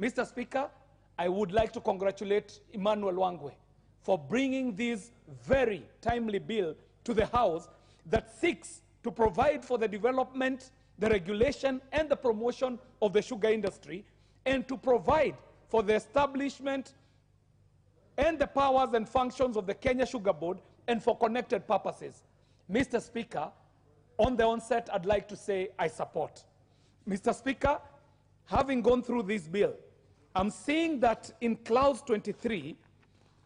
Mr. Speaker, I would like to congratulate Emmanuel Wangwe for bringing this very timely bill to the House that seeks to provide for the development, the regulation, and the promotion of the sugar industry, and to provide for the establishment and the powers and functions of the Kenya Sugar Board and for connected purposes. Mr. Speaker, on the onset, I'd like to say I support. Mr. Speaker, having gone through this bill, I'm seeing that in clause 23,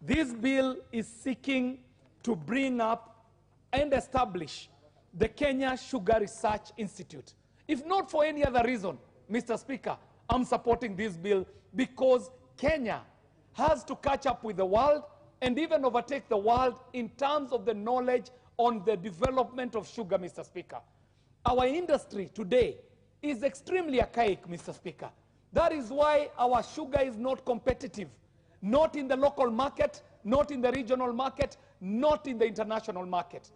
this bill is seeking to bring up and establish the Kenya Sugar Research Institute. If not for any other reason, Mr. Speaker, I'm supporting this bill because Kenya has to catch up with the world and even overtake the world in terms of the knowledge on the development of sugar, Mr. Speaker. Our industry today is extremely archaic, Mr. Speaker. That is why our sugar is not competitive, not in the local market, not in the regional market, not in the international market.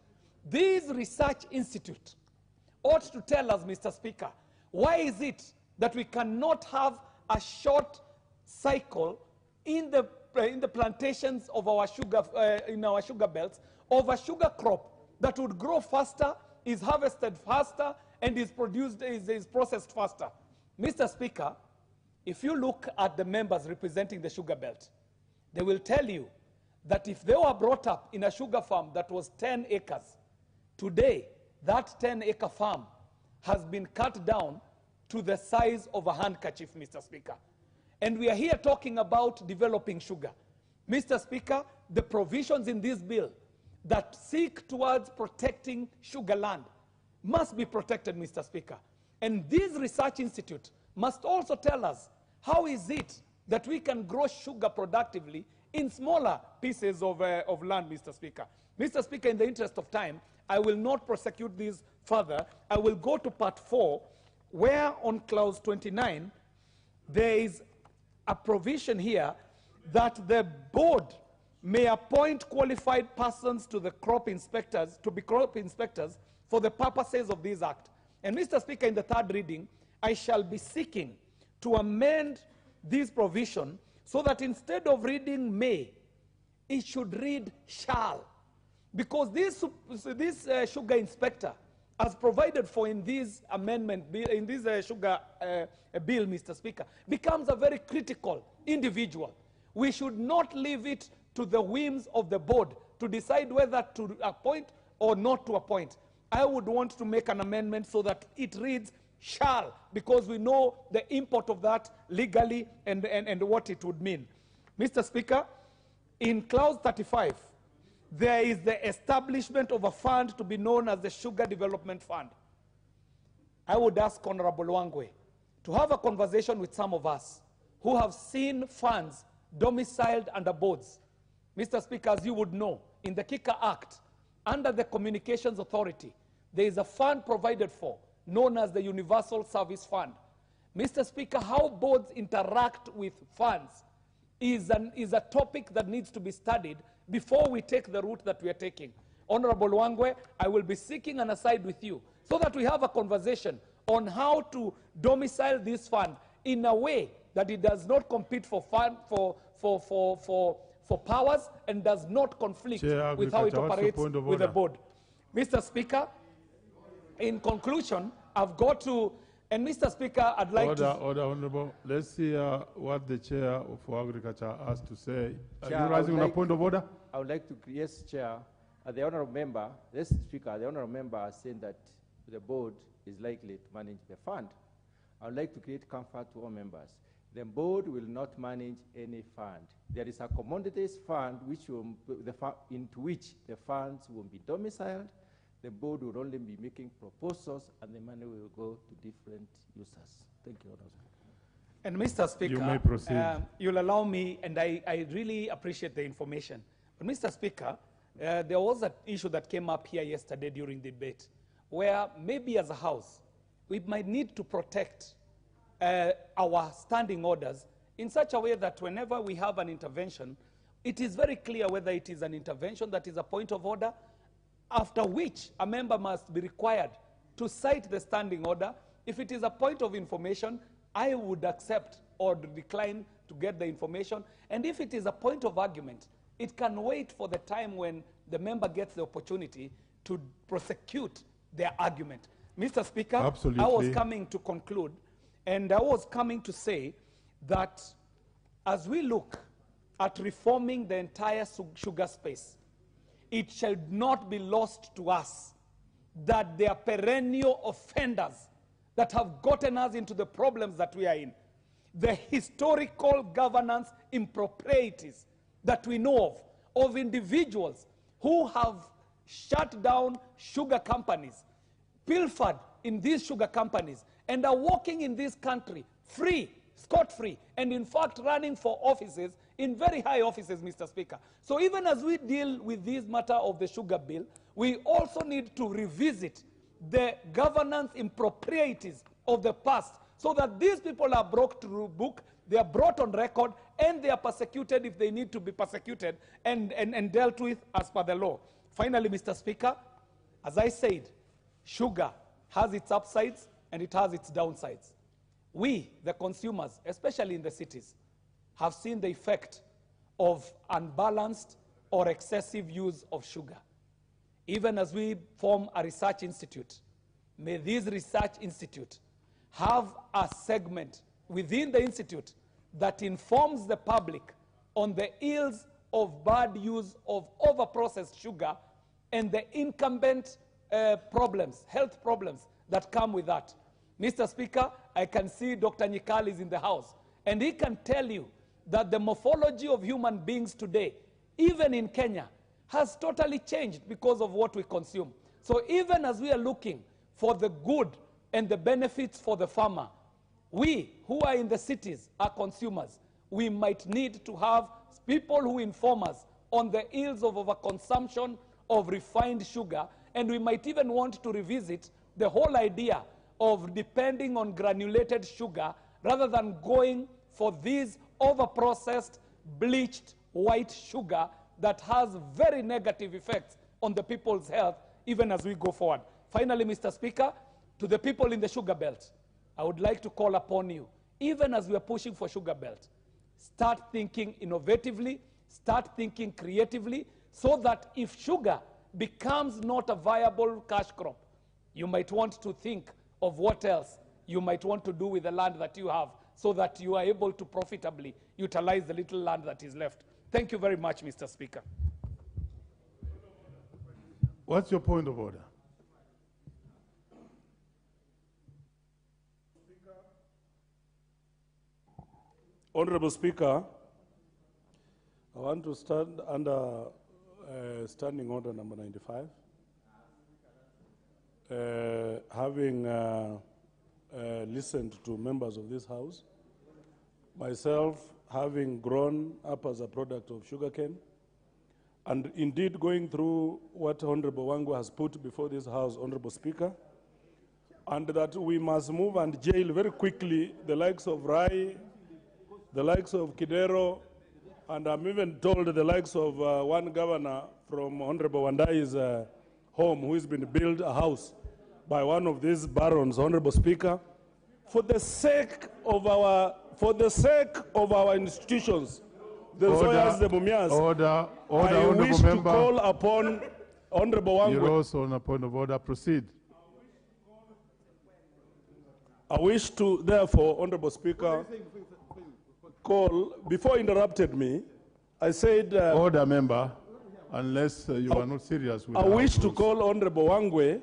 This research institute ought to tell us, Mr. Speaker, why is it that we cannot have a short cycle in the plantations of our sugar, in our sugar belts, of a sugar crop that would grow faster, is harvested faster, and is produced, is processed faster. Mr. Speaker, if you look at the members representing the sugar belt, they will tell you that if they were brought up in a sugar farm that was 10 acres, today that 10-acre farm has been cut down to the size of a handkerchief, Mr. Speaker. And we are here talking about developing sugar. Mr. Speaker, the provisions in this bill that seek towards protecting sugar land must be protected, Mr. Speaker. And this research institute must also tell us how is it that we can grow sugar productively in smaller pieces of land, Mr. Speaker. Mr. Speaker, in the interest of time, I will not prosecute this further. I will go to part 4, where on clause 29, there is a provision here that the board may appoint qualified persons to the crop inspectors, to be crop inspectors for the purposes of this act. And Mr. Speaker, in the third reading, I shall be seeking to amend this provision so that instead of reading may, it should read shall. Because this sugar inspector, as provided for in this amendment, in this sugar bill, Mr. Speaker, becomes a very critical individual. We should not leave it to the whims of the board to decide whether to appoint or not to appoint. I would want to make an amendment so that it reads shall, because we know the import of that legally and what it would mean. Mr. Speaker, in clause 35, there is the establishment of a fund to be known as the Sugar Development Fund. I would ask Honorable Wangwe to have a conversation with some of us who have seen funds domiciled under boards. Mr. Speaker, as you would know, in the Kika Act, under the Communications Authority, there is a fund provided for, known as the Universal Service Fund. Mr. Speaker, how boards interact with funds is a topic that needs to be studied before we take the route that we are taking. Honorable Wangwe, I will be seeking an aside with you so that we have a conversation on how to domicile this fund in a way that it does not compete for powers and does not conflict with how it operates with the board. Mr. Speaker, in conclusion, I've got to, and Mr. Speaker, I'd like to... Order, Honorable. Let's hear what the Chair for Agriculture has to say. Chair, Are you rising on a point of order? I would like to, yes, Chair. The Honourable Member, yes, Speaker, the Honourable Member is saying that the board is likely to manage the fund. I would like to create comfort to all members. The board will not manage any fund. There is a commodities fund which will, into which the funds will be domiciled. The board will only be making proposals and the money will go to different users. Thank you, Honourable Speaker. And Mr. Speaker, you may proceed. You'll allow me, and I really appreciate the information. But Mr. Speaker, there was an issue that came up here yesterday during the debate, where maybe as a House, we might need to protect our standing orders in such a way that whenever we have an intervention, it is very clear whether it is an intervention that is a point of order, after which a member must be required to cite the standing order. If it is a point of information, I would accept or decline to get the information. And if it is a point of argument, it can wait for the time when the member gets the opportunity to prosecute their argument. Mr. Speaker, absolutely. I was coming to conclude, and I was coming to say that as we look at reforming the entire sugar space, it should not be lost to us that there are perennial offenders that have gotten us into the problems that we are in. The historical governance improprieties that we know of individuals who have shut down sugar companies, pilfered in these sugar companies, and are walking in this country free, scot-free, and in fact running for offices, in very high offices, Mr. Speaker. So even as we deal with this matter of the sugar bill, we also need to revisit the governance improprieties of the past so that these people are brought to book, they are brought on record, and they are persecuted if they need to be persecuted and dealt with as per the law. Finally, Mr. Speaker, as I said, sugar has its upsides and it has its downsides. We, the consumers, especially in the cities, have seen the effect of unbalanced or excessive use of sugar. Even as we form a research institute, may this research institute have a segment within the institute that informs the public on the ills of bad use of overprocessed sugar and the incumbent problems, health problems that come with that. Mr. Speaker, I can see Dr. Nyikal is in the house, and he can tell you that the morphology of human beings today, even in Kenya, has totally changed because of what we consume. So even as we are looking for the good and the benefits for the farmer, we who are in the cities are consumers. We might need to have people who inform us on the ills of overconsumption of refined sugar, and we might even want to revisit the whole idea of depending on granulated sugar rather than going for these overprocessed, bleached white sugar that has very negative effects on the people's health even as we go forward. Finally, Mr. Speaker, to the people in the sugar belt, I would like to call upon you, even as we are pushing for sugar belt, start thinking innovatively, start thinking creatively, so that if sugar becomes not a viable cash crop, you might want to think of what else you might want to do with the land that you have so that you are able to profitably utilize the little land that is left. Thank you very much, Mr. Speaker. What's your point of order? Honorable Speaker, I want to stand under Standing Order number 95. Having listened to members of this House, myself having grown up as a product of sugarcane, and indeed going through what Honorable Wangu has put before this House, Honorable Speaker, and that we must move and jail very quickly the likes of Rai, the likes of Kidero, and I'm even told the likes of one governor from Honorable Wandai's home who has been built a house by one of these barons, Honorable Speaker, for the sake of our institutions, the Zoyas, the Mumias, I wish to call upon Honorable Wangu. You're also on a point of order. Proceed. I wish to, therefore, Honorable Speaker, call, before interrupted me, I said... order, member, unless you are not serious with I wish to rules. call Honorable Wangwe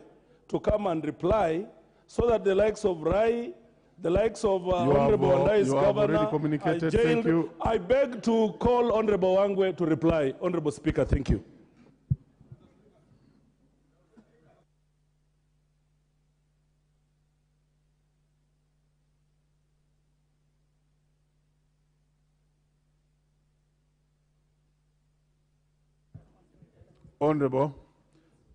to come and reply so that the likes of Rai, the likes of Honorable Wandai's governor are jailed. I beg to call Honorable Wangwe to reply. Honorable Speaker, thank you. Honorable,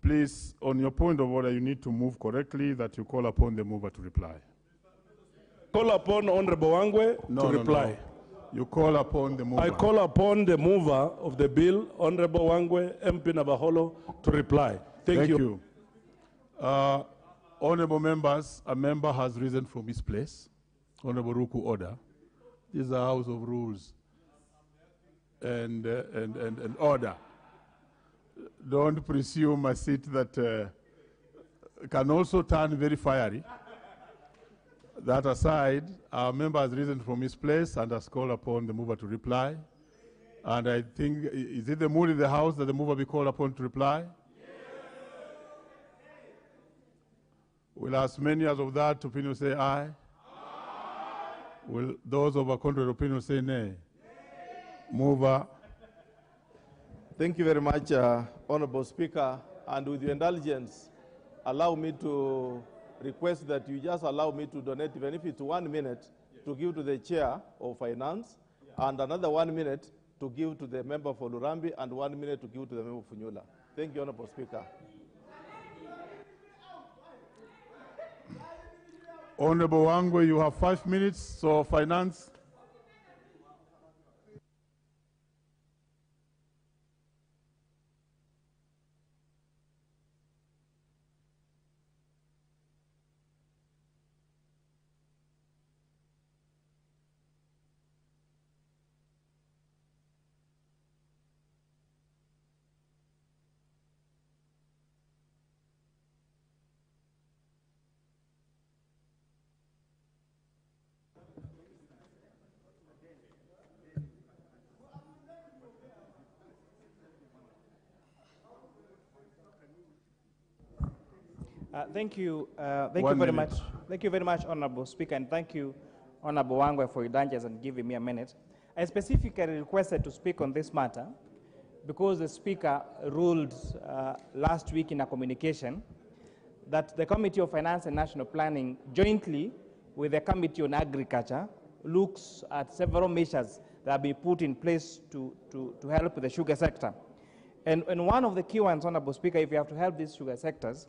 please, on your point of order, you need to move correctly that you call upon the mover to reply. Call upon Honorable Wangwe to reply. No. You call upon the mover. I call upon the mover of the bill, Honorable Wangwe, MP Nabaholo, to reply. Thank you. Honorable members, a member has risen from his place. Honorable Ruku order. This is a house of rules and order. Don't presume a seat that can also turn very fiery. That aside, our member has risen from his place and has called upon the mover to reply. And I think, is it the mood in the House that the mover be called upon to reply? Yes. Will as many as of that opinion say aye? Aye. Will those of a contrary opinion say nay? Mover. Thank you very much, Honorable Speaker. And with your indulgence, allow me to request that you just allow me to donate, even if it's 1 minute, to give to the Chair of Finance, and another 1 minute to give to the member for Lurambi, and 1 minute to give to the member for Funyula. Thank you, Honorable Speaker. Honorable Wangwe, you have 5 minutes, so Finance. Thank you very much. Thank you very much, Honorable Speaker, and thank you, Honorable Wangwe, for your indulgence and giving me a minute. I specifically requested to speak on this matter because the Speaker ruled last week in a communication that the Committee of Finance and National Planning, jointly with the Committee on Agriculture, looks at several measures that have been put in place to help the sugar sector. And one of the key ones, Honorable Speaker, if you have to help these sugar sectors,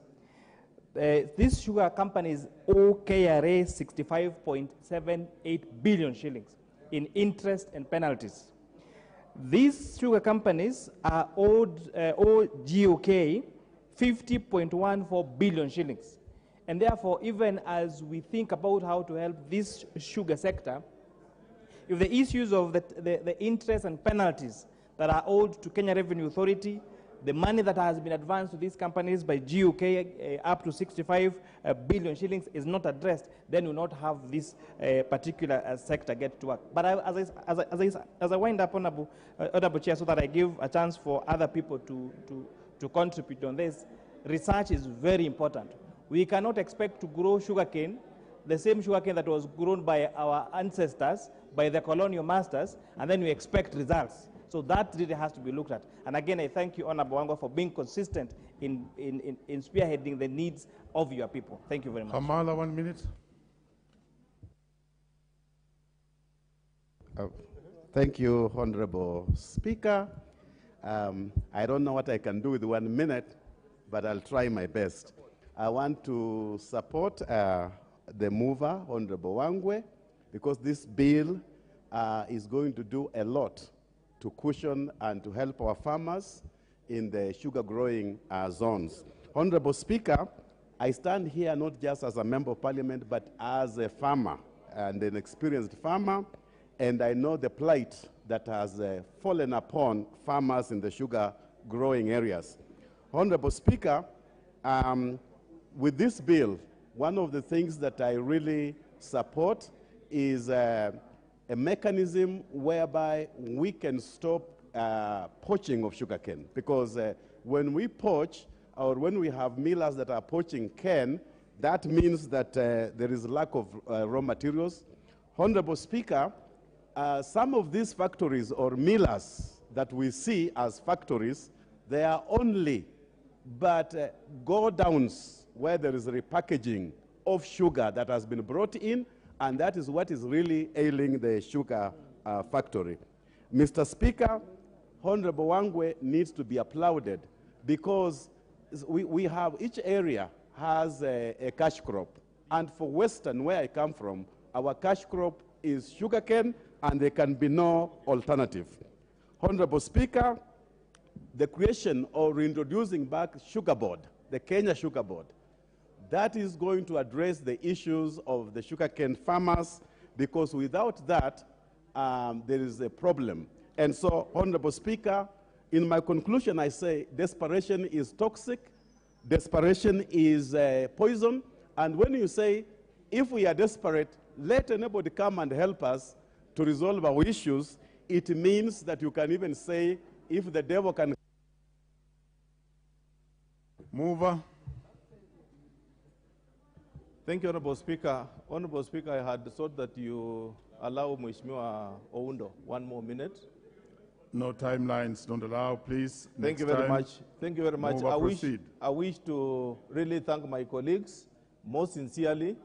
these sugar companies owe KRA 65.78 billion shillings in interest and penalties. These sugar companies are owed GOK 50.14 billion shillings. And therefore, even as we think about how to help this sugar sector, if the issues of the interest and penalties that are owed to Kenya Revenue Authority, the money that has been advanced to these companies by GOK up to 65 billion shillings is not addressed, then we will not have this particular sector get to work. But as I wind up, Honorable Chair, so that I give a chance for other people to contribute on this, research is very important. We cannot expect to grow sugarcane the same sugarcane that was grown by our ancestors, by the colonial masters, and then we expect results. So that really has to be looked at. And again, I thank you, Honorable Wangwe, for being consistent in spearheading the needs of your people. Thank you very much. Kamala, 1 minute. Thank you, Honorable Speaker. I don't know what I can do with 1 minute, but I'll try my best. I want to support the mover, Honorable Wangwe, because this bill is going to do a lot to cushion and to help our farmers in the sugar growing zones. Honorable Speaker, I stand here not just as a member of parliament, but as a farmer and an experienced farmer, and I know the plight that has fallen upon farmers in the sugar growing areas. Honorable Speaker, with this bill, one of the things that I really support is a mechanism whereby we can stop poaching of sugarcane, because when we poach or when we have millers that are poaching cane, that means that there is lack of raw materials. Honorable Speaker, some of these factories or millers that we see as factories, they are only but go downs where there is repackaging of sugar that has been brought in, and that is what is really ailing the sugar factory. Mr. Speaker, Honorable Wangwe needs to be applauded because we have, each area has a cash crop. And for Western, where I come from, our cash crop is sugarcane, and there can be no alternative. Honorable Speaker, the creation or reintroducing back Sugar Board, the Kenya Sugar Board, that is going to address the issues of the sugarcane farmers, because without that, there is a problem. And so, Honorable Speaker, in my conclusion, I say desperation is toxic, desperation is poison, and when you say, if we are desperate, let anybody come and help us to resolve our issues, it means that you can even say, if the devil can... Mover. Thank you, Honorable Speaker. Honorable Speaker, I had thought that you allow Mheshimiwa Oundo 1 more minute. No timelines don't allow, please. Thank you very much. Thank you very much. Mover, I wish to really thank my colleagues most sincerely.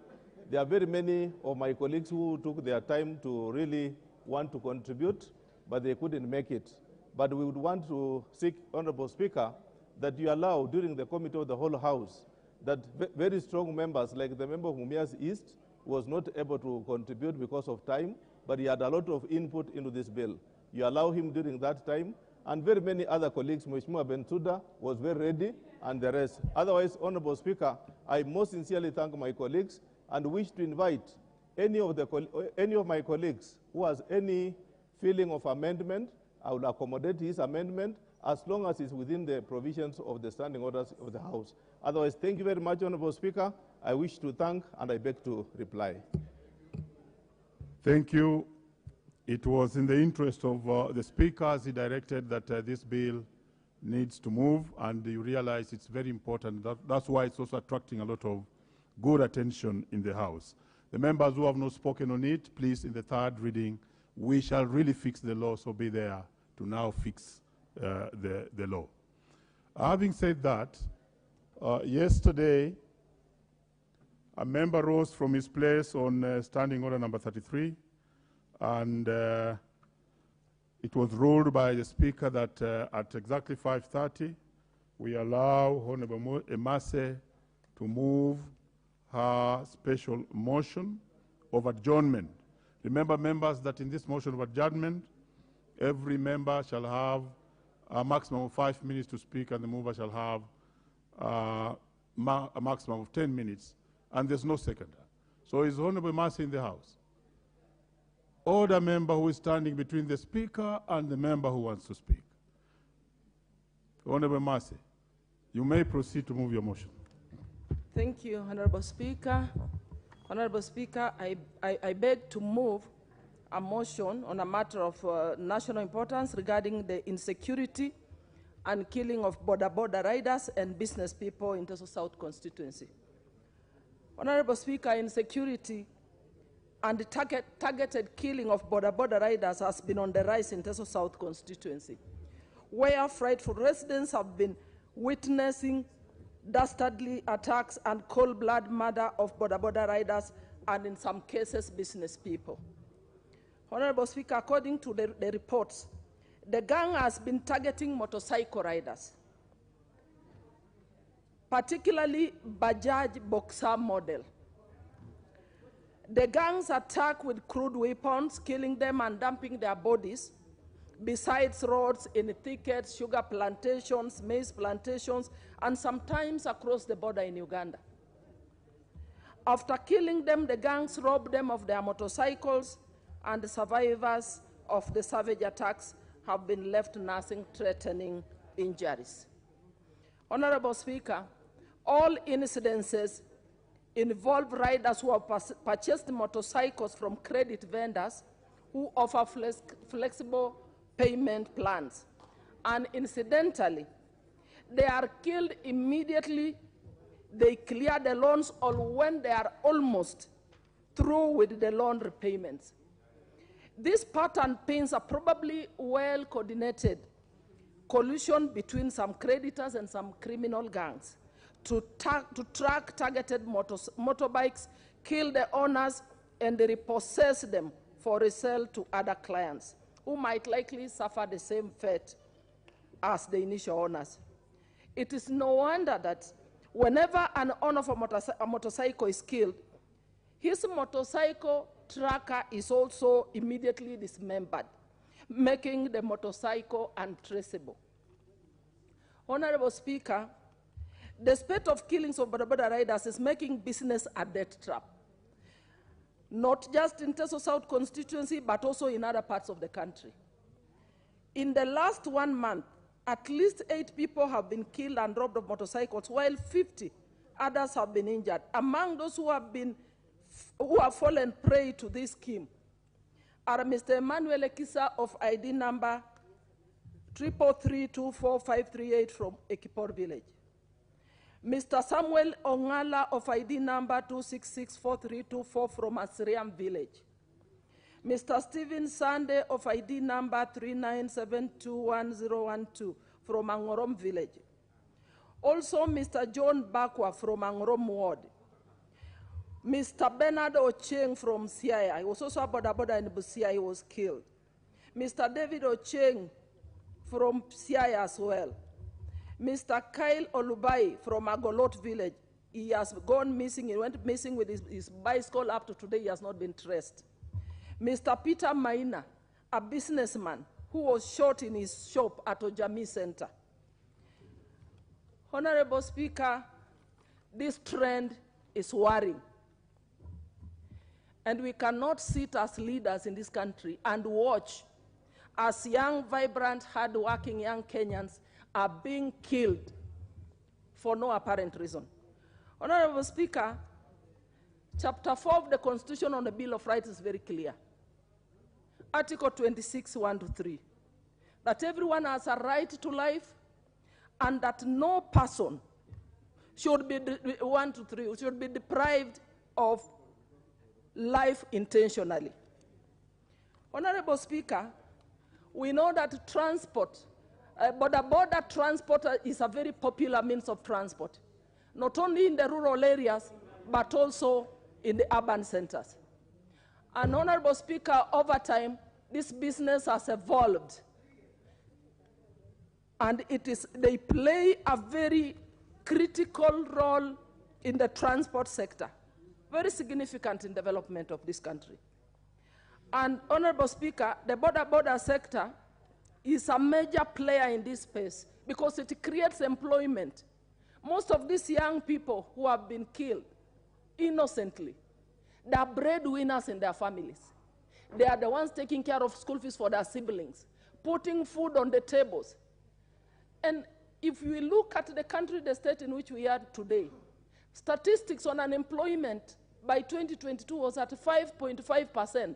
There are very many of my colleagues who took their time to really want to contribute, but they couldn't make it. But we would want to seek, Honorable Speaker, that you allow during the committee of the whole House that very strong members, like the member of Mumias East, was not able to contribute because of time, but he had a lot of input into this bill. You allow him during that time, and very many other colleagues, Mheshimiwa Bentuda was very ready, and the rest. Otherwise, Honorable Speaker, I most sincerely thank my colleagues and wish to invite any of my colleagues who has any feeling of amendment. I will accommodate his amendment as long as it's within the provisions of the standing orders of the House. Otherwise, thank you very much, Honorable Speaker. I wish to thank and I beg to reply. Thank you. It was in the interest of the Speaker as he directed that this bill needs to move, and you realize it's very important. That's why it's also attracting a lot of good attention in the House. The members who have not spoken on it, please, in the third reading, we shall really fix the law, so be there to now fix the law. Having said that, yesterday, a member rose from his place on Standing Order number 33, and it was ruled by the Speaker that at exactly 5:30, we allow Honorable Emase to move her special motion of adjournment. Remember, members, that in this motion of adjournment, every member shall have a maximum of 5 minutes to speak, and the mover shall have a maximum of 10 minutes, and there's no seconder. So is Honorable Mercy in the House? Order member who is standing between the Speaker and the member who wants to speak. Honorable Mercy, you may proceed to move your motion. Thank you, Honorable Speaker. Honorable Speaker, I beg to move a motion on a matter of national importance regarding the insecurity and killing of border riders and business people in Teso South constituency. Honorable Speaker, insecurity and the targeted killing of border riders has been on the rise in Teso South constituency, where frightful residents have been witnessing dastardly attacks and cold-blood murder of border riders and, in some cases, business people. Honorable Speaker, according to the reports, the gang has been targeting motorcycle riders, particularly Bajaj Boxer model. The gangs attack with crude weapons, killing them and dumping their bodies besides roads, in thickets, sugar plantations, maize plantations, and sometimes across the border in Uganda. After killing them, the gangs rob them of their motorcycles, and the survivors of the savage attacks have been left nursing threatening injuries. Honorable Speaker, all incidences involve riders who have purchased motorcycles from credit vendors who offer flexible payment plans. And incidentally, they are killed immediately they clear the loans or when they are almost through with the loan repayments. This pattern paints a probably well-coordinated collusion between some creditors and some criminal gangs to track targeted motorbikes, kill the owners, and repossess them for resale to other clients who might likely suffer the same fate as the initial owners. It is no wonder that whenever an owner of a motorcycle is killed, his motorcycle tracker is also immediately dismembered, making the motorcycle untraceable. Honorable Speaker, the spate of killings of border riders is making business a death trap, not just in Teso South constituency, but also in other parts of the country. In the last 1 month, at least 8 people have been killed and robbed of motorcycles, while 50 others have been injured. Among those who have fallen prey to this scheme are Mr. Emmanuel Ekisa of ID number 333245338 from Ekipor Village, Mr. Samuel Ongala of ID number 2664324 from Asiriam Village, Mr. Stephen Sande of ID number 397211012 from Angorom Village. Also, Mr. John Bakwa from Angorom Ward. Mr. Bernard Ocheng from Siaya, he was also a border in Busia, he was killed. Mr. David Ocheng from Siaya as well. Mr. Kyle Olubai from Agolot Village, he has gone missing, he went missing with his bicycle. Up to today, he has not been traced. Mr. Peter Maina, a businessman who was shot in his shop at Ojami Center. Honorable Speaker, this trend is worrying. And we cannot sit as leaders in this country and watch as young, vibrant, hard-working young Kenyans are being killed for no apparent reason. Honorable Speaker, Chapter 4 of the Constitution on the Bill of Rights is very clear. Article 26, 1-3, that everyone has a right to life and that no person should be, 1-3, should be deprived of life intentionally. Honorable Speaker, we know that transport, border transport is a very popular means of transport, not only in the rural areas, but also in the urban centers. And Honorable Speaker, over time, this business has evolved. And they play a very critical role in the transport sector, very significant in development of this country. And Honorable Speaker, the border sector is a major player in this space because it creates employment. Most of these young people who have been killed innocently, they are breadwinners in their families. They are the ones taking care of school fees for their siblings, putting food on the tables. And if we look at the country, the state in which we are today, statistics on unemployment by 2022 was at 5.5%.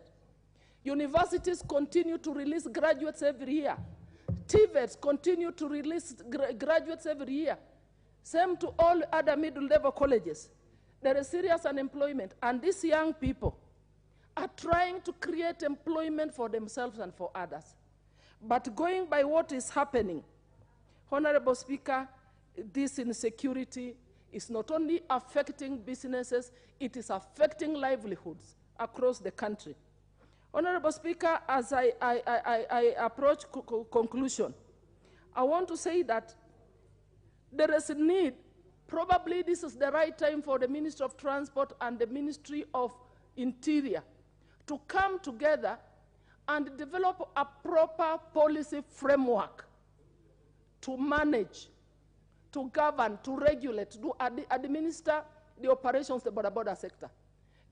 Universities continue to release graduates every year. TVETs continue to release graduates every year. Same to all other middle-level colleges. There is serious unemployment, and these young people are trying to create employment for themselves and for others. But going by what is happening, Honorable Speaker, this insecurity is not only affecting businesses, it is affecting livelihoods across the country. Honorable Speaker, as I approach conclusion, I want to say that there is a need, probably this is the right time for the Ministry of Transport and the Ministry of Interior to come together and develop a proper policy framework to manage, to govern, to regulate, to administer the operations of the border sector.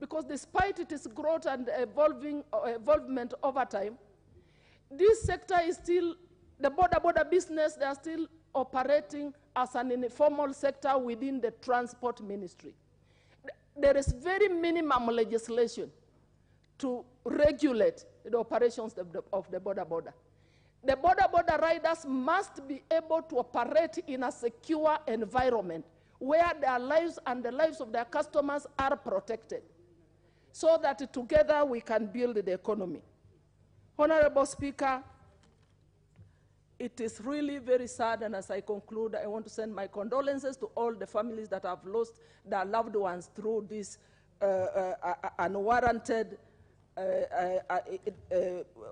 Because despite its growth and evolvement over time, this sector is still, the border business, they are still operating as an informal sector within the transport ministry. There is very minimum legislation to regulate the operations of the border. The border riders must be able to operate in a secure environment where their lives and the lives of their customers are protected, so that together we can build the economy. Honorable Speaker, it is really very sad, and as I conclude, I want to send my condolences to all the families that have lost their loved ones through this unwarranted,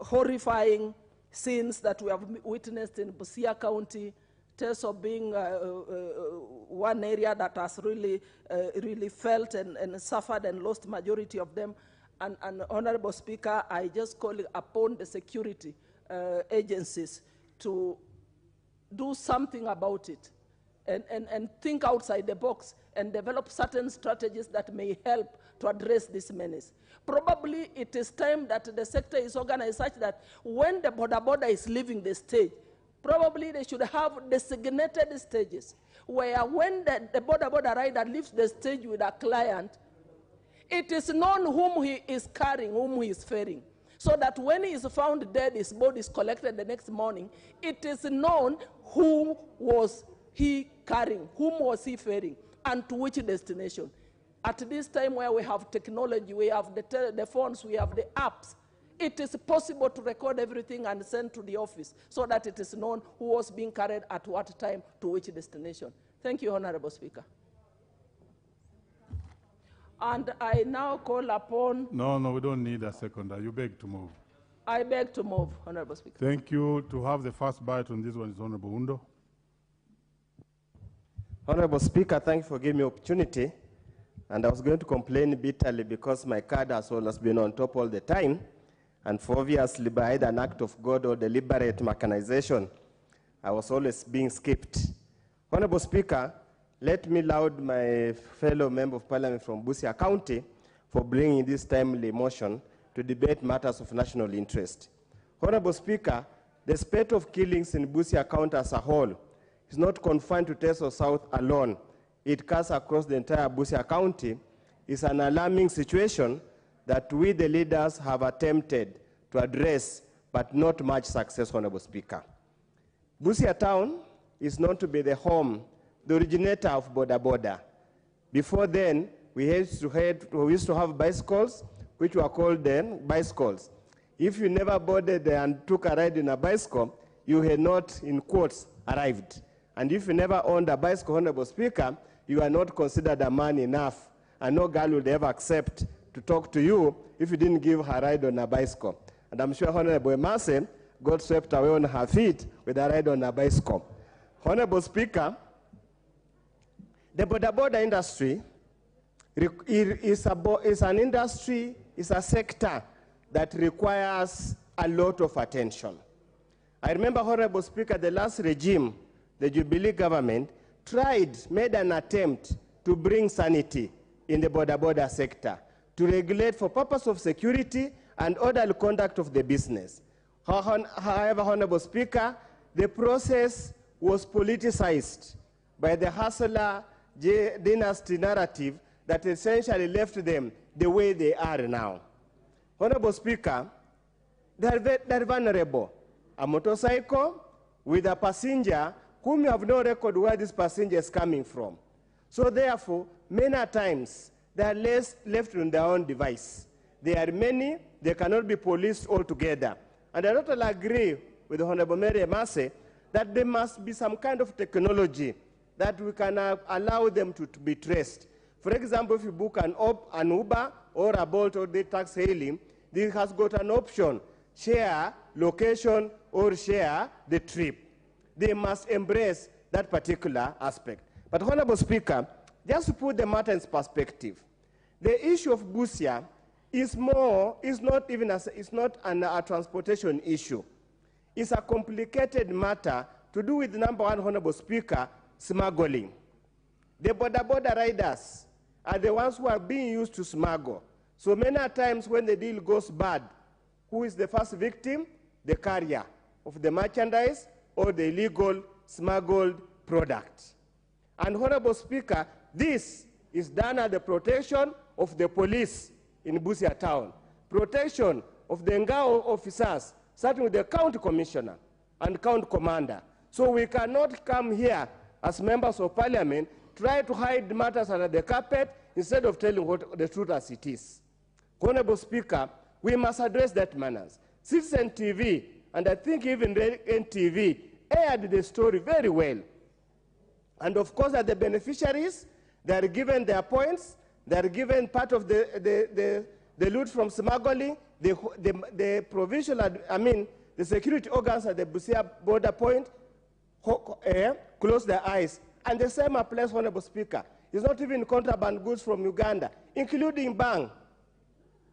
horrifying scenes that we have witnessed in Busia County, Teso being one area that has really felt and suffered and lost majority of them. And Honorable Speaker, I just call upon the security agencies to do something about it and think outside the box and develop certain strategies that may help to address this menace. Probably it is time that the sector is organized such that when the border is leaving the stage, probably they should have designated stages where when the border rider leaves the stage with a client, it is known whom he is carrying, whom he is ferrying. So that when he is found dead, his body is collected the next morning, it is known who was he carrying, whom was he ferrying, and to which destination. At this time where we have technology, we have the phones, we have the apps, it is possible to record everything and send to the office so that it is known who was being carried at what time to which destination. Thank you, Honorable Speaker. And I now call upon... No, we don't need a seconder. You beg to move. I beg to move, Honorable Speaker. Thank you. To have the first bite on this one is Honorable Undo. Honorable Speaker, thank you for giving me opportunity. And I was going to complain bitterly because my card has always been on top all the time. And for obviously by either an act of God or deliberate mechanization, I was always being skipped. Honorable Speaker, let me laud my fellow member of parliament from Busia County for bringing this timely motion to debate matters of national interest. Honorable Speaker, the spate of killings in Busia County as a whole is not confined to Teso South alone. It cuts across the entire Busia County. It's an alarming situation that we, the leaders, have attempted to address, but not much success, Honorable Speaker. Busia Town is known to be the home, the originator of border. Before then, we used to have bicycles, which were called then bicycles. If you never boarded and took a ride in a bicycle, you had not, in quotes, arrived. And if you never owned a bicycle, Honorable Speaker, you are not considered a man enough, and no girl would ever accept to talk to you if you didn't give her a ride on a bicycle. And I'm sure Honorable Emase got swept away on her feet with a ride on a bicycle. Honorable Speaker, the border industry is an industry, is a sector that requires a lot of attention. I remember, Honorable Speaker, the last regime, the Jubilee government, made an attempt to bring sanity in the border sector, to regulate for purpose of security and orderly conduct of the business. However, Honorable Speaker, the process was politicized by the Hustler dynasty narrative that essentially left them the way they are now. Honorable Speaker, they're vulnerable. A motorcycle with a passenger whom you have no record where this passenger is coming from. So therefore, many times, they are left on their own device. They are many, they cannot be policed altogether. And I totally agree with the Honorable Mary Emase that there must be some kind of technology that we can allow them to be traced. For example, if you book an Uber or a Bolt or the taxi hailing, this has got an option, share location or share the trip. They must embrace that particular aspect. But Honorable Speaker, just to put the matter in perspective, the issue of Busia is not a transportation issue. It's a complicated matter to do with, number one, Honorable Speaker, smuggling. The border riders are the ones who are being used to smuggle. So many times when the deal goes bad, who is the first victim? The carrier of the merchandise or the illegal smuggled product. And Honorable Speaker, this is done at the protection of the police in Busia town, protection of the Ngao officers, starting with the county commissioner and county commander. So we cannot come here as members of parliament, try to hide matters under the carpet instead of telling what the truth as it is. Honorable Speaker, we must address that manners. Citizen TV, and I think even NTV, aired the story very well. And of course, that the beneficiaries, they are given their points, they are given part of the loot from smuggling, the provincial, the security organs at the Busia border point close their eyes. And the same applies, Honorable Speaker. It's not even contraband goods from Uganda, including bang.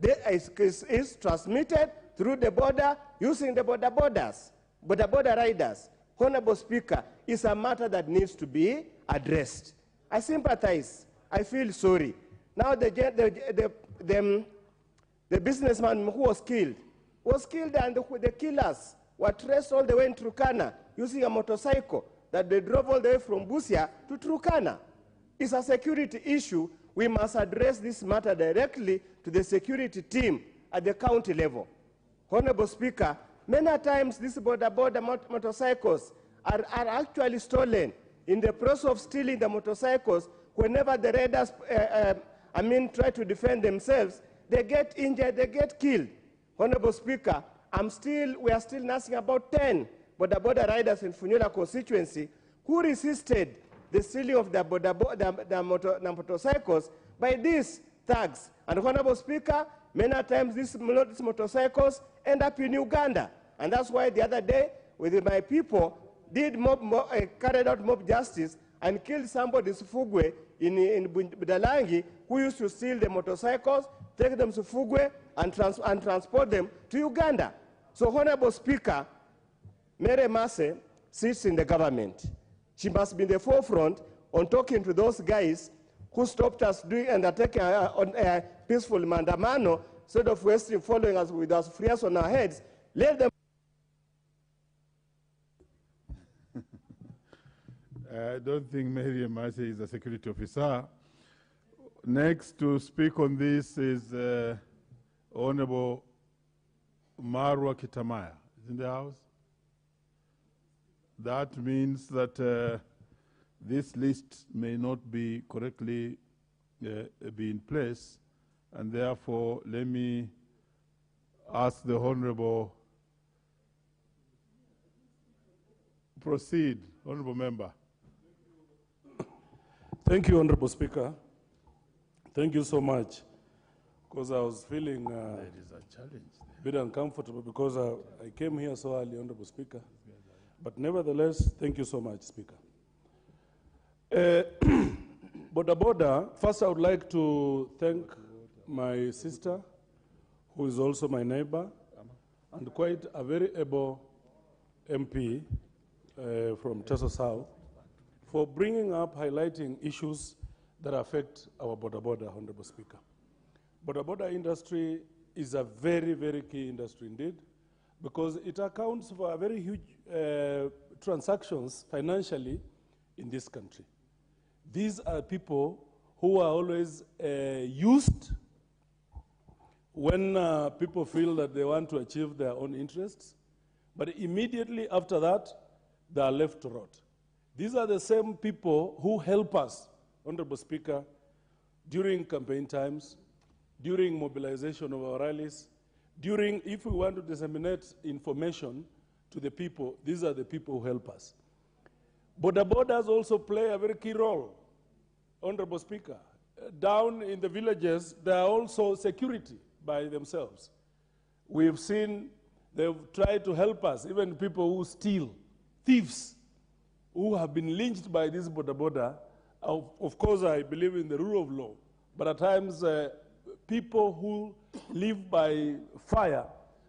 Is transmitted through the border using the border riders. Honorable Speaker, it's a matter that needs to be addressed. I sympathize. I feel sorry. Now the businessman who was killed and the killers were traced all the way in Turkana using a motorcycle that they drove all the way from Busia to Turkana. It's a security issue. We must address this matter directly to the security team at the county level. Honorable Speaker, many times these border motorcycles are actually stolen. In the process of stealing the motorcycles, whenever the raiders try to defend themselves, they get injured, they get killed. Honorable Speaker, we are still nursing about 10 border riders in Funyula constituency who resisted the stealing of the motorcycles by these thugs. And Honorable Speaker, many times these motorcycles end up in Uganda. And that's why the other day, with my people, carried out mob justice and killed somebody in Sufugwe in Budalangi who used to steal the motorcycles, take them to Sufugwe, and transport them to Uganda. So, Honorable Speaker, Mary Emase sits in the government. She must be in the forefront on talking to those guys who stopped us doing undertaking a peaceful mandamano, instead of following us with us flares on our heads. Let them. I don't think Mary Emase is a security officer. Next to speak on this is Honorable Marwa Kitamaya. Is in the house? That means that this list may not be correctly be in place, and therefore let me ask the Honorable proceed. Honorable Member. Thank you, Honorable Speaker. Thank you so much, because I was feeling a bit uncomfortable because I came here so early, Honorable Speaker. But nevertheless, thank you so much, Speaker. First I would like to thank my sister, who is also my neighbor, and quite a very able MP from Teso South, for bringing up, highlighting issues that affect our border, Honorable Speaker. Border industry is a very, very key industry indeed, because it accounts for a very huge transactions financially in this country. These are people who are always used when people feel that they want to achieve their own interests, but immediately after that, they are left to rot. These are the same people who help us, Honorable Speaker, during campaign times, during mobilization of our rallies, during, if we want to disseminate information to the people, these are the people who help us. Border borders also play a very key role, Honorable Speaker. Down in the villages, there are also security by themselves. We've seen they've tried to help us, even people who steal, thieves, who have been lynched by this border. Of course, I believe in the rule of law, but at times, people who live by fire,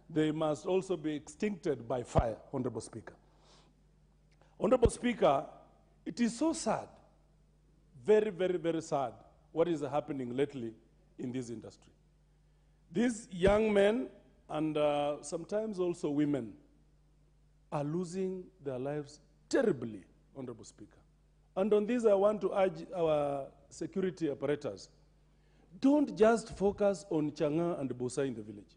they must also be extincted by fire, Honorable Speaker. Honorable Speaker, it is so sad, very, very, very sad, what is happening lately in this industry. These young men and sometimes also women are losing their lives terribly, Honorable Speaker. And on this, I want to urge our security apparatus, don't just focus on Changa and Bosa in the village.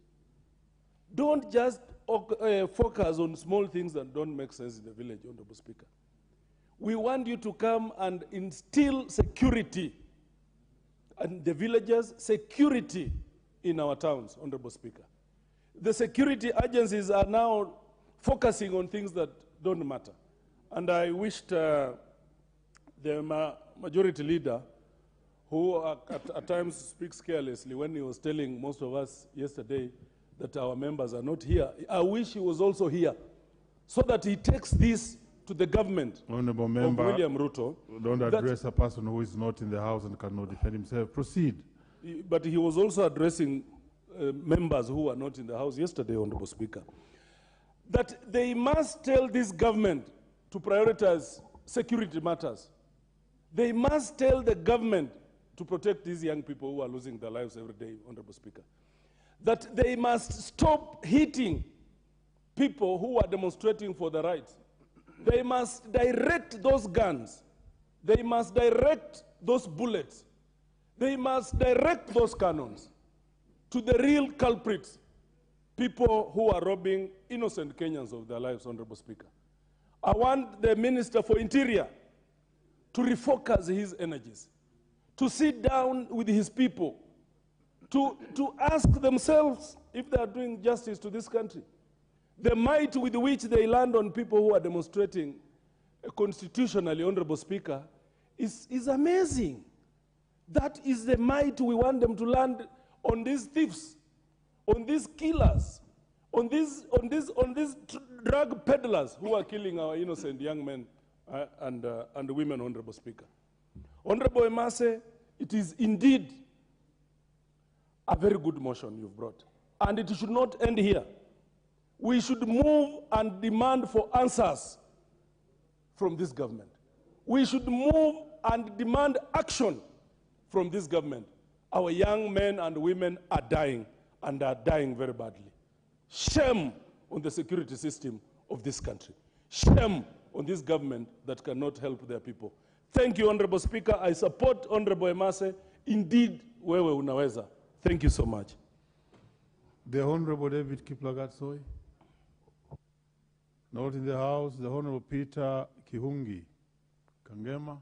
Don't just focus on small things that don't make sense in the village, Honorable Speaker. We want you to come and instill security and the villagers, security in our towns, Honorable Speaker. The security agencies are now focusing on things that don't matter. And I wished the majority leader, who at times speaks carelessly, when he was telling most of us yesterday that our members are not here, I wish he was also here, so that he takes this to the government Honorable Member, of William Ruto. Don't address a person who is not in the House and cannot defend himself. Proceed. But he was also addressing members who were not in the House yesterday, Honorable Speaker, that they must tell this government to prioritize security matters. They must tell the government to protect these young people who are losing their lives every day, Honorable Speaker. That they must stop hitting people who are demonstrating for the rights. They must direct those guns. They must direct those bullets. They must direct those cannons to the real culprits, people who are robbing innocent Kenyans of their lives, Honorable Speaker. I want the Minister for Interior to refocus his energies, to sit down with his people, to ask themselves if they are doing justice to this country. The might with which they land on people who are demonstrating constitutionally, Honorable Speaker, is amazing. That is the might we want them to land on these thieves, on these killers, on these drug peddlers who are killing our innocent young men and women, Honorable Speaker. Honorable Emase, it is indeed a very good motion you've brought, and it should not end here. We should move and demand for answers from this government. We should move and demand action from this government. Our young men and women are dying, and are dying very badly. Shame on the security system of this country. Shame on this government that cannot help their people. Thank you, Honorable Speaker. I support Honorable Emase. Indeed, wewe unaweza. Thank you so much. The Honorable David Kiplagat Soy. Not in the House. The Honorable Peter Kihungi Kangema.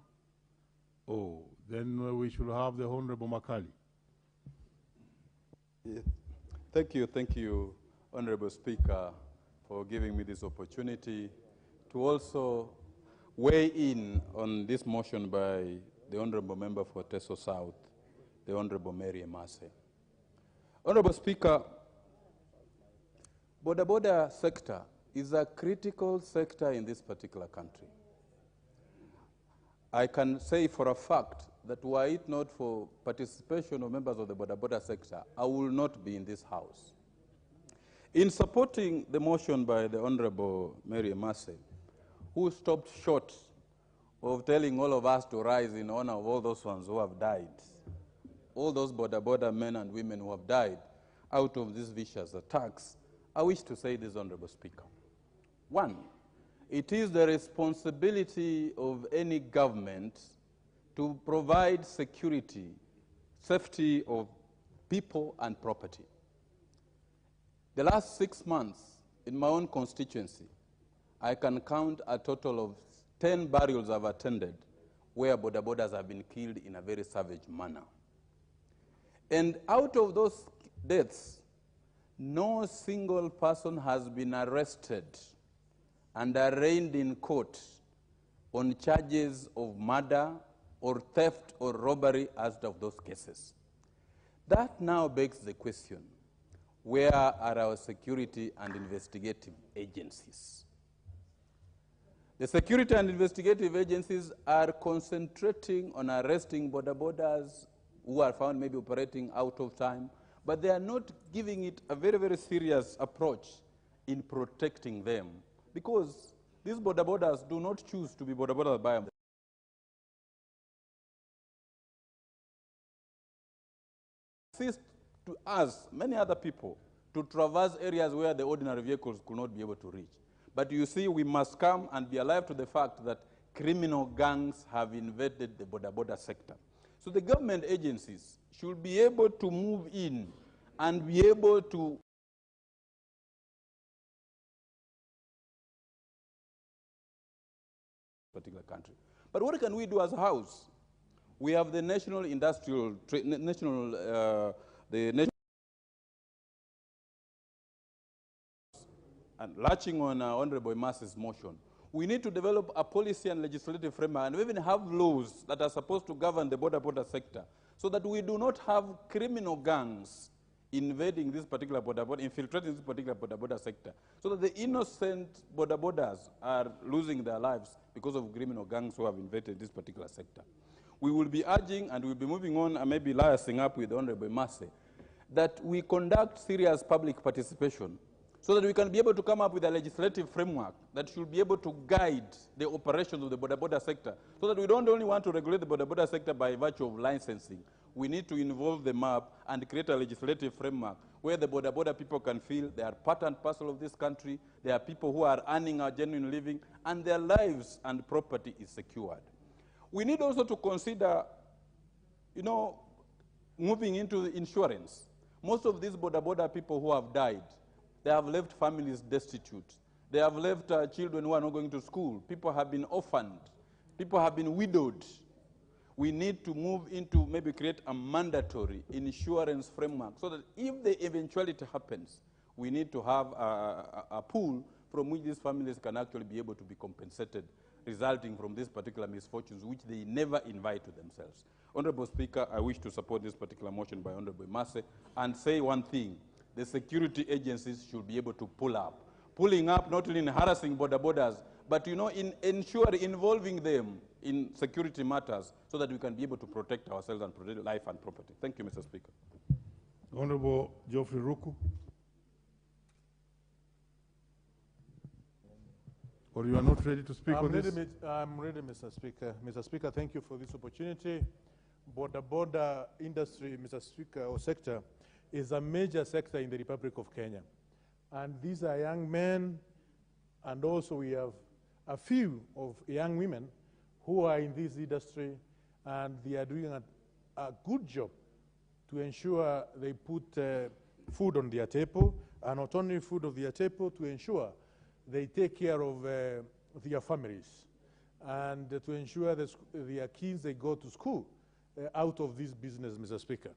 Oh, then we should have the Honorable Makali. Yeah. Thank you, Honorable Speaker, for giving me this opportunity to also weigh in on this motion by the Honorable Member for Teso South, the Honorable Mary Emase. Honorable Speaker, border sector is a critical sector in this particular country. I can say for a fact that were it not for participation of members of the border sector, I will not be in this House. In supporting the motion by the Honorable Mary Emase, who stopped short of telling all of us to rise in honor of all those ones who have died, all those border men and women who have died out of these vicious attacks, I wish to say this, Honorable Speaker. One, it is the responsibility of any government to provide security, safety of people and property. The last 6 months, in my own constituency, I can count a total of 10 burials I've attended where borders have been killed in a very savage manner. And out of those deaths, no single person has been arrested and arraigned in court on charges of murder or theft or robbery as of those cases. That now begs the question, where are our security and investigative agencies? The security and investigative agencies are concentrating on arresting border borders who are found maybe operating out of time, but they are not giving it a very, very serious approach in protecting them, because these border borders do not choose to be border borders by them. Assist to us, many other people, to traverse areas where the ordinary vehicles could not be able to reach. But you see, we must come and be alive to the fact that criminal gangs have invaded the border sector. So the government agencies should be able to move in and be able to particular country. But what can we do as a house? We have the national industrial, the national, and latching on Honorable Mas's motion, we need to develop a policy and legislative framework, and we even have laws that are supposed to govern the border sector, so that we do not have criminal gangs invading this particular infiltrating this particular border sector, so that the innocent borders are losing their lives because of criminal gangs who have invaded this particular sector. We will be urging, and we'll be moving on, and maybe liaising up with Honorable Mase, that we conduct serious public participation so that we can be able to come up with a legislative framework that should be able to guide the operations of the border sector, so that we don't only want to regulate the border sector by virtue of licensing. We need to involve the MAP and create a legislative framework where the border people can feel they are part and parcel of this country, they are people who are earning a genuine living, and their lives and property is secured. We need also to consider, moving into insurance. Most of these border people who have died, they have left families destitute. They have left children who are not going to school. People have been orphaned. People have been widowed. We need to move into maybe create a mandatory insurance framework so that if the eventuality happens, we need to have a pool from which these families can actually be able to be compensated, resulting from these particular misfortunes which they never invite to themselves. Honorable Speaker, I wish to support this particular motion by Honorable Mase and say one thing. The security agencies should be able to pull up. Pulling up not only in harassing borders, but in involving them in security matters so that we can be able to protect ourselves and protect life and property. Thank you, Mr. Speaker. Honorable Geoffrey Ruku. Or you are not ready to speak on this? I'm ready, Mr. Speaker. Mr. Speaker, thank you for this opportunity. Border industry, Mr. Speaker, or sector, is a major sector in the Republic of Kenya. And these are young men, and also we have a few of young women who are in this industry, and they are doing a good job to ensure they put food on their table, and not only food on their table, to ensure they take care of their families, and to ensure that their kids, they go to school out of this business, Mr. Speaker.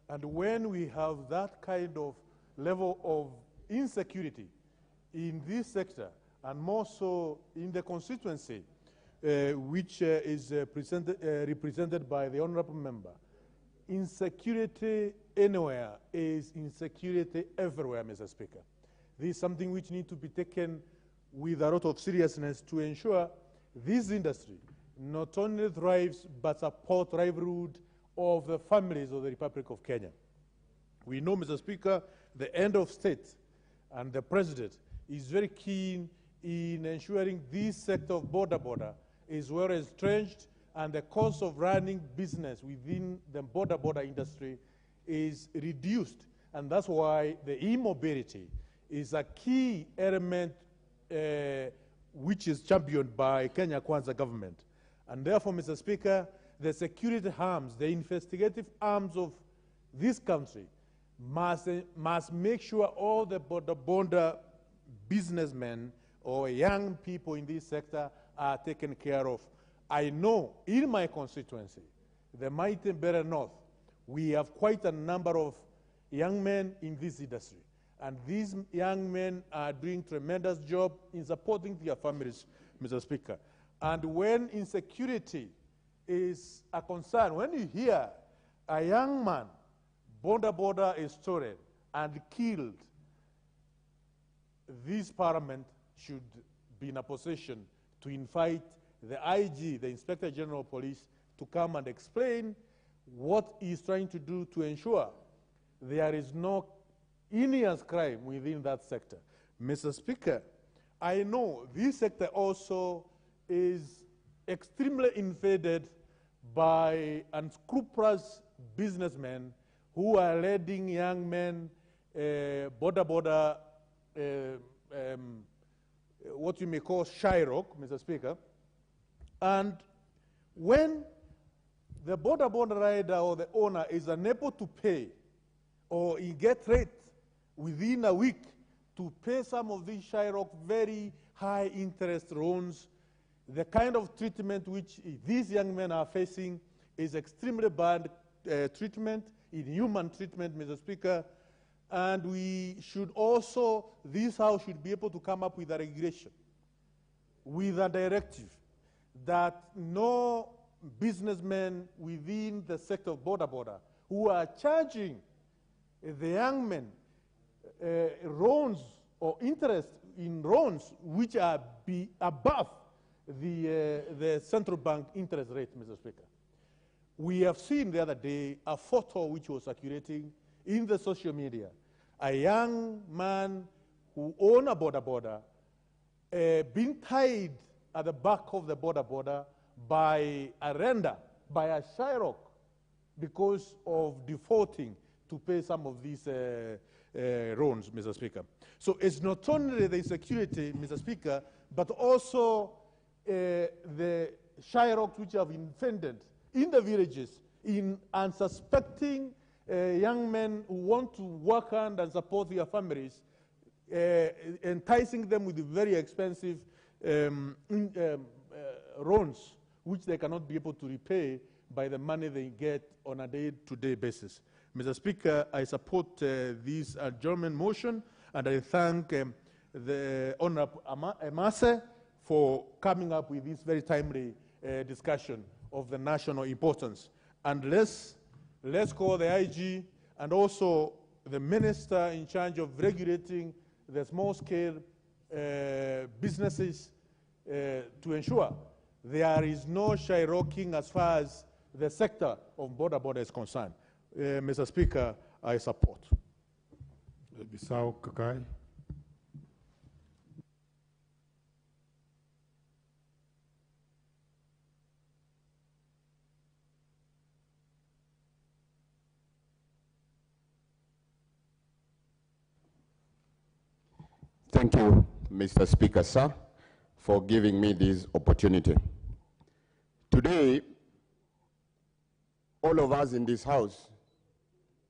And when we have that kind of level of insecurity in this sector, and more so in the constituency, which is represented by the honorable member, insecurity anywhere is insecurity everywhere, Mr. Speaker. This is something which needs to be taken with a lot of seriousness to ensure this industry not only thrives, but support livelihood of the families of the Republic of Kenya. We know, Mr. Speaker, the end of state and the president is very keen in ensuring this sector of border is well entrenched, and the cost of running business within the border industry is reduced. And that's why the e-mobility is a key element which is championed by Kenya KWANZA government. And therefore, Mr. Speaker, the security arms, the investigative arms of this country must make sure all the border businessmen or young people in this sector are taken care of. I know in my constituency, the mighty Better North, We have quite a number of young men in this industry. And these young men are doing tremendous job in supporting their families, Mr. Speaker. And when insecurity is a concern, when you hear a young man, border is stolen and killed, this parliament should be in a position to invite the IG, the Inspector General of Police, to come and explain what he's trying to do to ensure there is no heinous crime within that sector. Mr. Speaker, I know this sector also is extremely invaded by unscrupulous businessmen who are letting young men what you may call shyrock, Mr. Speaker. And when the border rider or the owner is unable to pay, or he gets rate within a week to pay some of these shyrock very high interest loans, the kind of treatment which these young men are facing is extremely bad treatment, inhuman treatment, Mr. Speaker. And we should also, this House should be able to come up with a regulation, with a directive, that no businessmen within the sector of border who are charging the young men loans or interest in loans which are above the central bank interest rate, Mr. Speaker. We have seen the other day a photo which was circulating in the social media, a young man who owned a border being tied at the back of the border by a render, by a shyrock, because of defaulting to pay some of these loans, Mr. Speaker. So it's not only the insecurity, Mr. Speaker, but also the shyrocks which have offended in the villages, in unsuspecting young men who want to work hard and support their families, enticing them with very expensive loans, which they cannot be able to repay by the money they get on a day-to-day basis. Mr. Speaker, I support this adjournment motion, and I thank the Honorable Amase for coming up with this very timely discussion of the national importance. And let's call the IG and also the minister in charge of regulating the small-scale businesses to ensure there is no shyrocking as far as the sector of border is concerned. Mr. Speaker, I support. Bissau Kakai. Thank you, Mr. Speaker, sir, for giving me this opportunity. Today, all of us in this House,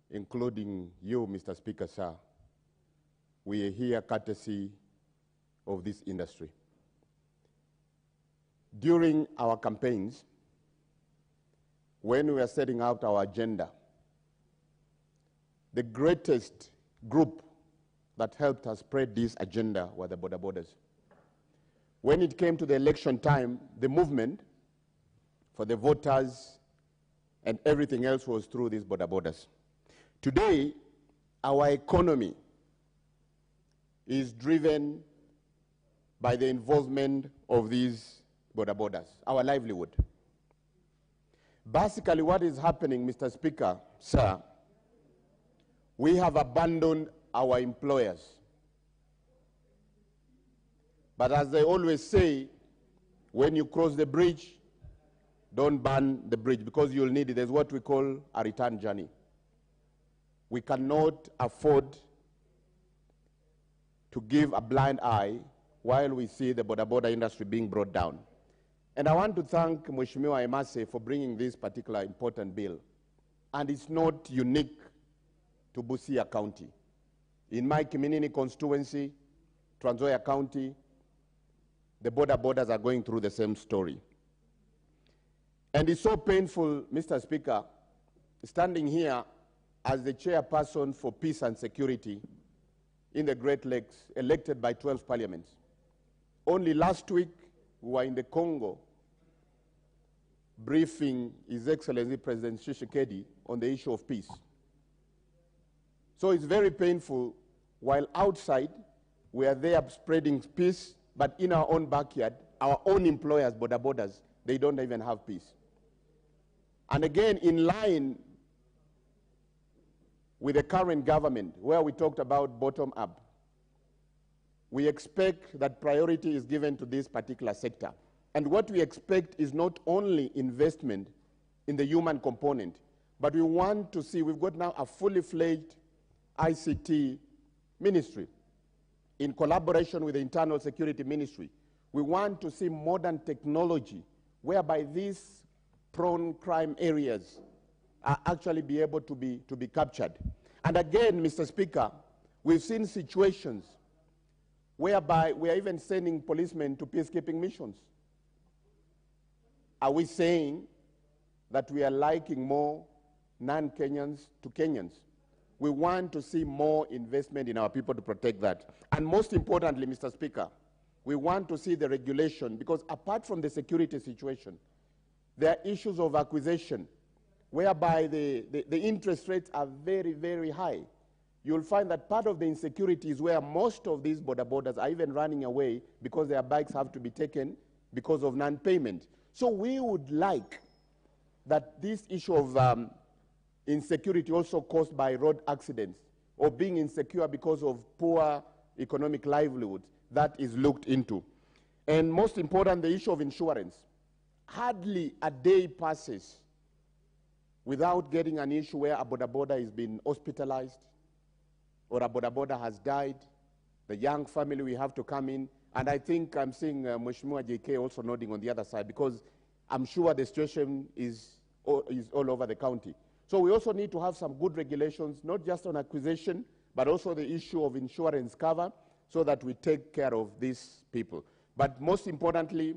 including you, Mr. Speaker, sir, we are here courtesy of this industry. During our campaigns, when we were setting out our agenda, the greatest group that helped us spread this agenda were the borders. When it came to the election time, the movement for the voters and everything else was through these borders. Today, our economy is driven by the involvement of these borders, our livelihood. Basically, what is happening, Mr. Speaker, sir, we have abandoned our employers. But as they always say, when you cross the bridge, don't burn the bridge, because you'll need it. There's what we call a return journey. We cannot afford to give a blind eye while we see the border industry being brought down. And I want to thank Mheshimiwa Emase for bringing this particular important bill. And it's not unique to Busia County. In my community constituency, Trans Nzoia County, the borders are going through the same story. And it's so painful, Mr. Speaker, standing here as the chairperson for peace and security in the Great Lakes, elected by 12 parliaments. Only last week, we were in the Congo briefing His Excellency President Tshisekedi on the issue of peace. So it's very painful. While outside, we are there spreading peace, but in our own backyard, our own employers, bodabodas, they don't even have peace. And again, in line with the current government, where we talked about bottom up, we expect that priority is given to this particular sector. And what we expect is not only investment in the human component, but we want to see, we've got now a fully fledged ICT ministry in collaboration with the Internal Security Ministry. We want to see modern technology whereby these prone crime areas are actually be able to be captured. And again, Mr. Speaker, we've seen situations whereby we are even sending policemen to peacekeeping missions. Are we saying that we are liking more non-Kenyans to Kenyans? We want to see more investment in our people to protect that. And most importantly, Mr. Speaker, we want to see the regulation, because apart from the security situation, there are issues of acquisition whereby the interest rates are very, very high. You'll find that part of the insecurity is where most of these bodabodas are even running away because their bikes have to be taken because of non-payment. So we would like that this issue of insecurity also caused by road accidents or being insecure because of poor economic livelihoods, that is looked into. And most important, the issue of insurance. Hardly a day passes without getting an issue where a bodaboda is being hospitalized or a bodaboda has died. The young family, we have to come in. And I think I'm seeing Mheshimiwa JK also nodding on the other side, because I'm sure the situation is all over the county. So we also need to have some good regulations, not just on acquisition, but also the issue of insurance cover, so that we take care of these people. But most importantly,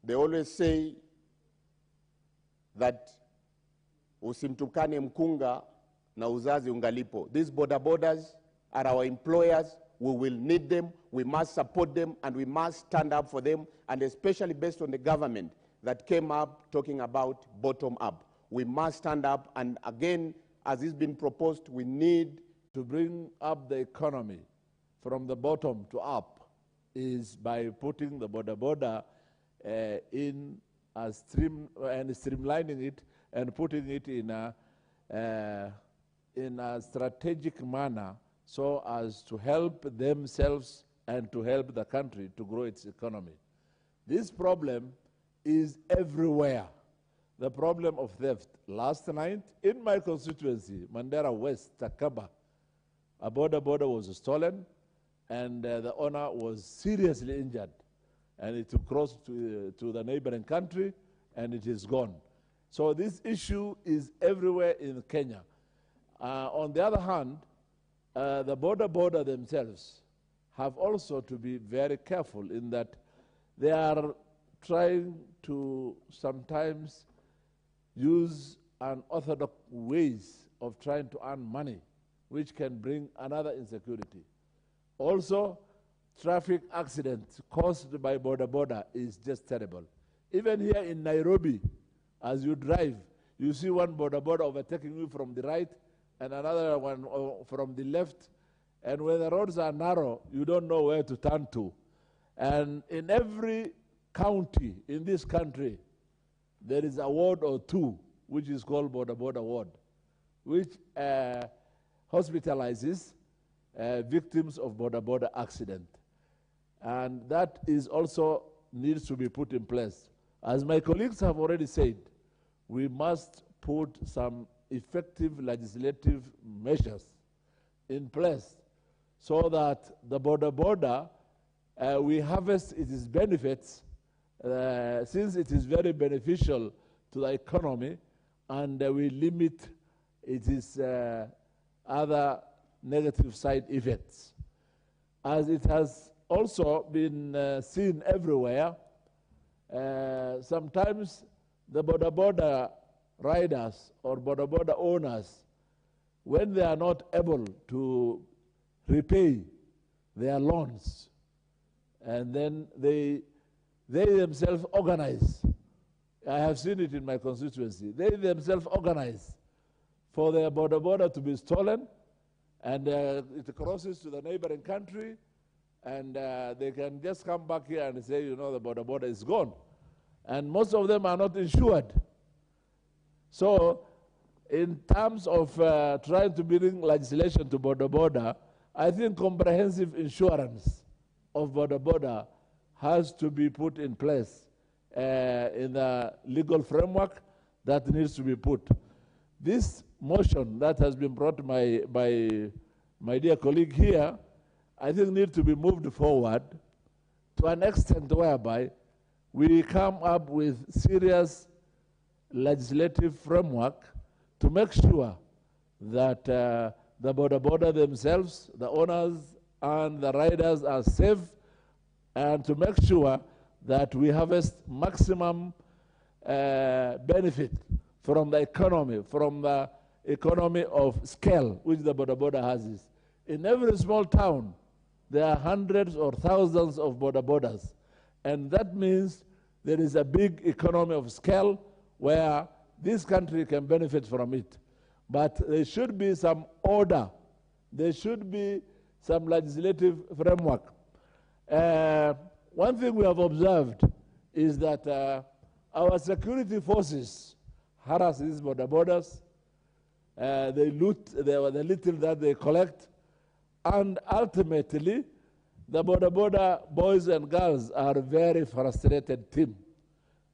they always say that usimtukane mkunga na uzazi ungalipo. These bodabodas are our employers. We will need them, we must support them, and we must stand up for them, and especially based on the government that came up talking about bottom up. We must stand up, and again, as is been proposed, we need to bring up the economy from the bottom to up is by putting the boda in a stream and streamlining it and putting it in a strategic manner, so as to help themselves and to help the country to grow its economy. This problem is everywhere. The problem of theft. Last night, in my constituency, Mandera West, Takaba, a boda was stolen, and the owner was seriously injured. And it crossed to the neighboring country, and it is gone. So this issue is everywhere in Kenya. On the other hand, the boda themselves have also to be very careful in that they are trying to sometimes use unorthodox ways of trying to earn money, which can bring another insecurity. Also, traffic accidents caused by boda is just terrible. Even here in Nairobi, as you drive, you see one boda overtaking you from the right and another one from the left. And when the roads are narrow, you don't know where to turn to. And in every county in this country, there is a ward or two, which is called boda ward, which hospitalizes victims of boda accident. And that is also needs to be put in place. As my colleagues have already said, we must put some effective legislative measures in place so that the boda we harvest its benefits, since it is very beneficial to the economy, and we limit its other negative side effects. As it has also been seen everywhere, sometimes the boda riders or border owners, when they are not able to repay their loans, and then they themselves organize. I have seen it in my constituency. They themselves organize for their border to be stolen, and it crosses to the neighboring country, and they can just come back here and say, you know, the border is gone. And most of them are not insured. So in terms of trying to bring legislation to border, I think comprehensive insurance of border has to be put in place in the legal framework that needs to be put. This motion that has been brought by my dear colleague here, I think needs to be moved forward to an extent whereby we come up with serious legislative framework to make sure that the border themselves, the owners and the riders are safe, and to make sure that we harvest maximum benefit from the economy of scale which the border has. In every small town, there are hundreds or thousands of borders, and that means there is a big economy of scale where this country can benefit from it. But there should be some order. There should be some legislative framework. One thing we have observed is that our security forces harass these borders. They loot the little that they collect, and ultimately, the border boys and girls are a very frustrated team.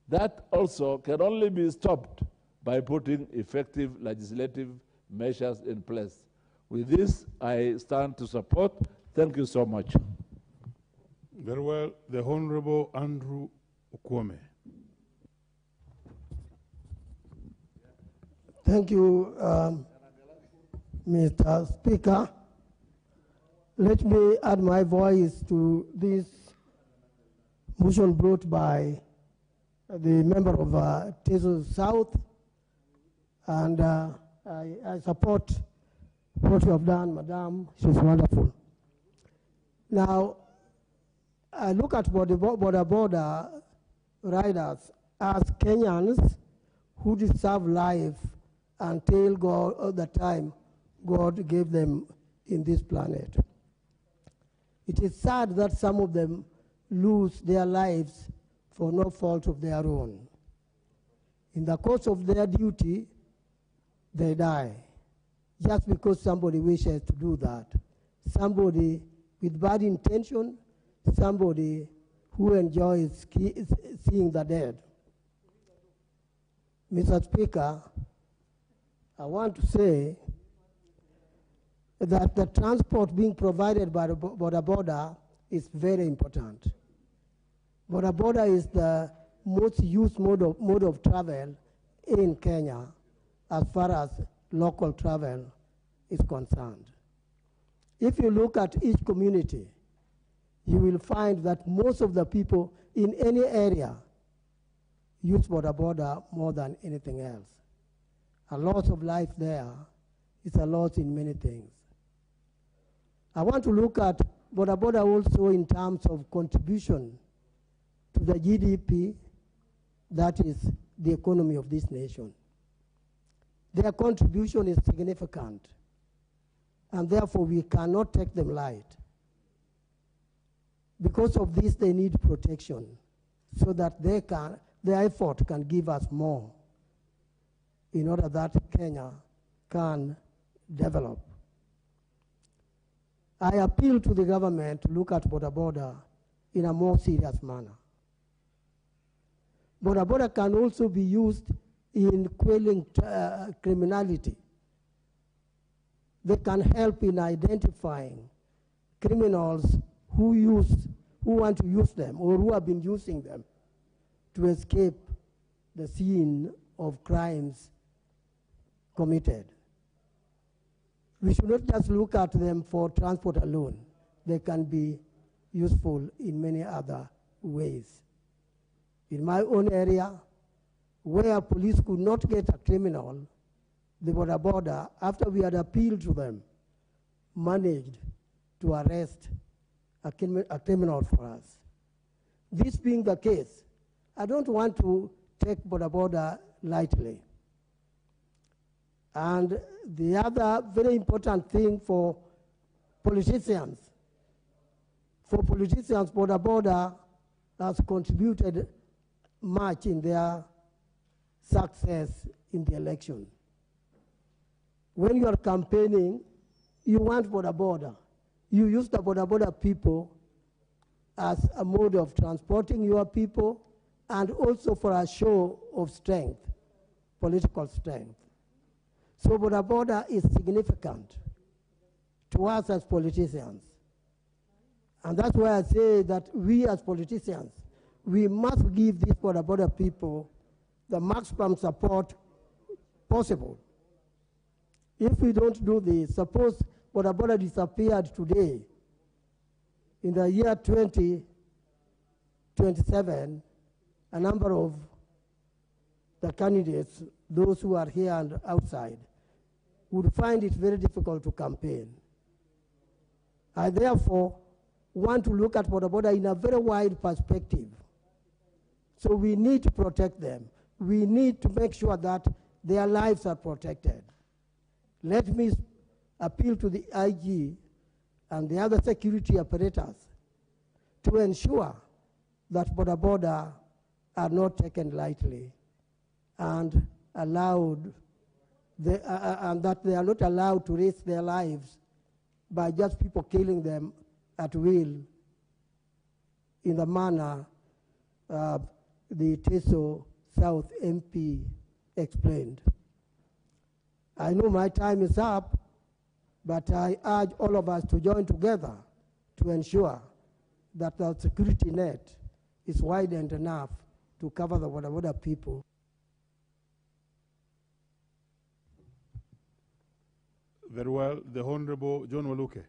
That also can only be stopped by putting effective legislative measures in place. With this, I stand to support. Thank you so much. Very well. The Honorable Andrew Okwome. Thank you, Mr. Speaker. Let me add my voice to this motion brought by the member of Teso South, and I support what you have done, Madam. It is wonderful. Now, I look at border riders as Kenyans who deserve life until the time God gave them in this planet. It is sad that some of them lose their lives for no fault of their own. In the course of their duty, they die. Just because somebody wishes to do that. Somebody with bad intention, somebody who enjoys seeing the dead. Mr. Speaker, I want to say that the transport being provided by the border is very important. Border is the most used mode of travel in Kenya as far as local travel is concerned. If you look at each community, you will find that most of the people in any area use border more than anything else. A loss of life there is a loss in many things. I want to look at border also in terms of contribution to the GDP, that is the economy of this nation. Their contribution is significant, and therefore we cannot take them light. Because of this, they need protection so that their effort can give us more in order that Kenya can develop. I appeal to the government to look at border in a more serious manner. Border can also be used in quelling criminality. They can help in identifying criminals who want to use them or who have been using them to escape the scene of crimes committed. We should not just look at them for transport alone. They can be useful in many other ways. In my own area, where police could not get a criminal, the border, after we had appealed to them, managed to arrest a criminal for us. This being the case, I don't want to take border lightly. And the other very important thing for politicians, border has contributed much in their success in the election. When you are campaigning, you want border. You use the border people as a mode of transporting your people and also for a show of strength, political strength. So border is significant to us as politicians. And that's why I say that we as politicians, we must give these border people the maximum support possible. If we don't do this, suppose border disappeared today, in the year 2027, a number of the candidates, those who are here and outside, would find it very difficult to campaign. I therefore want to look at border in a very wide perspective. So we need to protect them. We need to make sure that their lives are protected. Let me appeal to the IG and the other security operators to ensure that border are not taken lightly and allowed, and that they are not allowed to risk their lives by just people killing them at will in the manner the Teso South MP explained. I know my time is up, but I urge all of us to join together to ensure that the security net is widened enough to cover the border people. Very well. The Honorable John Waluke.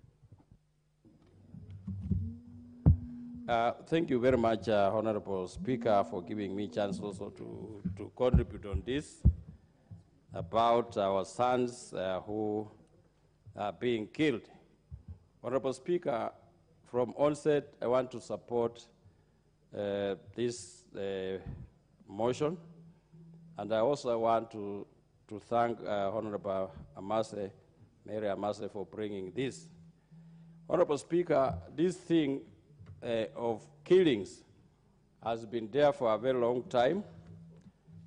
Thank you very much, Honorable Speaker, for giving me a chance also to contribute on this about our sons who are being killed. Honorable Speaker, from onset, I want to support this motion, and I also want to thank Honorable Amase, Mary Amase, for bringing this. Honorable Speaker, this thing of killings has been there for a very long time,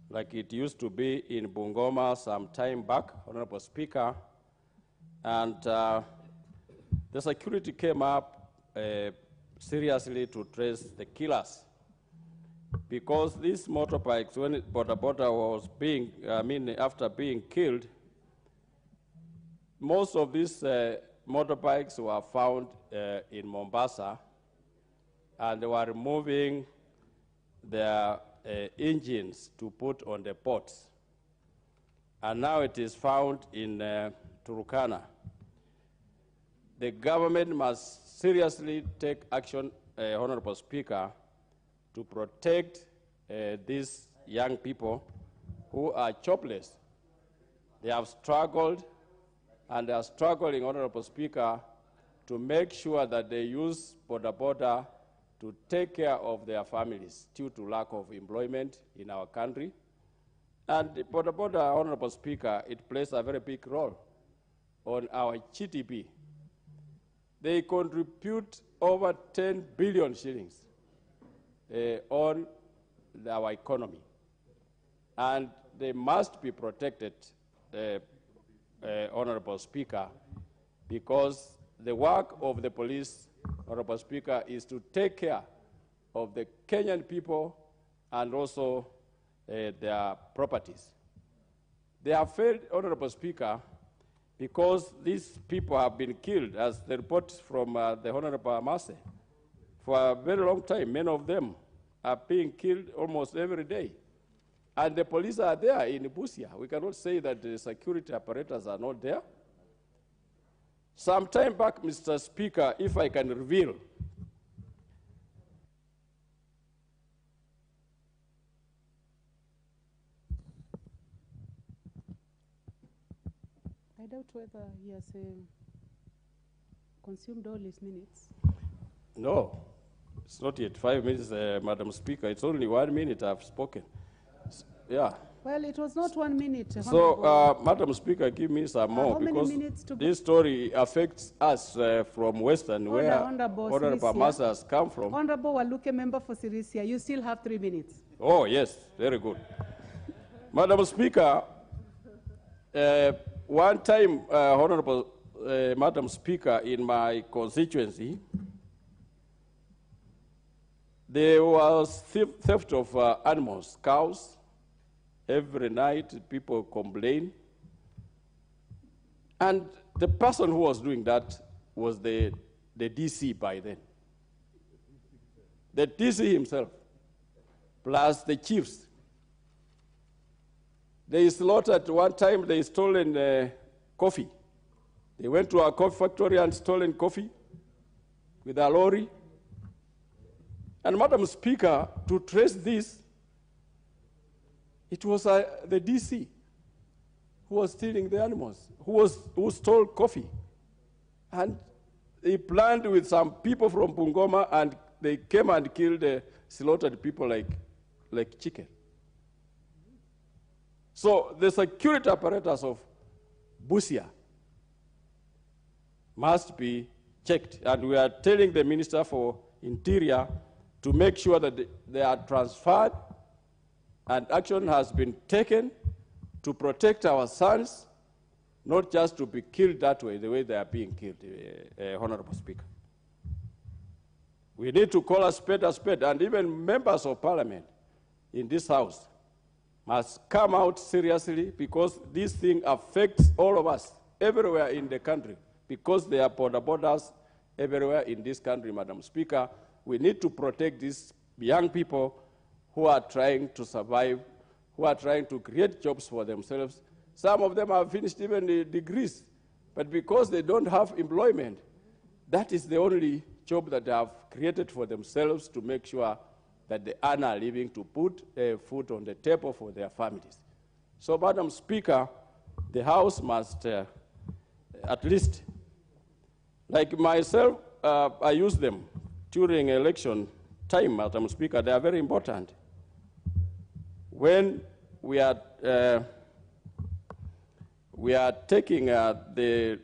like it used to be in Bungoma some time back, Honorable Speaker, and the security came up seriously to trace the killers, because these motorbikes, when Boda was being, after being killed, most of these motorbikes were found in Mombasa, and they were removing their engines to put on the ports. And now it is found in Turkana. The government must seriously take action, Honorable Speaker, to protect these young people who are jobless. They have struggled, and they are struggling, Honorable Speaker, to make sure that they use border to take care of their families due to lack of employment in our country. And border, Honorable Speaker, it plays a very big role on our GDP. They contribute over 10 billion shillings on our economy. And they must be protected, Honorable Speaker, because the work of the police, Honorable Speaker, is to take care of the Kenyan people and also their properties. They have failed, Honorable Speaker, because these people have been killed, as the report from the Honorable Amase, for a very long time. Many of them are being killed almost every day. And the police are there in Busia. We cannot say that the security apparatus are not there. Some time back, Mr. Speaker, if I can reveal, I doubt whether he has consumed all his minutes. No, it's not yet 5 minutes, Madam Speaker. It's only 1 minute I've spoken. Yeah. Well, it was not 1 minute. So, Madam Speaker, give me some more, how many because minutes to go? this story affects us from Western, Order, where Honorable Honorable Sirisia. Massa has come from. Honorable Waluke, member for Sirisia, you still have 3 minutes. Oh, yes, very good. Madam Speaker, one time, Honorable Madam Speaker, in my constituency, there was theft of animals, cows. Every night, people complain. And the person who was doing that was the DC by then. The DC himself, plus the chiefs. They slaughtered one time, they stolen coffee. They went to a coffee factory and stolen coffee with a lorry. And Madam Speaker, to trace this, it was the DC who was stealing the animals, who stole coffee. And they planned with some people from Bungoma, and they came and killed slaughtered people like chicken. So the security apparatus of Busia must be checked, and we are telling the Minister for Interior to make sure that they are transferred and action has been taken to protect our sons, not just to be killed that way, the way they are being killed, Honorable Speaker. We need to call a spade, and even members of parliament in this house must come out seriously, because this thing affects all of us everywhere in the country, because there are borders everywhere in this country, Madam Speaker. We need to protect these young people who are trying to survive, who are trying to create jobs for themselves. Some of them have finished even the degrees, but because they don't have employment, that is the only job that they have created for themselves to make sure that they earn a living to put food on the table for their families. So, Madam Speaker, the House must at least, like myself, I use them during election time, Madam Speaker. They are very important. When we are taking the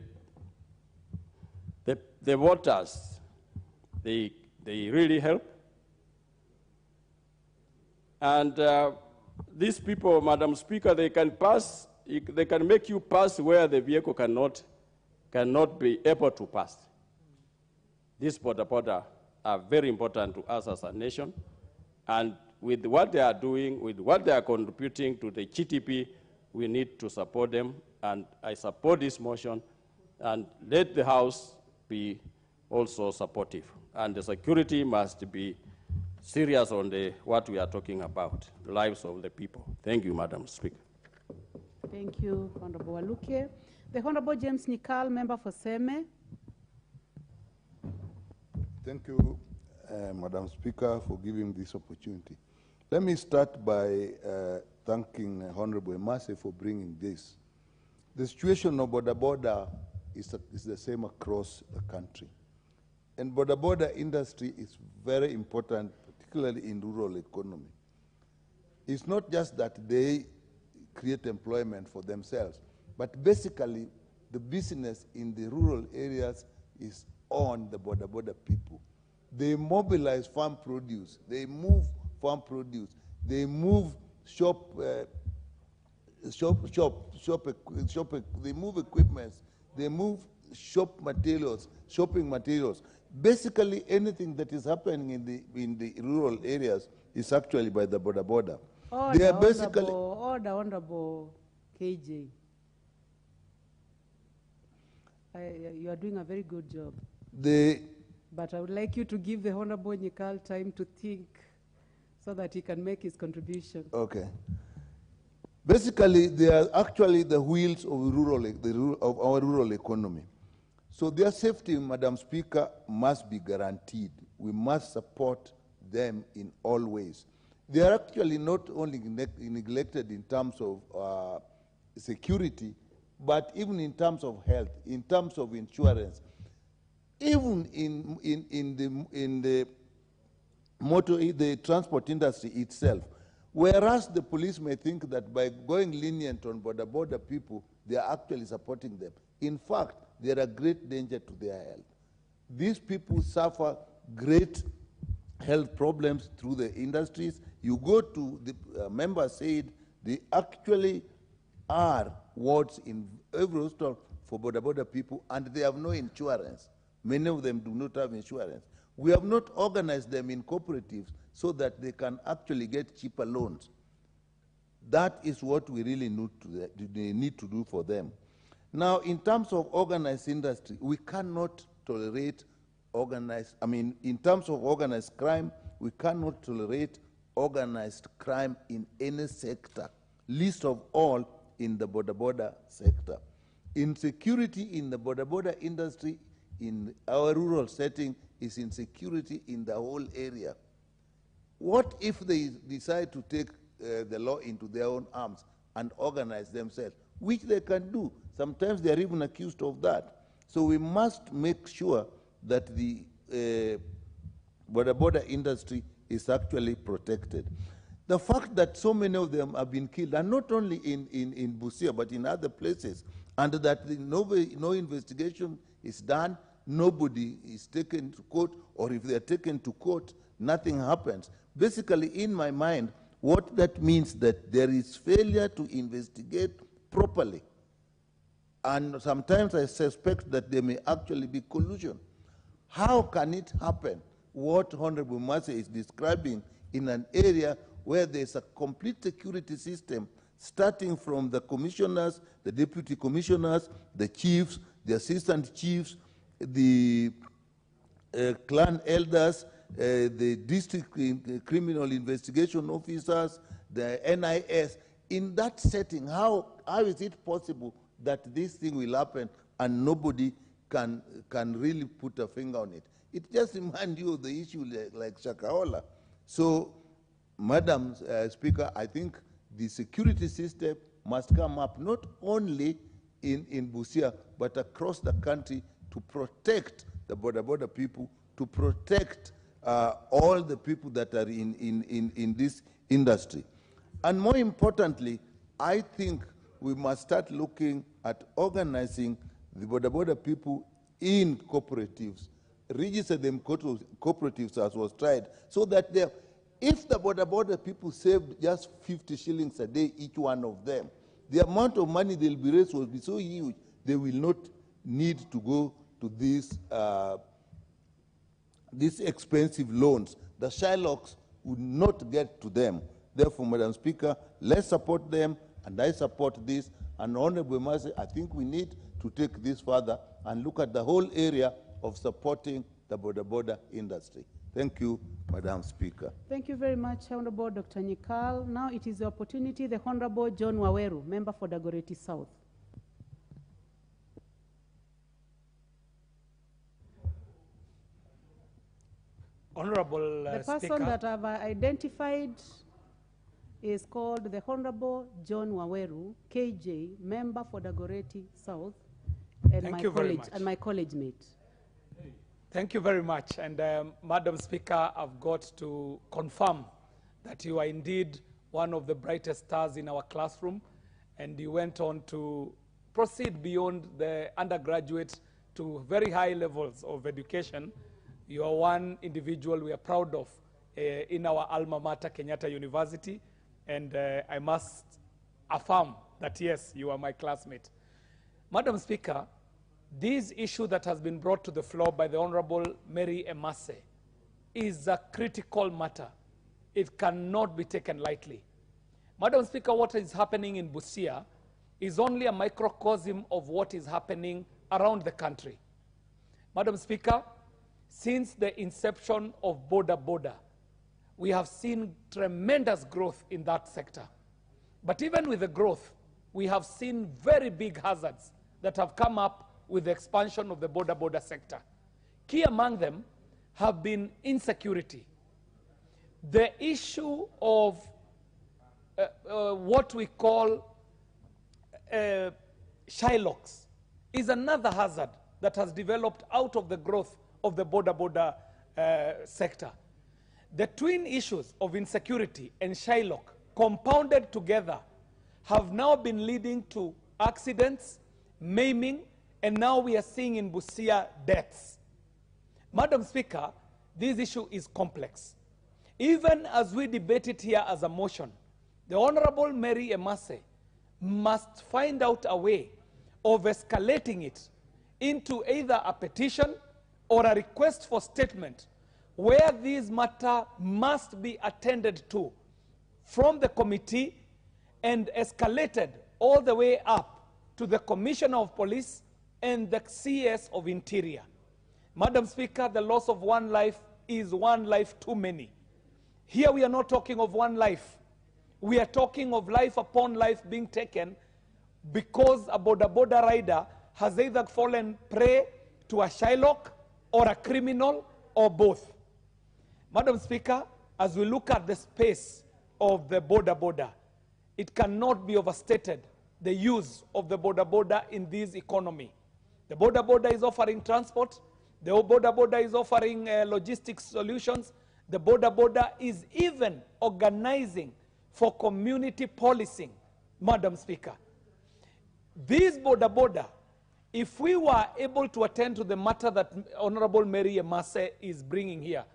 voters, they really help. And these people, Madam Speaker, they can pass, they can make you pass where the vehicle cannot be able to pass. These border are very important to us as a nation. And with what they are doing, with what they are contributing to the GDP, we need to support them. And I support this motion, and let the House be also supportive. And the security must be serious on what we are talking about, the lives of the people. Thank you, Madam Speaker. Thank you, Honorable Waluke. The Honorable James Nikal, member for Seme. Thank you, Madam Speaker, for giving this opportunity. Let me start by thanking Honorable Emase for bringing this. The situation of border is the same across the country. And border industry is very important, particularly in rural economy. It's not just that they create employment for themselves, but basically the business in the rural areas is on the border people. They mobilize farm produce, they move farm produce, they move they move equipments, they move shopping materials. Basically, anything that is happening in the rural areas is actually by the border. They are basically Honorable KJ. You are doing a very good job. But I would like you to give the Honorable Nikal time to think so that he can make his contribution. Okay. Basically, they are actually the wheels of our rural economy. So their safety, Madam Speaker, must be guaranteed. We must support them in all ways. They are actually not only neglected in terms of security, but even in terms of health, in terms of insurance, even in the transport industry itself, whereas the police may think that by going lenient on border people, they are actually supporting them. In fact, they are a great danger to their health. These people suffer great health problems through the industries. You go to, the member said, they actually are wards in every hospital for border people, and they have no insurance. Many of them do not have insurance. We have not organized them in cooperatives so that they can actually get cheaper loans. That is what we really need to do for them. Now, in terms of organized industry, we cannot tolerate in terms of organized crime, we cannot tolerate organized crime in any sector, least of all in the border sector. Insecurity in the border industry in our rural setting is insecurity in the whole area. What if they decide to take the law into their own arms and organize themselves, which they can do? Sometimes they are even accused of that. So we must make sure that the border industry is actually protected. The fact that so many of them have been killed, and not only in Busia, but in other places, and that no investigation is done, nobody is taken to court, or if they are taken to court, nothing happens. Basically, in my mind, what that means that there is failure to investigate properly. And sometimes I suspect that there may actually be collusion. How can it happen, what Honorable Mase is describing, in an area where there's a complete security system, starting from the commissioners, the deputy commissioners, the chiefs, the assistant chiefs, the clan elders, the district criminal investigation officers, the NIS. In that setting, how is it possible that this thing will happen and nobody can really put a finger on it? It just reminds you of the issue like Shakahola. So, Madam Speaker, I think the security system must come up not only in Busia, but across the country to protect the border people, to protect all the people that are in this industry. And more importantly, I think we must start looking at organizing the border people in cooperatives, register them cooperatives as was tried, so that if the border people saved just 50 shillings a day, each one of them, the amount of money they'll be raised will be so huge, they will not need to go to these expensive loans. The Shylocks would not get to them. Therefore, Madam Speaker, let's support them, and I support this. And Honorable Mase, I think we need to take this further and look at the whole area of supporting the border industry. Thank you, Madam Speaker. Thank you very much, Honorable Dr. Nyikal. Now it is the opportunity, the Honorable John Waweru, member for Dagoretti South. Honorable the person Speaker. that I've identified is called the Honorable John Waweru, KJ, member for Dagoretti South, and my college mate. Thank you very much. And Madam Speaker, I've got to confirm that you are indeed one of the brightest stars in our classroom, and you went on to proceed beyond the undergraduate to very high levels of education. You are one individual we are proud of in our alma mater, Kenyatta University, and I must affirm that, yes, you are my classmate. Madam Speaker, this issue that has been brought to the floor by the Honorable Mary Emase is a critical matter. It cannot be taken lightly. Madam Speaker, what is happening in Busia is only a microcosm of what is happening around the country. Madam Speaker, since the inception of border, we have seen tremendous growth in that sector. But even with the growth, we have seen very big hazards that have come up with the expansion of the border sector. Key among them have been insecurity. The issue of what we call Shylocks is another hazard that has developed out of the growth of the border sector. The twin issues of insecurity and Shylock compounded together have now been leading to accidents, maiming, and now we are seeing in Busia deaths. Madam Speaker, this issue is complex. Even as we debate it here as a motion, the Honorable Mary Emase must find out a way of escalating it into either a petition or a request for statement where this matter must be attended to from the committee and escalated all the way up to the Commissioner of Police and the CS of Interior. Madam Speaker, the loss of one life is one life too many. Here we are not talking of one life. We are talking of life upon life being taken because a border rider has either fallen prey to a Shylock or a criminal or both. Madam Speaker, as we look at the space of the border, it cannot be overstated the use of the border in this economy. The border is offering transport. The border is offering logistics solutions. The border is even organizing for community policing, Madam Speaker. This border, if we were able to attend to the matter that Honorable Mary Emase is bringing here,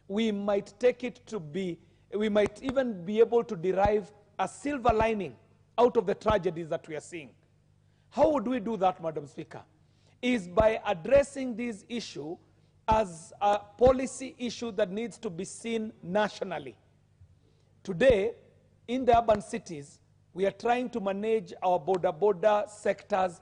we might take it to be, we might even be able to derive a silver lining out of the tragedies that we are seeing. How would we do that, Madam Speaker? Is by addressing this issue as a policy issue that needs to be seen nationally. Today, in the urban cities, we are trying to manage our border sectors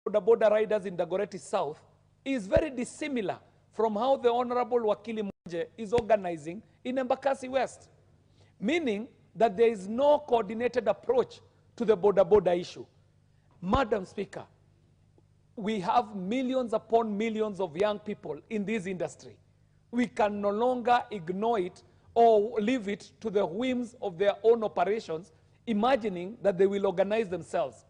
border riders in Dagoretti South is very dissimilar from how the Honorable Wakili Mwanje is organizing in Embakasi West, meaning that there is no coordinated approach to the border issue. Madam Speaker, we have millions upon millions of young people in this industry. We can no longer ignore it or leave it to the whims of their own operations, imagining that they will organize themselves.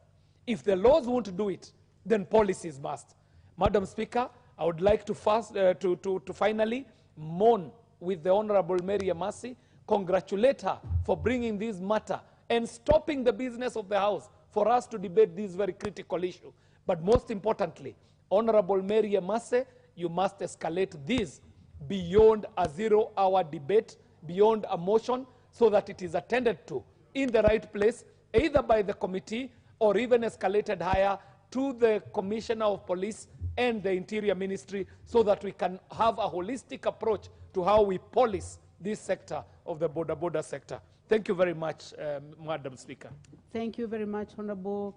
If the laws won't do it, then policies must. Madam Speaker, I would like to finally mourn with the Honorable Mary Emase, congratulate her for bringing this matter and stopping the business of the House for us to debate this very critical issue. But most importantly, Honorable Mary Emase, you must escalate this beyond a 0-hour debate, beyond a motion, so that it is attended to in the right place, either by the committee or even escalated higher to the Commissioner of Police and the Interior Ministry, so that we can have a holistic approach to how we police this sector of the border sector. Thank you very much, Madam Speaker. Thank you very much, Honorable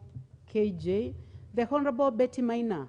KJ. The Honorable Betty Maina.